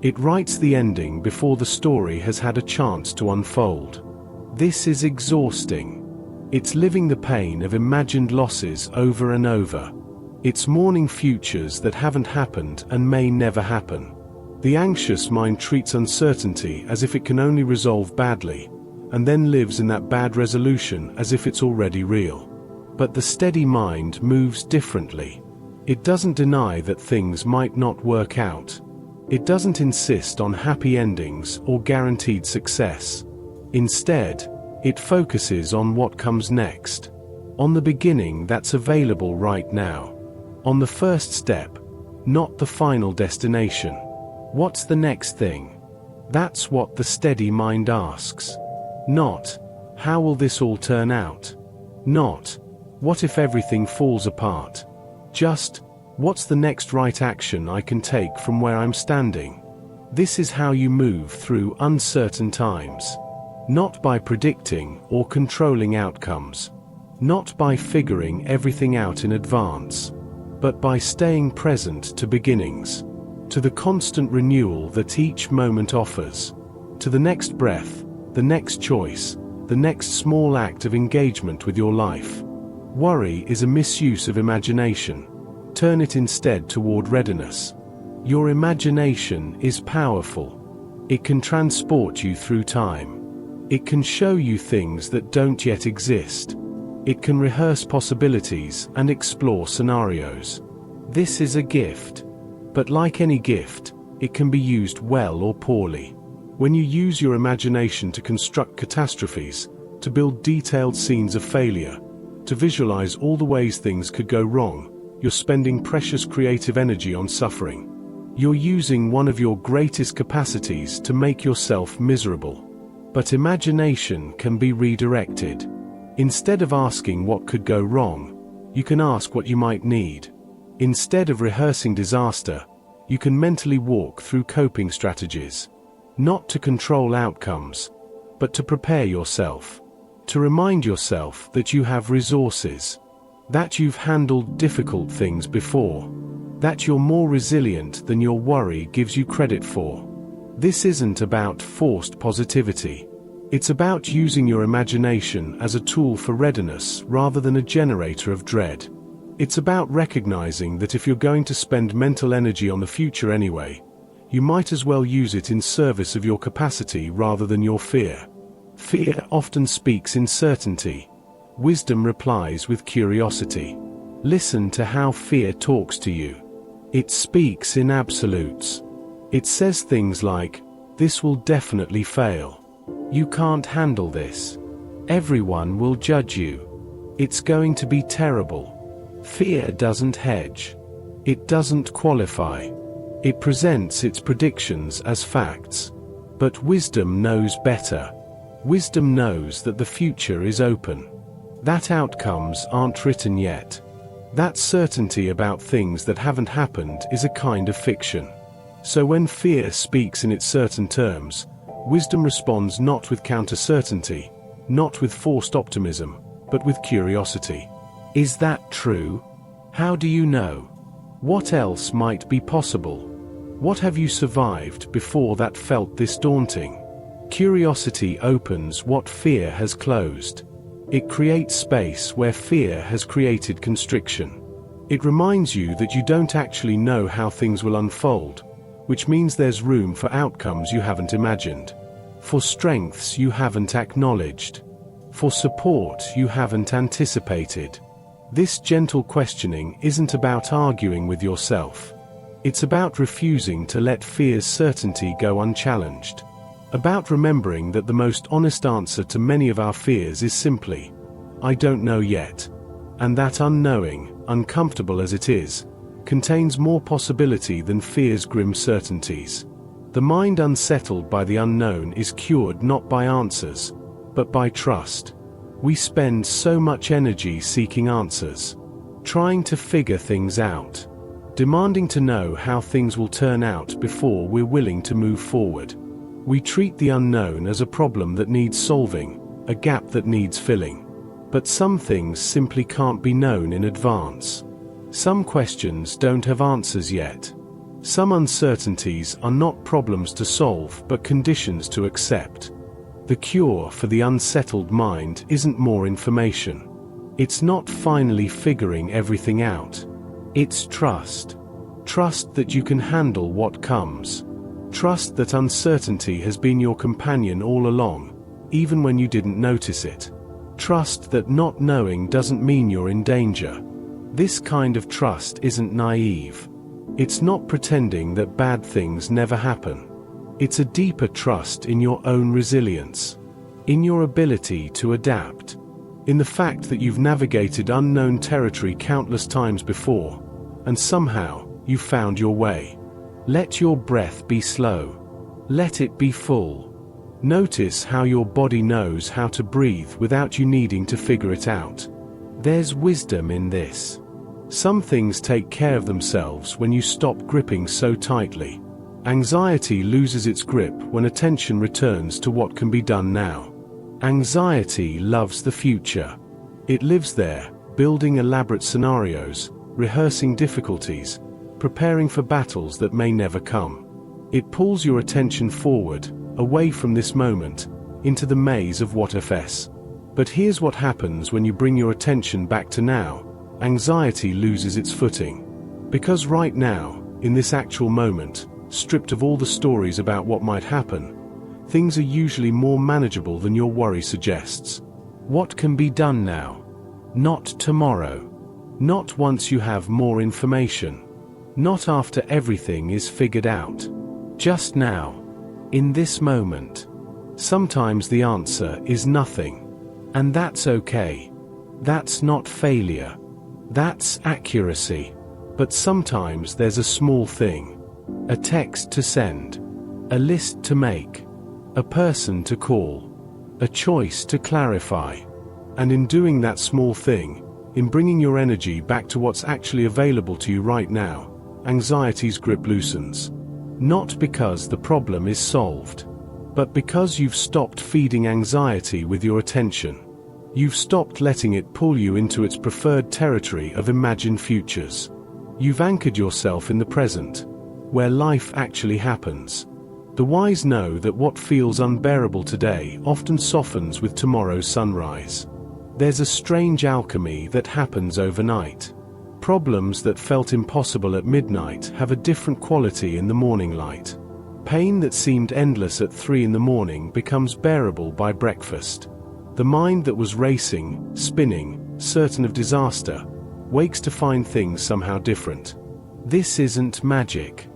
It writes the ending before the story has had a chance to unfold. This is exhausting. It's living the pain of imagined losses over and over. It's mourning futures that haven't happened and may never happen. The anxious mind treats uncertainty as if it can only resolve badly, and then lives in that bad resolution as if it's already real. But the steady mind moves differently. It doesn't deny that things might not work out. It doesn't insist on happy endings or guaranteed success. Instead, it focuses on what comes next, on the beginning that's available right now, on the first step, not the final destination. What's the next thing? That's what the steady mind asks. Not, how will this all turn out? Not, what if everything falls apart? Just, what's the next right action I can take from where I'm standing? This is how you move through uncertain times. Not by predicting or controlling outcomes. Not by figuring everything out in advance. But by staying present to beginnings. To the constant renewal that each moment offers. To the next breath, the next choice, the next small act of engagement with your life. Worry is a misuse of imagination. Turn it instead toward readiness. Your imagination is powerful. It can transport you through time. It can show you things that don't yet exist. It can rehearse possibilities and explore scenarios. This is a gift. But like any gift, it can be used well or poorly. When you use your imagination to construct catastrophes, to build detailed scenes of failure, to visualize all the ways things could go wrong, you're spending precious creative energy on suffering. You're using one of your greatest capacities to make yourself miserable. But imagination can be redirected. Instead of asking what could go wrong, you can ask what you might need. Instead of rehearsing disaster, you can mentally walk through coping strategies. Not to control outcomes, but to prepare yourself. To remind yourself that you have resources. That you've handled difficult things before. That you're more resilient than your worry gives you credit for. This isn't about forced positivity. It's about using your imagination as a tool for readiness rather than a generator of dread. It's about recognizing that if you're going to spend mental energy on the future anyway, you might as well use it in service of your capacity rather than your fear. Fear often speaks in certainty. Wisdom replies with curiosity. Listen to how fear talks to you. It speaks in absolutes. It says things like, this will definitely fail. You can't handle this. Everyone will judge you. It's going to be terrible. Fear doesn't hedge. It doesn't qualify. It presents its predictions as facts. But wisdom knows better. Wisdom knows that the future is open. That outcomes aren't written yet. That certainty about things that haven't happened is a kind of fiction. So when fear speaks in its certain terms, wisdom responds not with counter-certainty, not with forced optimism, but with curiosity. Is that true? How do you know? What else might be possible? What have you survived before that felt this daunting? Curiosity opens what fear has closed. It creates space where fear has created constriction. It reminds you that you don't actually know how things will unfold, which means there's room for outcomes you haven't imagined, for strengths you haven't acknowledged, for support you haven't anticipated. This gentle questioning isn't about arguing with yourself. It's about refusing to let fear's certainty go unchallenged. About remembering that the most honest answer to many of our fears is simply, I don't know yet. And that unknowing, uncomfortable as it is, contains more possibility than fear's grim certainties. The mind unsettled by the unknown is cured not by answers, but by trust. We spend so much energy seeking answers, trying to figure things out, demanding to know how things will turn out before we're willing to move forward. We treat the unknown as a problem that needs solving, a gap that needs filling. But some things simply can't be known in advance. Some questions don't have answers yet. Some uncertainties are not problems to solve but conditions to accept. The cure for the unsettled mind isn't more information. It's not finally figuring everything out. It's trust. Trust that you can handle what comes. Trust that uncertainty has been your companion all along, even when you didn't notice it. Trust that not knowing doesn't mean you're in danger. This kind of trust isn't naive. It's not pretending that bad things never happen. It's a deeper trust in your own resilience, in your ability to adapt, in the fact that you've navigated unknown territory countless times before, and somehow, you found your way. Let your breath be slow. Let it be full. Notice how your body knows how to breathe without you needing to figure it out. There's wisdom in this. Some things take care of themselves when you stop gripping so tightly. Anxiety loses its grip when attention returns to what can be done now. Anxiety loves the future. It lives there, building elaborate scenarios, rehearsing difficulties, preparing for battles that may never come. It pulls your attention forward, away from this moment, into the maze of what ifs. But here's what happens when you bring your attention back to now. Anxiety loses its footing. Because right now, in this actual moment, stripped of all the stories about what might happen, things are usually more manageable than your worry suggests. What can be done now? Not tomorrow. Not once you have more information. Not after everything is figured out. Just now. In this moment. Sometimes the answer is nothing. And that's okay. That's not failure. That's accuracy. But sometimes there's a small thing. A text to send. A list to make. A person to call. A choice to clarify. And in doing that small thing, in bringing your energy back to what's actually available to you right now, anxiety's grip loosens. Not because the problem is solved, but because you've stopped feeding anxiety with your attention. You've stopped letting it pull you into its preferred territory of imagined futures. You've anchored yourself in the present, where life actually happens. The wise know that what feels unbearable today often softens with tomorrow's sunrise. There's a strange alchemy that happens overnight. Problems that felt impossible at midnight have a different quality in the morning light. Pain that seemed endless at 3 in the morning becomes bearable by breakfast. The mind that was racing, spinning, certain of disaster, wakes to find things somehow different. This isn't magic.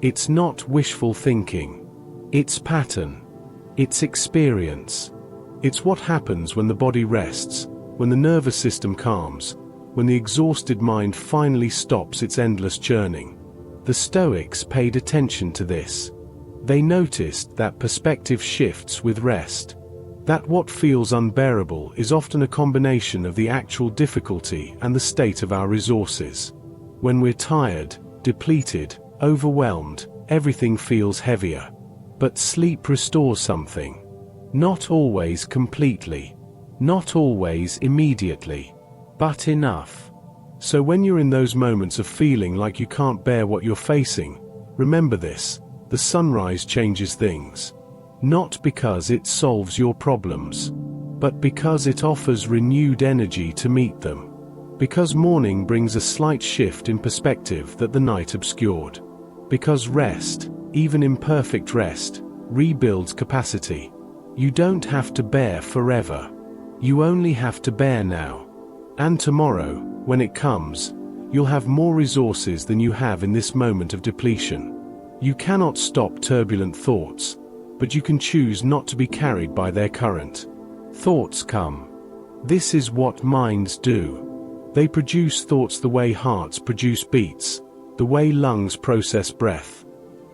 It's not wishful thinking. It's pattern. It's experience. It's what happens when the body rests, when the nervous system calms, when the exhausted mind finally stops its endless churning. The Stoics paid attention to this. They noticed that perspective shifts with rest. That what feels unbearable is often a combination of the actual difficulty and the state of our resources. When we're tired, depleted, overwhelmed, everything feels heavier. But sleep restores something. Not always completely. Not always immediately. But enough. So when you're in those moments of feeling like you can't bear what you're facing, remember this: the sunrise changes things. Not because it solves your problems, but because it offers renewed energy to meet them. Because morning brings a slight shift in perspective that the night obscured. Because rest, even imperfect rest, rebuilds capacity. You don't have to bear forever. You only have to bear now. And tomorrow, when it comes, you'll have more resources than you have in this moment of depletion. You cannot stop turbulent thoughts, but you can choose not to be carried by their current. Thoughts come. This is what minds do. They produce thoughts the way hearts produce beats, the way lungs process breath.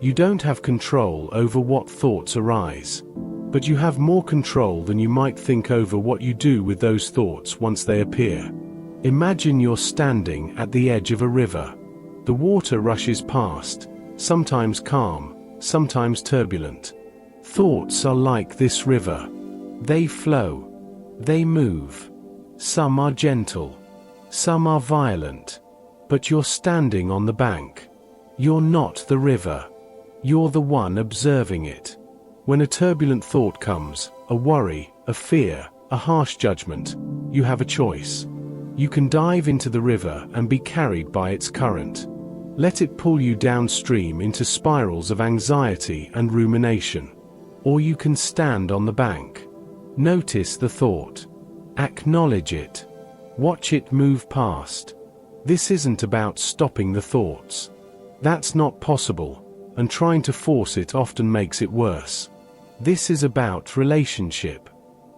You don't have control over what thoughts arise, but you have more control than you might think over what you do with those thoughts once they appear. Imagine you're standing at the edge of a river. The water rushes past, sometimes calm, sometimes turbulent. Thoughts are like this river. They flow. They move. Some are gentle. Some are violent. But you're standing on the bank. You're not the river. You're the one observing it. When a turbulent thought comes, a worry, a fear, a harsh judgment, you have a choice. You can dive into the river and be carried by its current. Let it pull you downstream into spirals of anxiety and rumination. Or you can stand on the bank. Notice the thought. Acknowledge it. Watch it move past. This isn't about stopping the thoughts. That's not possible, and trying to force it often makes it worse. This is about relationship.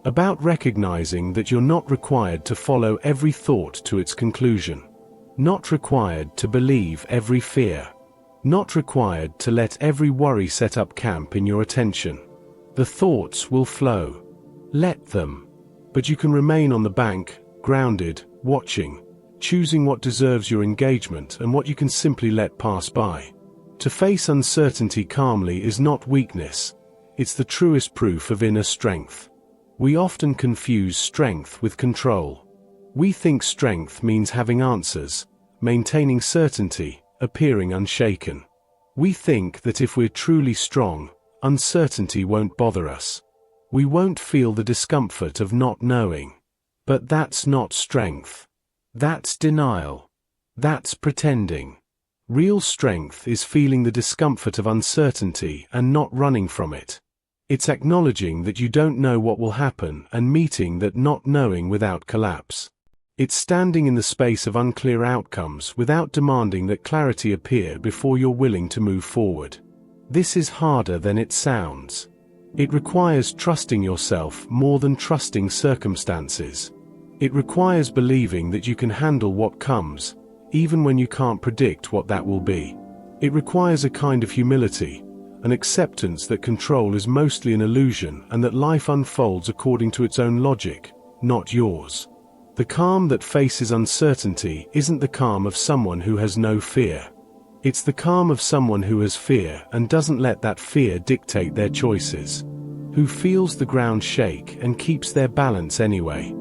About recognizing that you're not required to follow every thought to its conclusion. Not required to believe every fear. Not required to let every worry set up camp in your attention. The thoughts will flow. Let them. But you can remain on the bank, grounded, watching, choosing what deserves your engagement and what you can simply let pass by. To face uncertainty calmly is not weakness. It's the truest proof of inner strength. We often confuse strength with control. We think strength means having answers, maintaining certainty, appearing unshaken. We think that if we're truly strong, uncertainty won't bother us. We won't feel the discomfort of not knowing. But that's not strength. That's denial. That's pretending. Real strength is feeling the discomfort of uncertainty and not running from it. It's acknowledging that you don't know what will happen and meeting that not knowing without collapse. It's standing in the space of unclear outcomes without demanding that clarity appear before you're willing to move forward. This is harder than it sounds. It requires trusting yourself more than trusting circumstances. It requires believing that you can handle what comes, even when you can't predict what that will be. It requires a kind of humility, an acceptance that control is mostly an illusion and that life unfolds according to its own logic, not yours. The calm that faces uncertainty isn't the calm of someone who has no fear. It's the calm of someone who has fear and doesn't let that fear dictate their choices. Who feels the ground shake and keeps their balance anyway.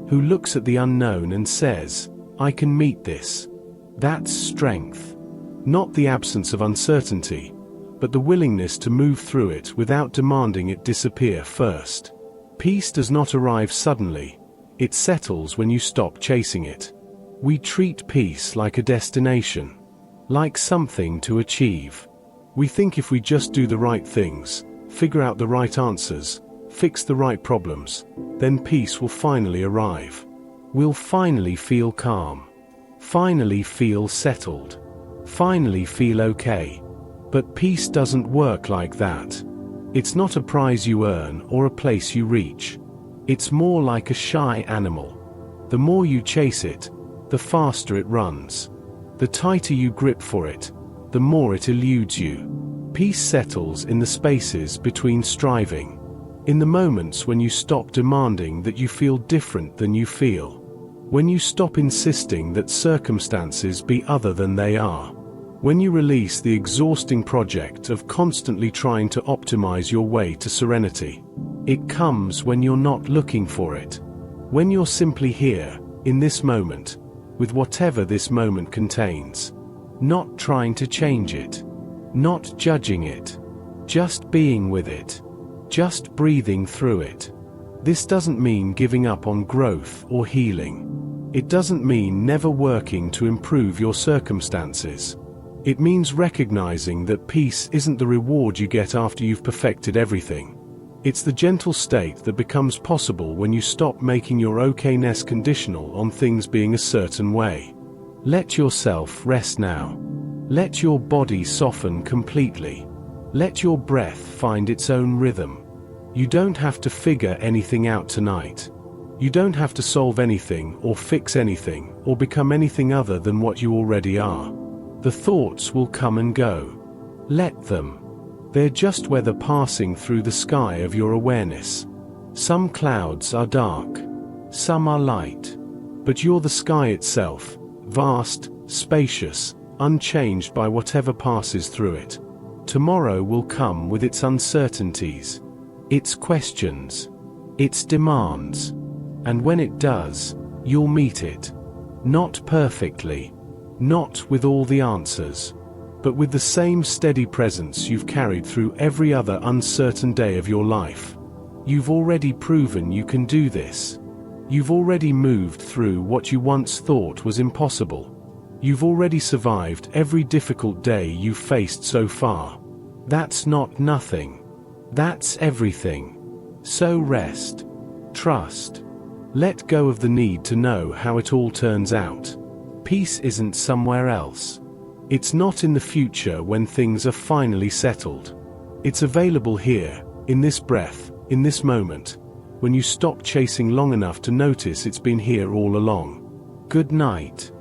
Who looks at the unknown and says, I can meet this. That's strength. Not the absence of uncertainty, but the willingness to move through it without demanding it disappear first. Peace does not arrive suddenly. It settles when you stop chasing it. We treat peace like a destination, like something to achieve. We think if we just do the right things, figure out the right answers, fix the right problems, then peace will finally arrive. We'll finally feel calm. Finally feel settled. Finally feel okay. But peace doesn't work like that. It's not a prize you earn or a place you reach. It's more like a shy animal. The more you chase it, the faster it runs. The tighter you grip for it, the more it eludes you. Peace settles in the spaces between striving. In the moments when you stop demanding that you feel different than you feel. When you stop insisting that circumstances be other than they are. When you release the exhausting project of constantly trying to optimize your way to serenity. It comes when you're not looking for it. When you're simply here, in this moment, with whatever this moment contains. Not trying to change it. Not judging it. Just being with it. Just breathing through it. This doesn't mean giving up on growth or healing. It doesn't mean never working to improve your circumstances. It means recognizing that peace isn't the reward you get after you've perfected everything. It's the gentle state that becomes possible when you stop making your okayness conditional on things being a certain way. Let yourself rest now. Let your body soften completely. Let your breath find its own rhythm. You don't have to figure anything out tonight. You don't have to solve anything or fix anything or become anything other than what you already are. The thoughts will come and go. Let them. They're just weather passing through the sky of your awareness. Some clouds are dark. Some are light. But you're the sky itself, vast, spacious, unchanged by whatever passes through it. Tomorrow will come with its uncertainties, its questions, its demands. And when it does, you'll meet it. Not perfectly. Not with all the answers. but with the same steady presence you've carried through every other uncertain day of your life. You've already proven you can do this. You've already moved through what you once thought was impossible. You've already survived every difficult day you've faced so far. That's not nothing. That's everything. So rest. Trust. Let go of the need to know how it all turns out. Peace isn't somewhere else. It's not in the future when things are finally settled. It's available here, in this breath, in this moment, when you stop chasing long enough to notice it's been here all along. Good night.